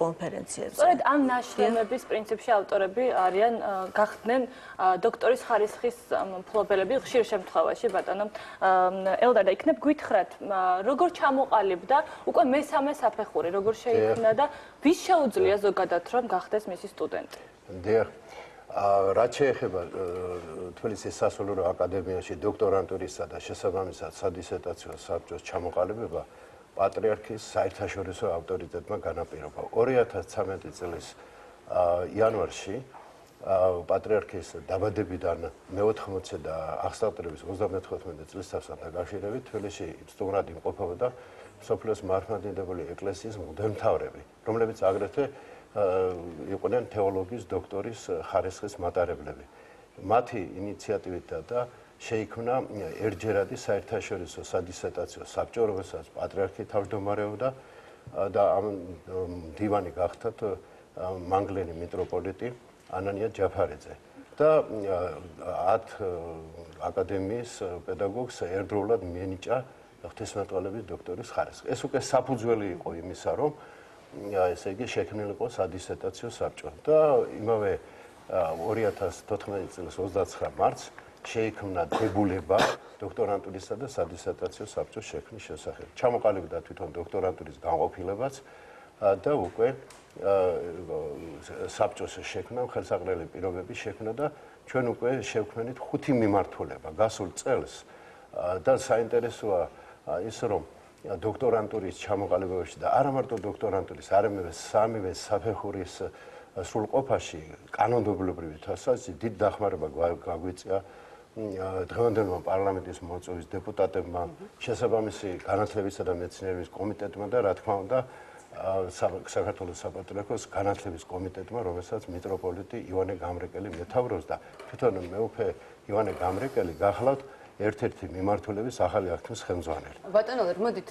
კონფერენციებზე. სწორედ ამ ნაშრომების პრინციპში ავტორები არიან გახდნენ დოქტორის ხარისხის მფლობელები ხშირ შემთხვევაში, ბატონო ელდარ და იქნებ გითხრათ, როგორ ჩამოყალიბდა უკვე მესამე საფეხური, როგორ შეიქმნა და ვის შეუძლია ზოგადად რომ გახდეს მისი სტუდენტი? დიახ. რაც შეეხება თბილისის სასულიერო აკადემიაში დოქტორანტურისა და შესაბამისად სადისერტაციო საბჭოს ჩამოყალიბება პატრიარქის საერთაშორისო ავტორიტეტმა განაპირობა. 2013 წლის იანვარში პატრიარქის დაბადებიდან მე-80 და აღსაყდრების 34 წლისთავთან დაკავშირებით თბილისში სტუმრად იმყოფებოდა მსოფლიოს მართლმადიდებელი ეკლესიის მღვდელმთავრები, რომლებიც აგრეთვე იყვნენ თეოლოგიის დოქტორის ხარისხის მატარებლები. მათი ინიციატივით და შეიქმნა ერთჯერადი საერთაშორისო სადისერტაციო საბჭო, რომელსაც პატრიარქი თავმჯდომარეობდა და ამ მდივანი გახდათ მანგლენი მიტროპოლიტი ანანია ჯაფარიძე. და 10 აკადემიის პედაგოგს ერთდროულად მიენიჭა ღვთისმეტყველების დოქტორის ხარისხი. ეს უკვე საფუძველი იყო იმისა, რომ ესე იგი შექმნილი იყო სადისერტაციო საბჭო და იმავე 2014 წლის 29 მარტს შეიქმნა დებულება დოქტორანტურისა და სადისერტაციო საბჭოს შექმნის შესახებ. ჩამოყალიბდა თვითონ დოქტორანტურის განყოფილებაც და უკვე საბჭოს შექმნა, ხელსაყრელი პირობები შექმნა და ჩვენ უკვე შევქმნით 5 მიმართულება გასულ წელს და საინტერესოა ის რომ დოქტორანტურის ჩამოყალიბებაში და არა მარტო დოქტორანტურის, არამედ სამივე საფეხურის სრულყოფაში კანონმდებლობრივი თვალსაზრისით დიდ დახმარება გაგვიწია დღევანდელმა პარლამენტის მოწვევის დეპუტატებმა, შესაბამისი განათლებისა და მეცნიერების კომიტეტმა და რა თქმა უნდა საქართველოს საპატრიარქოს განათლების კომიტეტმა, რომელსაც მიტროპოლიტი ივანე გამრეკელი მეთაურობს და თვითონ მეუფე ივანე გამრეკელი გახლავთ ერთ-ერთი მიმართულების ახალი აქტის ხელმძღვანელი. ბატონო, მოდით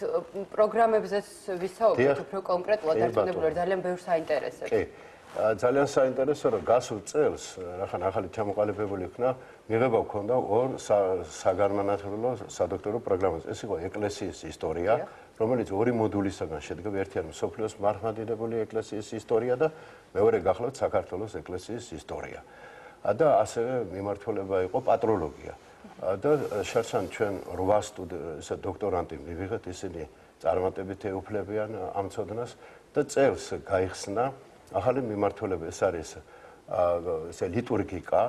პროგრამებზეც ვისაუბროთ უფრო კონკრეტულად, დარწმუნებული ძალიან ბევრს საინტერესებს. კი. ძალიან საინტერესო რომ გასულ წელს, რახან ახალი ჩამოყალიბებული იქნა, მიღება ჰქონდა ორ საგანმანათლებლო სადოქტორო პროგრამაზე. ეს იყო ეკლესიის ისტორია, რომელიც ორი მოდულისაგან შედგება. ერთი არის მსოფლიოს მართლმადიდებელი ეკლესიის ისტორია და მეორე გახლავთ საქართველოს ეკლესიის ისტორია. და ასევე მიმართულება იყო პატროლოგია. და შარშან ჩვენ 8 დოქტორანტი მივიღეთ, ისინი წარმატებით ეუფლებიან ამ ცოდნას და წელს გაიხსნა ახალი მიმართულება. ეს არის ესე ლიტურგიკა,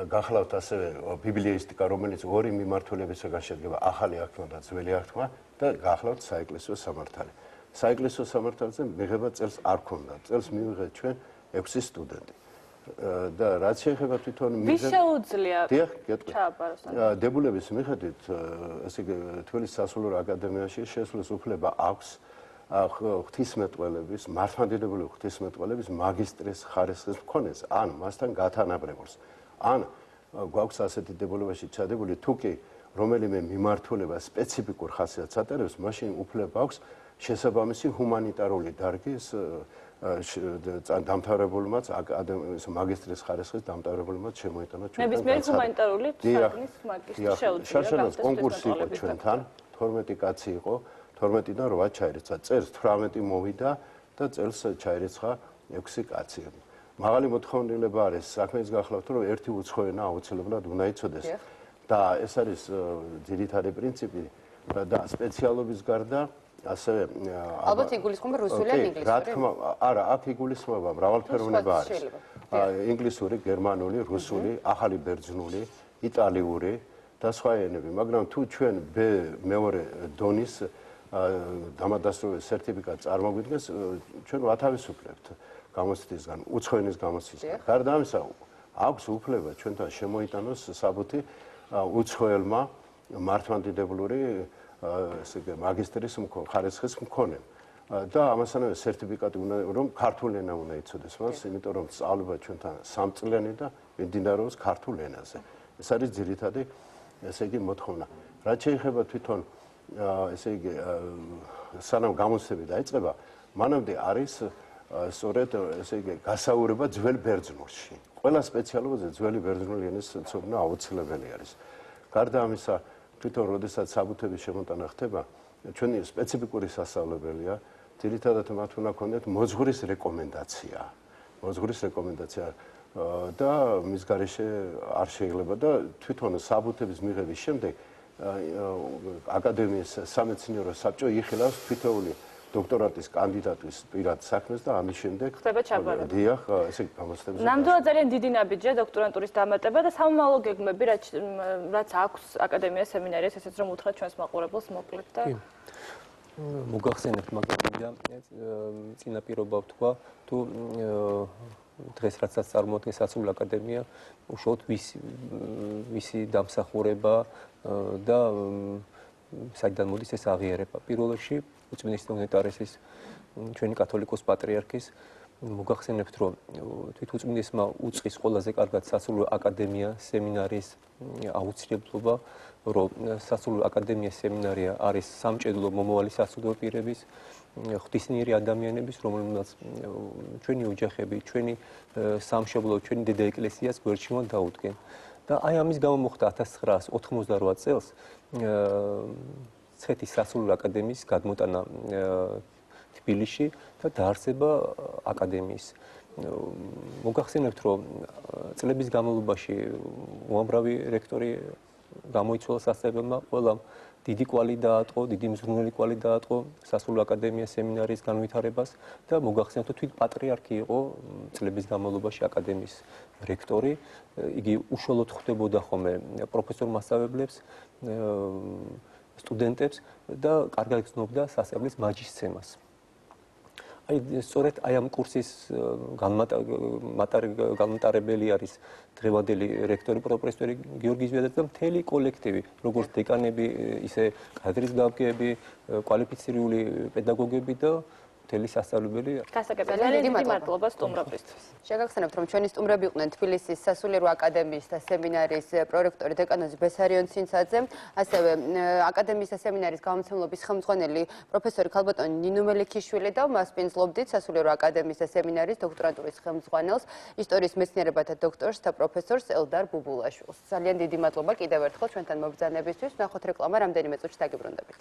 გახლავთ ასევე ბიბლიისტიკა, რომელიც ორი მიმართულებისგან შედგება, ახალი აღთქმა და ძველი აღთქმა და გახლავთ საეკლესიო სამართალი. საეკლესიო სამართალზე მიღება წელს არ ქონდა. წელს მივიღეთ ჩვენ 6 სტუდენტი. და რაც შეეხება თვითონ ვის შეუძლია ჩააბაროს დებულების მიხედვით, ესე იგი თბილისის სასულიერო აკადემიაში შესვლის უფლება აქვს ღვთისმეტყველების, მართლმადიდებელი ღვთისმეტყველების მაგისტრის ხარისხის მქონეს, ან მასთან გათანაბრებულს. ან გვაქვს ასეთი დებულებაში ჩადებული, თუ კი რომელიმე მიმართულება სპეციფიკურ ხასიათს ატარებს, მაშინ უფლება აქვს შესაბამისი ჰუმანიტარული დარგის დამთავრებულმაც მაგისტრის ხარისხის დამთავრებულმაც შემოიტანა ჩვენ. ნებისმიერი ჰუმანიტარული საგნის მაგისტრი შეუძლია. კონკურსი იყო ჩვენთან, 12 კაცი იყო, 12-დან 8 ჩაირიცხა. წელს 18 მოვიდა და წელს ჩაირიცხა 6 კაცი. მაღალი მოთხოვნილება არის საქმის გახლავთ, რომ ერთი უცხოენა აუცილებლად უნდა იცოდეს. და ეს არის ძირითადი პრინციპი და სპეციალობის გარდა ასევე ალბათ იგულისხმება რუსული ან ინგლისური? რა თქმა უნდა, არა, აქ იგულისხმება მრავალფეროვნება არის. ინგლისური, გერმანული, რუსული, ახალი ბერძნული, იტალიური და სხვა ენები, მაგრამ თუ ჩვენ მეორე დონის დამადასტურებელი სერტიფიკატი წარმოგვიდგენს, ჩვენ ვათავისუფლებთ გამოცდისგან, უცხოენის გამოცდისგან. გარდა ამისა, აქვს უფლება ჩვენთან შემოიტანოს საბუთი უცხოელმა მართლმადიდებლური ესე იგი მაგისტრის ხარისხის მქონე. და ამასთანავე სერტიფიკატი უნდა რომ ქართულ ენა უნდა იცოდეს მას, იმიტომ რომ სწავლება ჩვენთან 3 წლიანი და მიმდინარეობს ქართულ ენაზე. ეს არის ძირითადი ესე იგი მოთხოვნა. რაც შეეხება თვითონ ესე იგი სანამ გამოცდები დაიწყება, მანამდე არის სწორედ ესე იგი გასაურება ძველ ბერძნულში. ყველა სპეციალობაზე ძველი ბერძნული ენის ცოდნა აუცილებელი არის. გარდა ამისა, თვითონ როდესაც საბუთების შემოტანა ხდება, ჩვენი სპეციფიკური სასწავლებელია, ძირითადად მათ უნდა ქონდეთ მოძღვრის რეკომენდაცია. მოძღვრის რეკომენდაცია და მის გარეშე არ შეიძლება და თვითონ საბუთების მიღების შემდეგ აკადემიის სამეცნიერო საბჭო იხილავს თითოეული დოქტორატის კანდიდატის პირად საქმეს და ამის შემდეგ ხდება ჩაბარება. დიახ, ესე გამოცდებზე. ნამდვილად ძალიან დიდი ნაბიჯია დოქტორანტურის დამატება და სამომავლო გეგმები, რაც აქვს აკადემიას სემინარიას, ესეც რომ უთხრათ ჩვენს მაყურებელს მოკლედ და მოგახსენებთ, მაგრამ წინაპირობა ვთქვა, თუ დღეს რასაც წარმოადგენს სასულიერო აკადემია, უშუალოდ ვისი დამსახურება და საიდან მოდის ეს აღიარება. პირველ რიგში უწმინდის უნეტარესის ჩვენი კათოლიკოს პატრიარქის მოგახსენებთ, რომ თვით უწმინდესმა უწყის ყველაზე კარგად სასულიერო აკადემია სემინარიის აუცილებლობა, რომ სასულიერო აკადემია სემინარია არის სამჭედლო მომავალი სასულიერო პირების, ღვთისმიერი ადამიანების, რომელმაც ჩვენი ოჯახები, ჩვენი სამშობლო, ჩვენი დედა ეკლესიას გვერდში უნდა დაუდგენ. და აი ამის გამო მოხდა 1998 წელს ცხეთის სასულიერო აკადემიის გადმოტანა თბილისში და დაარსება აკადემიის. მოგახსენებთ, რომ წლების განმავლობაში უამრავი რექტორი გამოიცვალა სასწავლებელმა, ყველა დიდი კვალი დაატყო, დიდი მზრუნველი კვალი დაატყო სასულიერო აკადემიას სემინარიის განვითარებას და მოგახსენებთ, თვით პატრიარქი იყო წლების განმავლობაში აკადემიის რექტორი. იგი უშუალოდ ხვდებოდა ხოლმე პროფესორ მასწავლებლებს, სტუდენტებს და კარგად გრძნობდა სასწავლებლის მაჯისცემას. აი სწორედ აი ამ კურსის განმატარებელი არის დღევანდელი რექტორი პროფესორი გიორგი ზვიადაძე და მთელი კოლექტივი, როგორც დეკანები, ისე კადრის გამგეები, კვალიფიცირებული პედაგოგები და მთელი სასწავლებელი. გასაგებია, დიდი მადლობა სტუმრობისთვის. შეგახსენებთ, რომ ჩვენი სტუმრები იყვნენ თბილისის სასულიერო აკადემიის და სემინარიის პრორექტორი დეკანოზი ბესარიონ ცინცაძე, ასევე აკადემიის და სემინარიის გამომცემლობის ხელმძღვანელი პროფესორი ქალბატონი ნინო მელიქიშვილი და მას პინძლობდით სასულიერო აკადემიის და სემინარიის დოქტორანტურის ხელმძღვანელს, ისტორიის მეცნიერებათა დოქტორს და პროფესორს ელდარ ბუბულაშვილს. ძალიან დიდი მადლობა კიდევ ერთხელ ჩვენთან მობრძანებისთვის. ნახოთ რეკლამა, რამდენიმე წუთში დაგიბრუნდებით.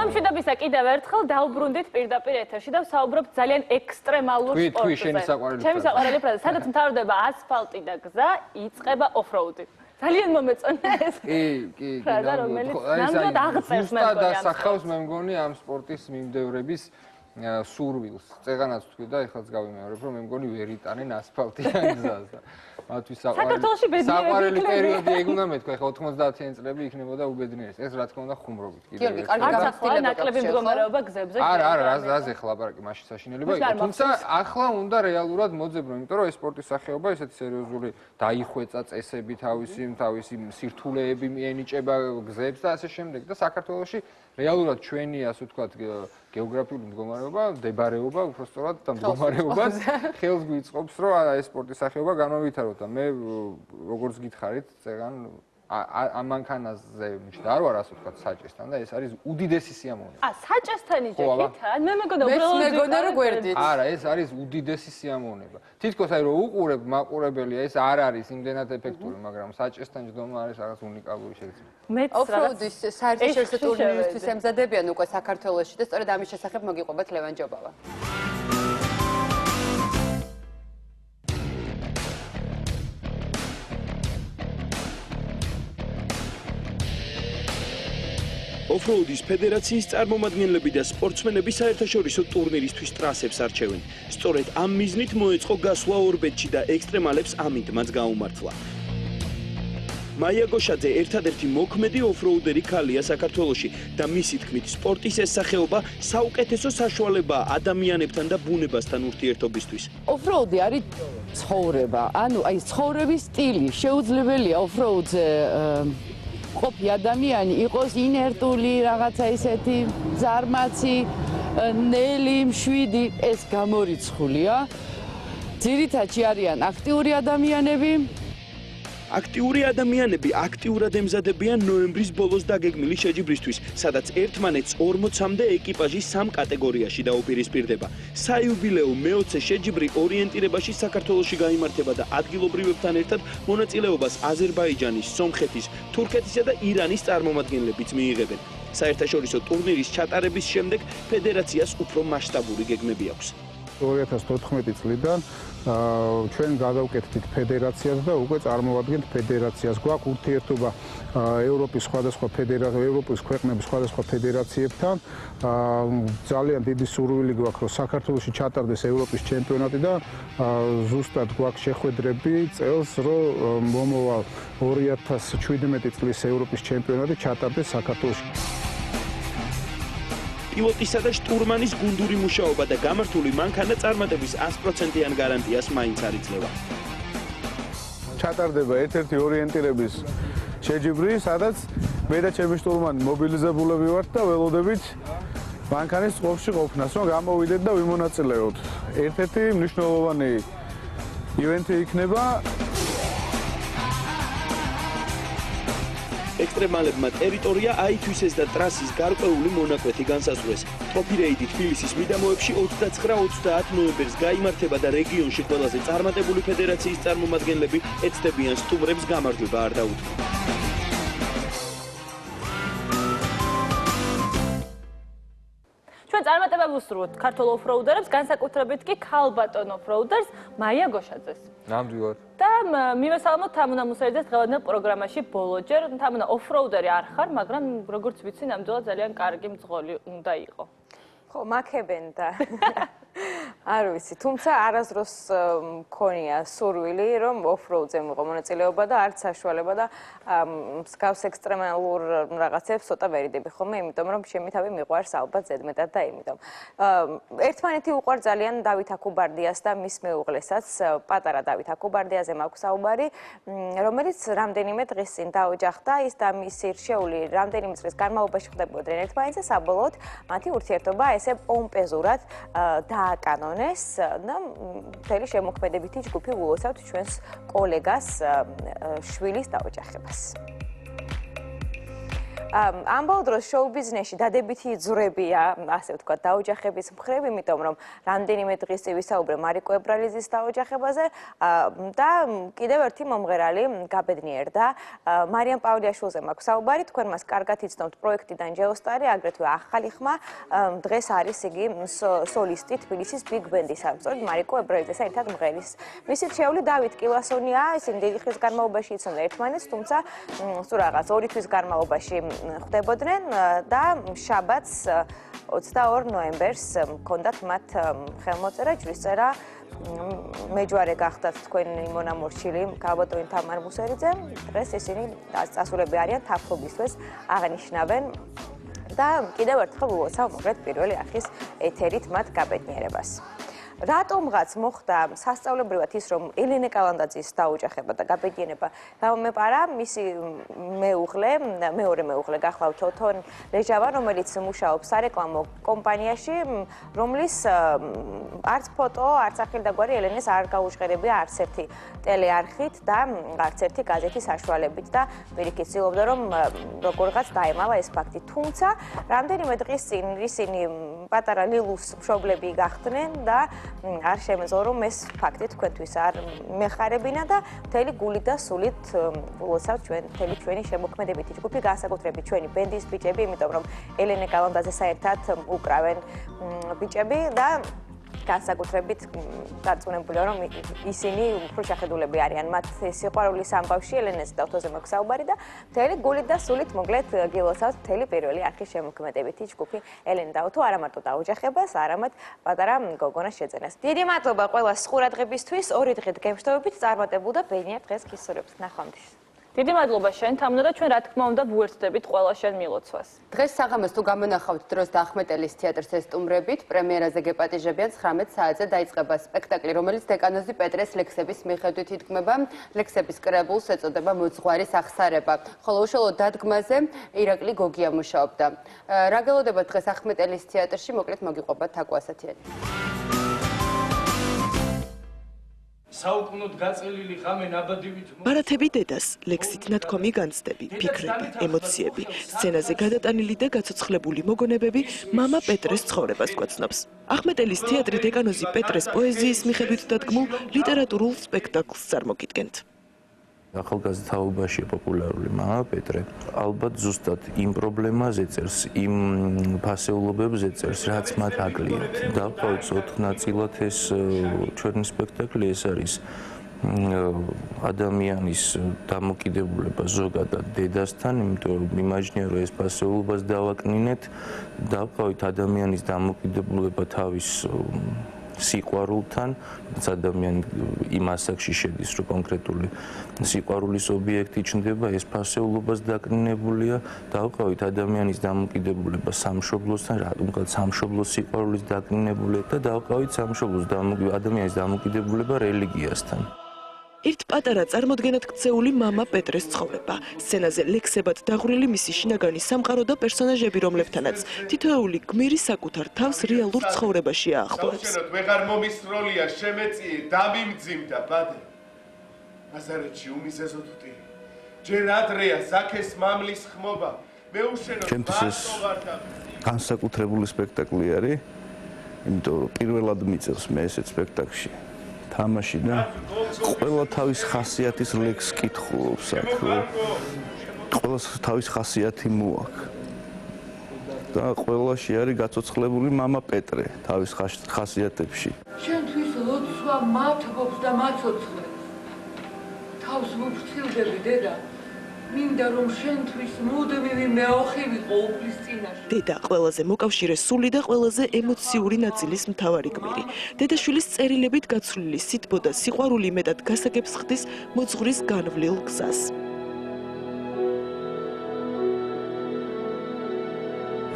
მშვიდობისა კიდევ ერთხელ დავბრუნდით პირდაპირ ეთერში და ვსაუბრობთ ძალიან ექსტრემალურ სპორტზე. ჩემი საყვარელი ფრაზა, სადაც მთავრდება ასფალტი და გზა, იწყება ოფროუდი. ძალიან მომეწონა ეს. კი, ფრაზა, რომელიც ნამდვილად აღწერს მე მგონი. დასახავს მე მგონი ამ სპორტის მიმდევრების სურვილს. წეღანაც თქვი და ეხლაც გავიმეორებ, რომ მე მგონი ვერ იტანენ ასფალტიან გზას და მათთვის საყვარელი პერიოდი ეგ უნდა მეთქვა, ეხლა 90-იან წლები იქნებოდა უბედნიერეს. ეს რა თქმა უნდა ხუმრობით კიდევ. გიორგი, კარგი ნაკლები მდგომარეობა გზებზე. არა, რას ეხლა ლაპარაკი მაშინ საშინელება იყო. თუმცა ახლა უნდა რეალურად მოძებნო, იმიტომ რომ ეს სპორტის სახეობა ესეთი სერიოზული დაიხვეწა წესები, თავისი სირთულეები მიენიჭება გზებს და ასე შემდეგ და საქართველოში რეალურად ჩვენი ასე ვთქვათ გეოგრაფიული მდგომარეობა, დებარეობა, უბრალოდ და მდგომარეობას ხელს გვიწყობს, რომ ეს სპორტის სახეობა განავითაროთ და მე როგორც გითხარით, წეგან ამანქანაზე მჯდარ ვარ, ასე ვთქვათ, საჭესთან და ეს არის უდიდესი სიამოვნება. საჭესთან იჯექით? მე მეგონა რომ გვერდით. არა, ეს არის უდიდესი სიამოვნება. თითქოს აი რომ უყურებ მაყურებელია, ეს არ არის იმდენად ეფექტური, მაგრამ საჭესთან ჯდომა არის რაღაც უნიკალური შეგრძნება. ოფროუდის საერთაშორისო ტურნირისთვის ემზადებიან უკვე საქართველოში და სწორედ ამის შესახებ მოგიყვებათ ლევან ჯობავა. ოფროუდის ფედერაციის წარმომადგენლები და სპორტსმენები საერთაშორისო ტურნირისთვის ტრასებს არჩევენ. სწორედ ამ მიზნით მოეწყო გასვლა ორბეთში და ექსტრემალებს ამით მას გაუმართლა. მაია გოშაძე ერთადერთი მოქმედი ოფროუდერი ქალია საქართველოში და მისი თქმით სპორტის ეს სახეობა საუკეთესო საშუალებაა ადამიანებთან და ბუნებასთან ურთიერთობისთვის. ოფროუდი არის ცხოვრება, ანუ აი ცხოვრების სტილი, შეუძლებელია ოფროუდზე ყოფი ადამიანი იყოს ინერტული, რაღაცა ისეთი ზარმაცი, ნელი, მშვიდი, ეს გამორიცხულია. ძირითადში არიან აქტიური ადამიანები. აქტიური ადამიანები აქტიურად ემზადებიან ნოემბრის ბოლოს დაგეგმილი შეჯიბრისთვის, სადაც ერთმანეთს 40-მდე ეკიპაჟი 3 კატეგორიაში დაუპირისპირდება. საიუბილეო მე-20 შეჯიბრი ორიენტირებაში საქართველოში გაიმართება და ადგილობრივებთან ერთად მონაწილეობას აზერბაიჯანის, სომხეთის, თურქეთისა და ირანის წარმომადგენლებიც მიიღებენ. საერთაშორისო ტურნირის ჩატარების შემდეგ ფედერაციას უფრო მასშტაბური გეგმები აქვს. 2014 წლიდან ჩვენ გადავკეთდით ფედერაციას და უკვე წარმოვადგენთ ფედერაციას. გვაქვს ურთიერთობა ევროპის სხვადასხვა ევროპის ქვეყნების სხვადასხვა ფედერაციებთან. ძალიან დიდი სურვილი გვაქვს, რომ საქართველოში ჩატარდეს ევროპის ჩემპიონატი და ზუსტად გვაქვს შეხვედრები წელს, რომ მომავალ 2017 წლის ევროპის ჩემპიონატი ჩატარდეს საქართველოში. პილოტისა და შტურმანის გუნდური მუშაობა და გამართული მანქანა წარმატების 100%-იან გარანტიას მაინც არ იძლევა. ჩატარდება ერთ-ერთი ორიენტირების შეჯიბრი, სადაც მე და ჩემი შტურმანი მობილიზებულები ვართ და ველოდებით მანქანის წყობაში ყოფნას, რომ გამოვიდეთ და ვიმონაწილეოთ. ერთ-ერთი მნიშვნელოვანი ივენთი იქნება. ექსტრემალებმა ტერიტორია აითვისეს და ტრასის გარკვეული მონაკვეთი განსაზღვრეს. ტროფირეიდი თბილისის მიდამოებში 29-30 ნოემბერს გაიმართება და რეგიონში ყველაზე წარმატებული ფედერაციის წარმომადგენლები ეცდებიან სტუმრებს გამარჯვება არ დაუთმოთ. ჩვენ წარმატებებს ვუსურვოთ ქართულ ოფროუდერებს, განსაკუთრებით კი ქალბატონ ოფროუდერს მაია გოშაძეს. ნამდვილად. და მივესალმოთ თამუნა მუსელიძეს დღევანდელ პროგრამაში ბოლოჯერ. თამუნა ოფროუდერი არ ხარ, მაგრამ როგორც ვიცი, ნამდვილად ძალიან კარგი მძღოლი უნდა იყო. ხო, მაქებენ და არ ვიცი, თუმცა არასდროს მქონია სურვილი, რომ ოფროუდზე მიყო მონაწილეობა და არც საშუალება და მსგავს ექსტრემალურ რაღაცებს ცოტა ვერიდები ხოლმე, იმიტომ რომ ჩემი თავი მიყვარს ალბათ ზედმეტად და იმიტომ. ერთმანეთი უყვარ ძალიან დავით აკუბარდიას და მის მეუღლესაც, პატარა დავით აკუბარდიაზე მაქვს საუბარი, რომელიც რამდენიმე დღის წინ დაოჯახდა, ის და მისი რჩეული რამდენიმე წლის განმავლობაში ხდებოდნენ ერთმანეთზე, საბოლოოდ მათი ურთიერთობა ესე პომპეზურად დააკანონეს და მთელი შემოქმედებითი ჯგუფი ულოცავთ ჩვენს კოლეგას შვილის დაოჯახებას. ამბოლ დროს შოუ-ბიზნესში დადებითი ძვრებია, ასე ვთქვათ, დაოჯახების მხრივ, იმიტომ რომ რამდენიმე დღის წინ ვისაუბრე მარიკო ებრალიძის დაოჯახებაზე და კიდევ ერთი მომღერალი გაბედნიერდა. მარიამ პავლიაშვილზე მაქვს საუბარი, თქვენ მას კარგად იცნობთ პროექტიდან ჯეოსტარი, აგრეთვე ახალი ხმა, დღეს არის იგი სოლისტი თბილისის ბიგ ბენდისა, სწორედ მარიკო ებრალიძესთან ერთად მღერის. მისი რჩეული დავით კილასონია, ისინი დიდი ხნის განმავლობაში იცნობდნენ ერთმანეთს, თუმცა სულ რაღაც 2 თვის განმავლობაში ხდებოდნენ და შაბათს 22 ნოემბერს მქონდათ მათ ხელმოწერა, ჯვრისწერა, მეჯვარე გახდათ თქვენი მონამორჩილი ქალბატონი თამარ მუსელიძე. დღეს ისინი წასულები არიან თაფლობისთვის აღნიშნავენ და კიდევ ერთხელ ულოცავ მოკლედ პირველი არხის ეთერით მათ გაბედნიერებას. რატომღაც მოხდა სასწავლებრივად ის, რომ ელენე კალანდაძის დაოჯახება და გაბედნიერება გამომეპარა, მისი მეუღლე, მეორე მეუღლე გახლავთ ოთონ ლეჟავა, რომელიც მუშაობს სარეკლამო კომპანიაში, რომლის არც ფოტო, არც ახალდაგვარი ელენეს არ გაუჟღერებია არც ერთი ტელეარხით და არც ერთი გაზეთის საშუალებით და პირიქით ცდილობდა, რომ როგორღაც დაემალა ეს ფაქტი. თუმცა, რამდენიმე დღის წინ ისინი პატარა ლილუს მშობლები გახდნენ და არ შემეძლო რომ ეს ფაქტი თქვენთვის არ მეხარებინა და მთელი გულით და სულით ულოცავთ მთელი ჩვენი შემოქმედებითი ჯგუფი, განსაკუთრებით ჩვენი ბენდის ბიჭები, იმიტომ რომ ელენე კალანდაძე საერთად უკრავენ ბიჭები და განსაკუთრებით დარწმუნებულია რომ ისინი უფრო შეხედულები არიან მათ სიყვარულის ამბავში ელენეს და ოთოზე მაქვს საუბარი და მთელი გულით და სულით მოგლეთ გილოცავთ მთელი პირველი არხის შემოქმედებითი ჯგუფი ელენე და ოთო არა მარტო დაოჯახებას, არამედ პატარა გოგონას შეძენას. დიდი მადლობა ყველას ყურადღებისთვის. 2 დღით გემშვიდობით წარმატებულ და ბედნიერ დღეს გისურვებთ. ნახვამდის. დიდი მადლობა შენ თამუნა და ჩვენ რა თქმა უნდა ვუერთდებით ყველა შენ მილოცვას. დღეს საღამოს თუ გამონახავთ დროს და ახმეტელის თეატრს ესტუმრებით, პრემიერაზე გეპატიჟებიან 19 საათზე დაიწყება სპექტაკლი, რომელიც დეკანოზი პეტრეს ლექსების მიხედვით ითქმება. ლექსების კრებულს ეწოდება მოძღვარის აღსარება, ხოლო უშუალო დადგმაზე ირაკლი გოგია მუშაობდა. რა გელოდება დღეს ახმეტელის თეატრში, მოკლედ მოგიყვებათ თაკო ასათიანი. საუკუნოდ გაწელილი ღამე ნაბადივით მარათები დედას, ლექსით ნათქვამი განცდები, ფიქრები, ემოციები, სცენაზე გადატანილი და გაცოცხლებული მოგონებები მამა პეტრეს ცხოვრებას გვაცნობს. ახმეტელის თეატრი დეკანოზი პეტრეს პოეზიის მიხედვით დადგმულ ლიტერატურულ სპექტაკლს წარმოგიდგენთ. ახალგაზრდა თაობაში პოპულარული მამა პეტრე ალბათ ზუსტად იმ პრობლემაზე წერს, იმ ფასეულობებს წერს, რაც მათ აგლიათ. დავყავთ 4 ნაწილად ეს ჩვენი სპექტაკლი, ეს არის ადამიანის დამოკიდებულება ზოგადად დედასთან, იმიტომ რომ იმაჯნია რომ ეს ფასეულობას დავაკნინეთ, დავყავთ ადამიანის დამოკიდებულება თავის სიყვარულთან, ადამიანი იმ ასაკში შედის, რომ კონკრეტული სიყვარულის ობიექტი ჩნდება, ეს ფასეულობას დაკნინებულია, დავყავით ადამიანის დამოკიდებულება სამშობლოსთან, რადგან სამშობლოს სიყვარულის დაკნინებულია და დავყავით სამშობლოს ადამიანის დამოკიდებულება რელიგიასთან. ერთ პატარა წარმოდგენად ქცეული მამა პეტრეს ცხოვრება. სცენაზე ლექსებად დაღვრილი მისი შინაგანი სამყარო და პერსონაჟები, რომლებთანაც თითოეული გმირი საკუთარ თავს რეალურ ცხოვრებაში აახლოებს. დავუჩვენოთ, ვეღარ მომისროლია, შემეწიე, დამიმძიმდა, ბადე. აზარეთში უმიზეზო თუთი. ჯერ ადრეა ზაქეს მამლის ხმობა. მეუშენო ჩემთვის განსაკუთრებული სპექტაკლი არის, იმიტომ რომ პირველად მიწევს მე ესეთ სპექტაკლში. თამაში და ყველა თავის ხასიათის ლექსს კითხულობს აქ, ყველა თავის ხასიათი მოაქვს. და ყველაში არის გაცოცხლებული მამა პეტრე თავის ხასიათებში. შენთვის ლოცვა მათბობს და მაცოცხლებს. თავს მოფრთხილდები, დედა. მინდა რომ შენთვის მუდმივი მეოხი ვიყო უფლის წინაშე. დედა ყველაზე მოკავშირე სული და ყველაზე ემოციური ნაწილის მთავარი გმირი. დედაშვილის წერილებით გაცვლილი სითბო და სიყვარული მეტად გასაგებს ხდის მოძღვრის განვლილ გზას.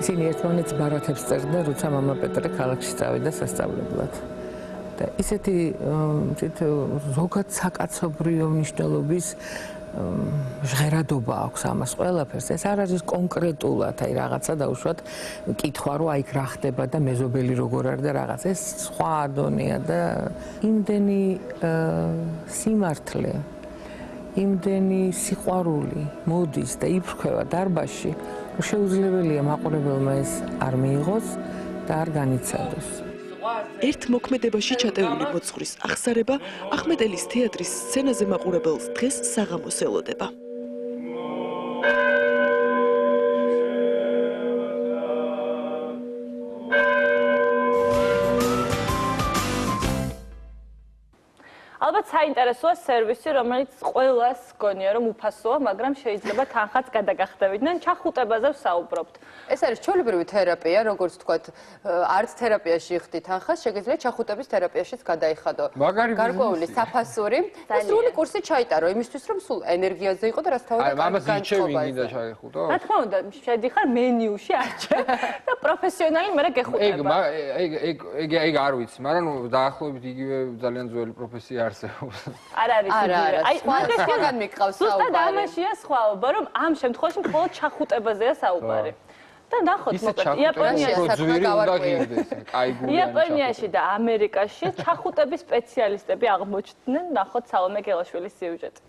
ისინი ერთმანეთს ბარათებს წერდნენ, როცა მამა პეტრე ქალაქში წავიდა სასწავლებლად. და ისეთი ზოგად საკაცობრიო მნიშვნელობის ჟღერადობა აქვს ამას ყველაფერს. ეს არ არის კონკრეტულად, აი რაღაცა დაუშვათ კითხვა, რომ აი რა ხდება და მეზობელი როგორ არის და რაღაც. ეს სხვა ადონია და იმდენი სიმართლე, იმდენი სიყვარული მოდის და იფრქვევა დარბაზში, რომ შეუძლებელია მაყურებელმა ეს არ მიიღოს და არ განიცადოს. ერთ მოქმედებაში ჩატეული მოძღვრის აღსარება ახმეტელის თეატრის სცენაზე მაყურებელს დღეს საღამოს ელოდება. ალბათ საინტერესოა სერვისი, რომელიც ყველას გონია, რომ უფასოა, მაგრამ შეიძლება თანხაც გადაგახდებიდნენ. ჩახუტებაზე ვსაუბრობთ. ეს არის ჩვეულებრივი თერაპია, როგორც ვთქვათ, არც თერაპიაში იხდი თანხას, შეგიძლია ჩახუტების თერაპიაშიც გადაიხადო. გარკვეული საფასური. ეს სრული კურსი ჩაიტარო იმისთვის, რომ სულ ენერგიაზე იყო და რასთავად განწყობა. რა თქმა უნდა, შედიხარ მენიუში არჩევ და პროფესიონალი მერე გეხუტება. ეგ არ ვიცი, მაგრამ დაახლოებით იგივე ძალიან ძველი პროფესია არსებობს. არ არის იგივე. აი, სხვაგან მიყავს საუბარი. ზუსტად ამაშია სხვაობა, რომ ამ შემთხვევაში მხოლოდ ჩახუტებაზეა საუბარი. და ნახოთ, მოკლედ, იაპონიაში და ამერიკაში ჩახუტების სპეციალისტები აღმოჩნდნენ, ნახოთ სალომე გელაშვილის სიუჟეტი.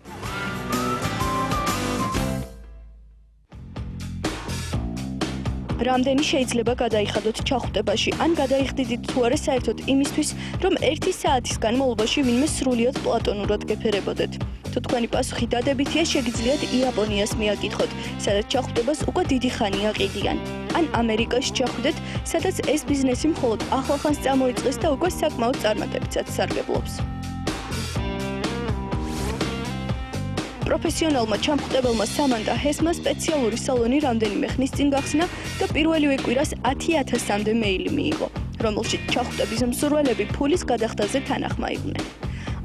რამდენი შეიძლება გადაიხადოთ ჩახუტებაში, ან გადაიხდიდით თუ არა საერთოდ იმისთვის, რომ 1 საათის განმავლობაში ვინმე სრულიად პლატონურად გეფერებოდეთ. თუ თქვენი პასუხი დადებითია, შეგიძლიათ იაპონიას მიაკითხოთ, სადაც ჩახუტებას უკვე დიდი ხანია ყიდიან. ან ამერიკაში ჩახვიდეთ, სადაც ეს ბიზნესი მხოლოდ ახლახანს წამოიწყეს და უკვე საკმაოდ წარმატებითაც სარგებლობს. პროფესიონალმა ჩამხუტებელმა სამანტა ჰესმა სპეციალური სალონი რამდენიმე ხნის წინ გახსნა და პირველივე კვირას 10,000-მდე მეილი მიიღო, რომელშიც ჩახუტების მსურველები ფულის გადახდაზე თანახმა იყვნენ.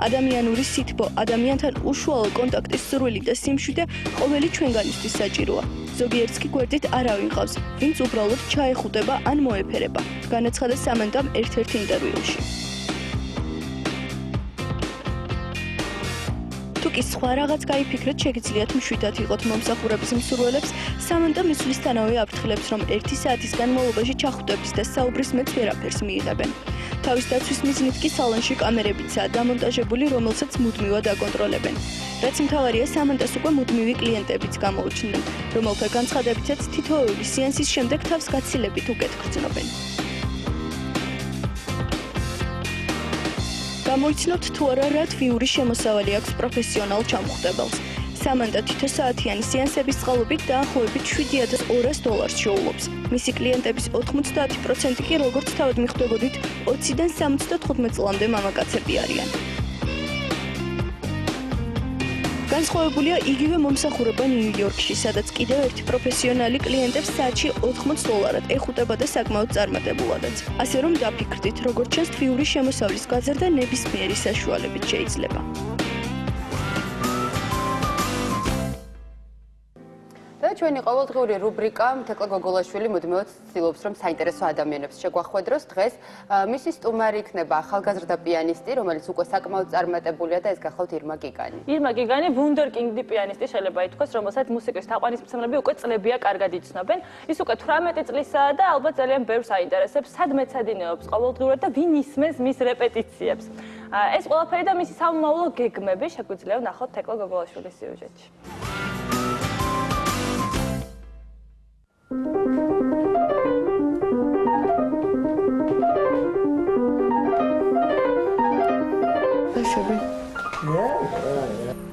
ადამიანური სითბო, ადამიანთან უშუალო კონტაქტის სურვილი და სიმშვიდე ყოველი ჩვენგანისთვის საჭიროა. ზოგიერთს კი გვერდით არავინ ყავს, ვინც უბრალოდ ჩაეხუტება ან მოეფერება, განაცხადა სამანტამ ერთ-ერთ ინტერვიუში. თუკი სხვა რაღაც გაიფიქრეთ, შეგიძლიათ მშვიდად იყოთ მომსახურების მსურველებს, სამანტა მისვლისთანავე აფრთხილებს, რომ 1 საათის განმავლობაში ჩახუტების და საუბრის მეც ვერაფერს მიიღებენ. თავის დაცვის მიზნით კი სალონში კამერებიცაა დამონტაჟებული, რომელსაც მუდმივად აკონტროლებენ. რაც მთავარია, სამანტას უკვე მუდმივი კლიენტებიც გამოუჩნდნენ, რომელთა განცხადებითაც თითოეული სეანსის შემდეგ თავს გაცილებით უკეთ გრძნობენ. გამოიცნობთ თუ არა რა თვიური შემოსავალი აქვს პროფესიონალ ჩამხუტებელს. სამანტა თითო საათიანი სეანსების წყალობით დაახლოებით $7,200 შეულობს. მისი კლიენტების 90% კი როგორც თავად მიხვდებოდით 20-დან 75 წლამდე მამაკაცები არიან. განსხვავებულია იგივე მომსახურება ნიუ-იორკში, სადაც კიდევ ერთი პროფესიონალი კლიენტებს საათში $80 ეხუტება და საკმაოდ წარმატებულადაც. ასე რომ დაფიქრდით, როგორც ჩანს თვიური შემოსავლის გაზრდა ნებისმიერი საშუალებით შეიძლება. და ჩვენი ყოველდღიური რუბრიკა თეკლა გოგოლაშვილი მუდმივად ცდილობს რომ საინტერესო ადამიანებს შეგვახვედროს. დღეს მისი სტუმარი იქნება ახალგაზრდა პიანისტი, რომელიც უკვე საკმაოდ წარმატებულია და ეს გახლავთ ირმა გიგანი. ირმა გიგანი ვუნდერკინდი პიანისტი შეიძლება ითქვას, რომელსაც მუსიკის თაყვანისმცემლები უკვე წლებია კარგად იცნობენ. ის უკვე 18 წლისაა და ალბათ ძალიან ბევრს აინტერესებს, სად მეცადინეობს ყოველდღურად და ვინ ისმენს მის რეპეტიციებს. ეს ყველაფერი და მისი სამომავლო გეგმები შეგვიძლია ვნახოთ თეკლა გოგოლაშვილის სიუჟეტში.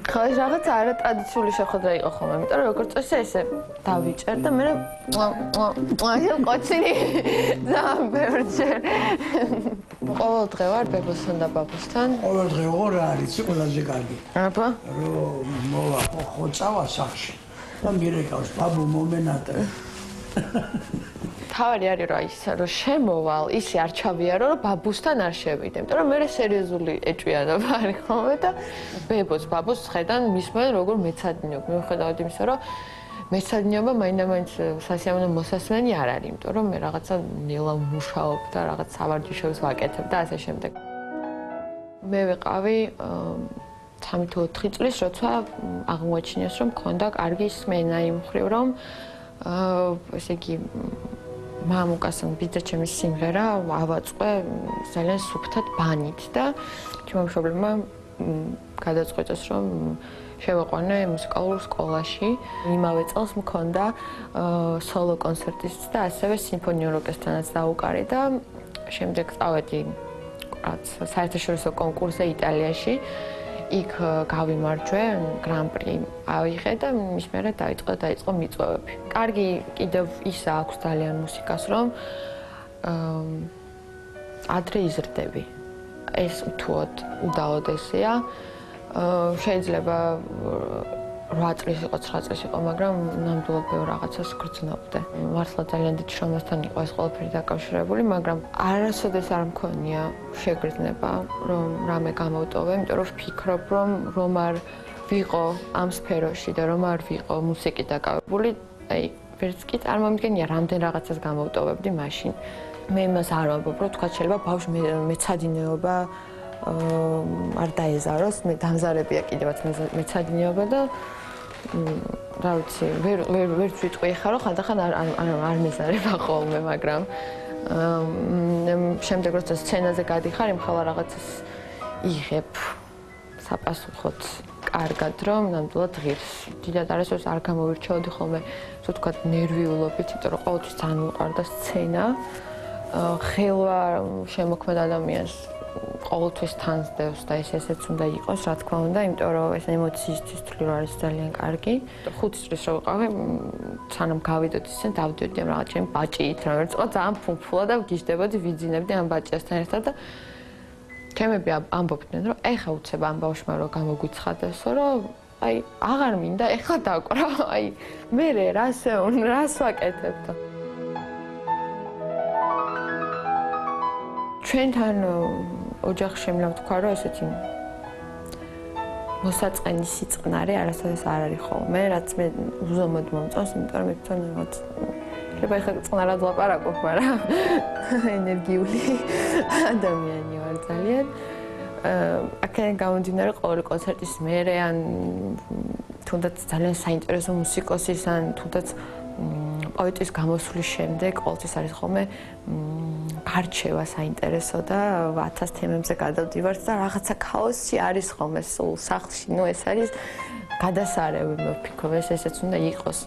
ხო, ეს რაღაც არა ტრადიციული შეხვედრა იყო ხოლმე, იმიტომ რომ როგორც წესი ესე დავიჭერ და მე ყოცინი ძალიან ბევრჯერ. ყოველ დღე ვარ ბებოსთან და ბაბუსთან. ყოველ დღე როგორ არის ყველაზე კარგი? აბა? რომ მოვა ხო წავა სახში და მირეკავს ბაბუ მომენატრე. თავი არის რა ის რომ შემოვალ, ისე არ ჩავიარო, რომ ბაბუსთან არ შევიდე, იმიტომ რომ მე სერიოზული ეჭვიანობა არის ხოლმე და ბაბუს ხედან მისმენ როგორ მეცადინეობ. მიუხედავად იმისა, რომ მეცადინეობა მაინდა-მაინც სასიამოვნო მოსასმენი არ არის, იმიტომ რომ მე რაღაცა ნელა მუშაობ და რაღაც სავარჯიშოებს ვაკეთებ და ასე შემდეგ. მე ვიყავი 3 თუ 4 წლის, როცა აღმოაჩინეს, რომ მქონდა კარგი სმენა იმ მხრივ, რომ ესე იგი მამუკასთან ბიძა ჩემის სიმღერა ავაწყე ძალიან სუფთად ბანით და ჩემო მშობლებმა გადაწყვეტეს რომ შევაყვანე მუსიკალურ სკოლაში. იმავე წელს მქონდა სოლო კონცერტიც და ასევე სიმფონიურ ორკესტრთანაც დაუკარი და შემდეგ წავედი საერთაშორისო კონკურსზე იტალიაში. იქ გავიმარჯვე, გრან-პრი ავიღე და მის მერე დაიწყო მიწვევები. კარგი კიდევ ის აქვს ძალიან მუსიკას, რომ ადრე იზრდები. ეს უთუოდ უდაოდ ესეა. შეიძლება 8 წლის იყო, 9 წლის იყო, მაგრამ ნამდვილად ბევრ რაღაცას გრძნობდე. მართლა ძალიან დიდ შრომასთან იყო ეს ყველაფერი დაკავშირებული, მაგრამ არასოდეს არ მქონია შეგრძნება, რომ რამე გამოვტოვე, იმიტომ რომ ვფიქრობ, რომ არ ვიყო ამ სფეროში და რომ არ ვიყო მუსიკით დაკავებული, აი, ვერც კი წარმომიდგენია, რამდენ რაღაცას გამოვტოვებდი მაშინ. მე იმას არ ვამბობ, რომ თქვა შეიძლება ბავშვი მეცადინეობა არ დაეზაროს, მე დამზარებია კიდევაც მეცადინეობა და რა ვიცი, ვერ ვიტყვი ხარ, რომ ხანდახან არ მეზარება ხოლმე, მაგრამ შემდეგ როცა სცენაზე გადიხარ, იმხელა რაღაცას იღებ საპასუხოდ კარგად, რომ ნამდვილად ღირს. დიდად არასდროს არ გამოვირჩეოდი ხოლმე, ასე ვთქვათ, ნერვიულობით, იმიტომ რომ ყოველთვის ძალიან მიყვარდა სცენა. ხელვა შემოქმედ ადამიანს ყოველთვის თანსდევს და ესეც უნდა იყოს, რა თქმა უნდა, იმიტომ რომ ეს ემოციისთვის თვლი არის ძალიან კარგი. 5 წლის რო ვიყავი, სანამ გავიდოდ ისე დავდიოდი ამ რაღაც ჩემი ბაჭიით, რომელიც იყო ძალიან ფუფულა და ვგიჟდებოდი, ვიძინებდი ამ ბაჭიასთან ერთად და ჩემები ამბობდნენ, რომ ეხა უცებ ამ ბავშვმა რომ გამოგვიცხადესო, რომ აი, აღარ მინდა, ეხლა დაკვრა, აი, მე რას ვაკეთებ და ჩვენთან ოჯახში მე ვთქვა, რომ ესეთი მოსაწყენი სიწყნარე არასოდეს არ არის ხოლმე, რაც მე უზომოდ მომწონს, იმიტომ რომ მე თვითონ შეიძლება ეხლა წყნარად ლაპარაკობ, მაგრამ ენერგიული ადამიანი ვარ ძალიან. აქედან გამომდინარე, ყოველი კონცერტის მერე ან თუნდაც ძალიან საინტერესო მუსიკოსის ან თუნდაც პოეტის გამოსვლის შემდეგ ყოველთვის არის ხოლმე გარჩევა საინტერესო და 1000 თემებზე გადავდივართ და რაღაცა ქაოსი არის ხოლმე სულ სახლში. ნუ ეს არის გადასარევი, მე ვფიქრობ, ესეც უნდა იყოს.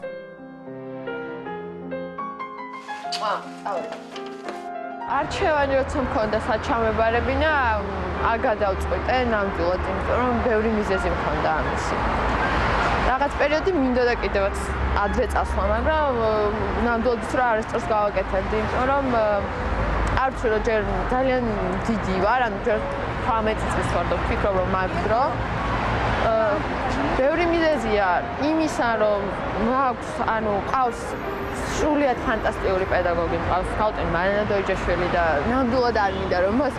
არჩევანი როცა მქონდა საჩამებარებინა, არ გადავწყვიტე ნამდვილად, იმიტომ რომ ბევრი მიზეზი მქონდა ამისი. რაღაც პერიოდი მინდოდა კიდევაც ადრე წასვლა, მაგრამ ნამდვილად ის რა არასდროს გავაკეთებდი, იმიტომ რომ არ ვიცი რომ ჯერ ძალიან დიდი ვარ, ანუ ჯერ 18 წლის ვარ და ვფიქრობ რომ მაგ დრო ბევრი მიზეზია იმისა, რომ მაქვს, ყავს სრულიად ფანტასტიკური პედაგოგი, ყავს ქალტენ მარინა დოიჯაშვილი და ნამდვილად არ მინდა რომ მას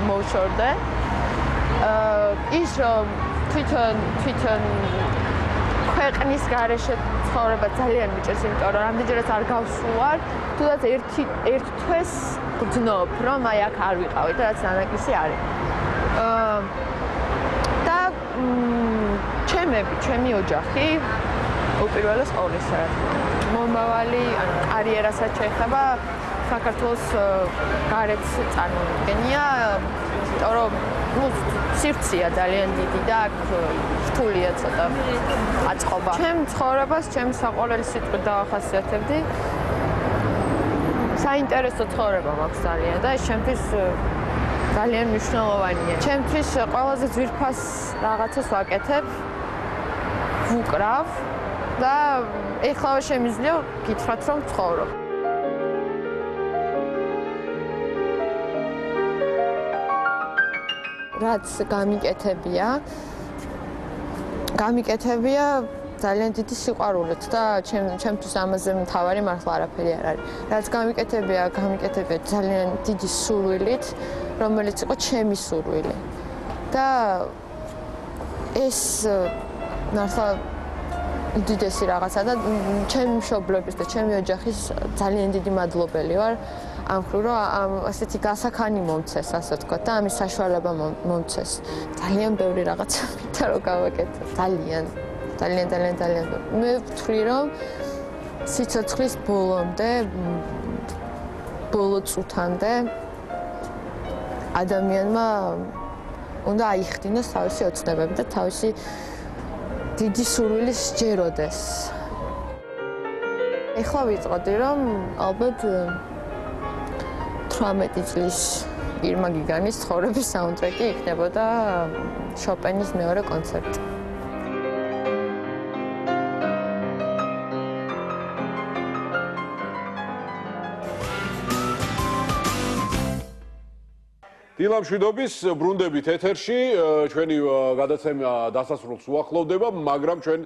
მოვშორდე. ის რომ თვითონ ქვეყნის გარეშე ცხოვრება ძალიან მიჭირს, იმიტომ რომ რამდენჯერაც არ გავსულვარ, თუნდაც ერთ თვეს გძნობ, რომ აი აქ არ ვიყავი და რაც ნანაკლისი არის. და ჩემი ოჯახი უპირველეს ყოვლისა, რა თქმა უნდა. მომავალი, კარიერასაც შეეხება საქართველოს გარეთ წარმოუდგენია, იმიტომ რომ სივრცეა ძალიან დიდი და აქ რთულია ცოტა აწყობა. ჩემ ცხოვრებას, ჩემ საყოველის სიტყვით დავახასიათებდი. საინტერესო ცხოვრება მაქვს ძალიან და ეს ჩემთვის ძალიან მნიშვნელოვანია. ჩემთვის ყველაზე ძვირფას რაღაცას ვაკეთებ, ვუკრავ და ეხლა შემიძლია გითხრათ რომ ცხოვრობ. რაც გამიკეთებია ძალიან დიდი სიყვარულით და ჩემთვის ამაზე მთავარი მართლა არაფერი არ არის. რაც გამიკეთებია ძალიან დიდი სურვილით, რომელიც იყო ჩემი სურვილი. და ეს მართლა უდიდესი რაღაცა და ჩემი მშობლების და ჩემი ოჯახის ძალიან დიდი მადლობელი ვარ. ამ ხრივ რომ ასეთი გასაქანი მომცეს, ასე ვთქვათ, და ამის საშუალება მომცეს. ძალიან ბევრი რაღაცა მინდა რომ გავაკეთო. ძალიან. მე ვთვლი რომ სიცოცხლის ბოლო წუთამდე ადამიანმა უნდა აიხდინოს თავისი ოცნებები და თავისი დიდი სურვილი სჯეროდეს. ეხლა ვიტყოდი რომ ალბათ 18 წლის ირმა გიგანის ცხოვრების საუნდტრეკი იქნებოდა შოპენის მეორე კონცერტი. დილა მშვიდობის ბრუნდებით ეთერში, ჩვენი გადაცემა დასასრულს უახლოვდება, მაგრამ ჩვენ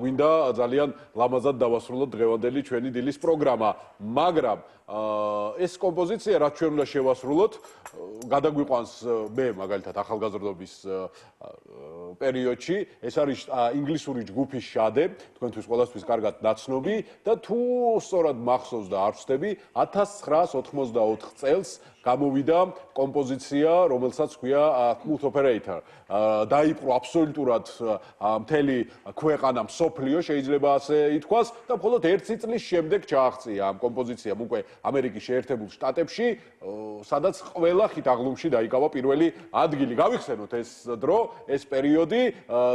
გვინდა ძალიან ლამაზად დავასრულოთ დღევანდელი ჩვენი დილის პროგრამა, მაგრამ ეს კომპოზიცია, რაც ჩვენ უნდა შევასრულოთ, გადაგვიყვანს მე მაგალითად ახალგაზრდობის პერიოდში, ეს არის ინგლისური ჯგუფი შადე, თქვენთვის ყველასთვის კარგად ნაცნობი და თუ სწორად მახსოვს და არ ვცდები, 1984 წელს გამოვიდა კომპოზიცია, რომელსაც ჰქვია Smooth Operator. დაიპყრო აბსოლუტურად მთელი ქვეყანა, მსოფლიო, შეიძლება ასე ითქვას და მხოლოდ 1 წლის შემდეგ ჩააღწია ამ კომპოზიციამ უკვე ამერიკის შეერთებულ შტატებში, სადაც ყველა ხით აღლუმში დაიკავა პირველი ადგილი. გავიხსენოთ ეს დრო, ეს პერიოდი,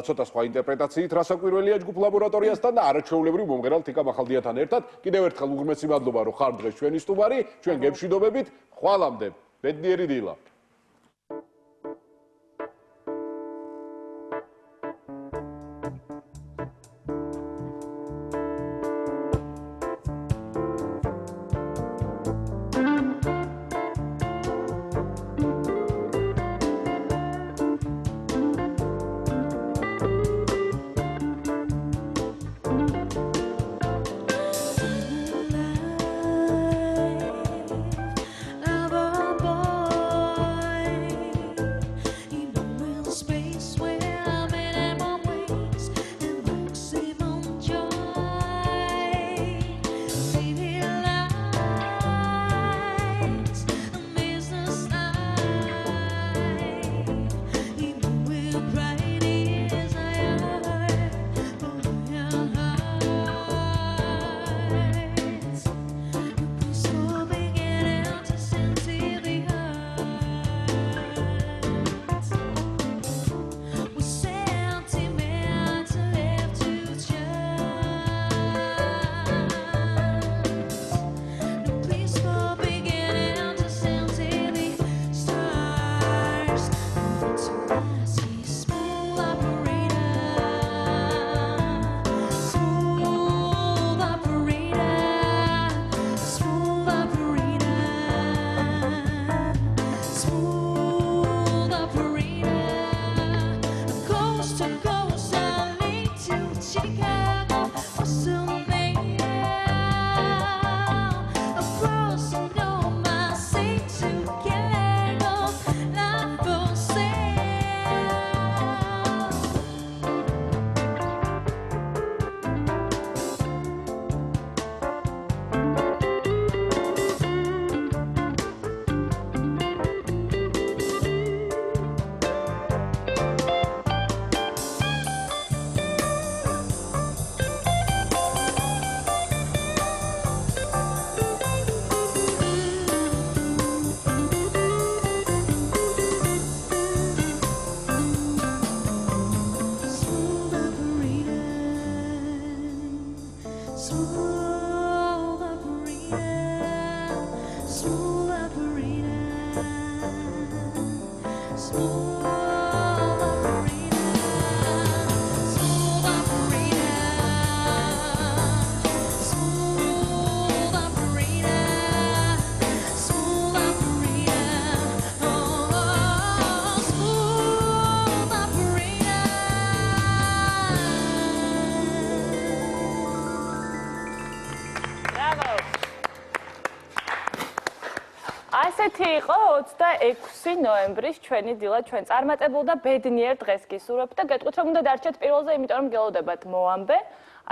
ცოტა სხვა ინტერპრეტაციით რასაკვირველია ჯგუფ ლაბორატორიასთან და არაჩვეულებრივ მომღერალ თიკა მახალდიათან ერთად. კიდევ ერთხელ უღრმესი მადლობა, რომ ხართ დღეს ჩვენი სტუმარი, ჩვენ გემშვიდობებით, ხვალამდე, ბედნიერი დილა. ასეთი იყო 26 ნოემბრის ჩვენი დილა ჩვენ წარმატებულ და ბედნიერ დღეს გისურვებთ და გეტყვით რომ უნდა დარჩეთ პირველზე, იმიტომ რომ გელოდებათ მოამბე.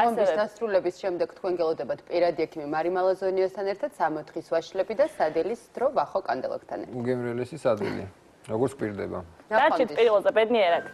ამბის დასრულების შემდეგ თქვენ გელოდებათ პირადი ექიმი მარი მალაზონიოსთან ერთად 6-4 ვაშლები და სადილის დრო ვახო კანდელაკთან ერთად. უგემრიელესი სადილი. როგორც გვპირდება. დარჩეთ პირველზე ბედნიერად.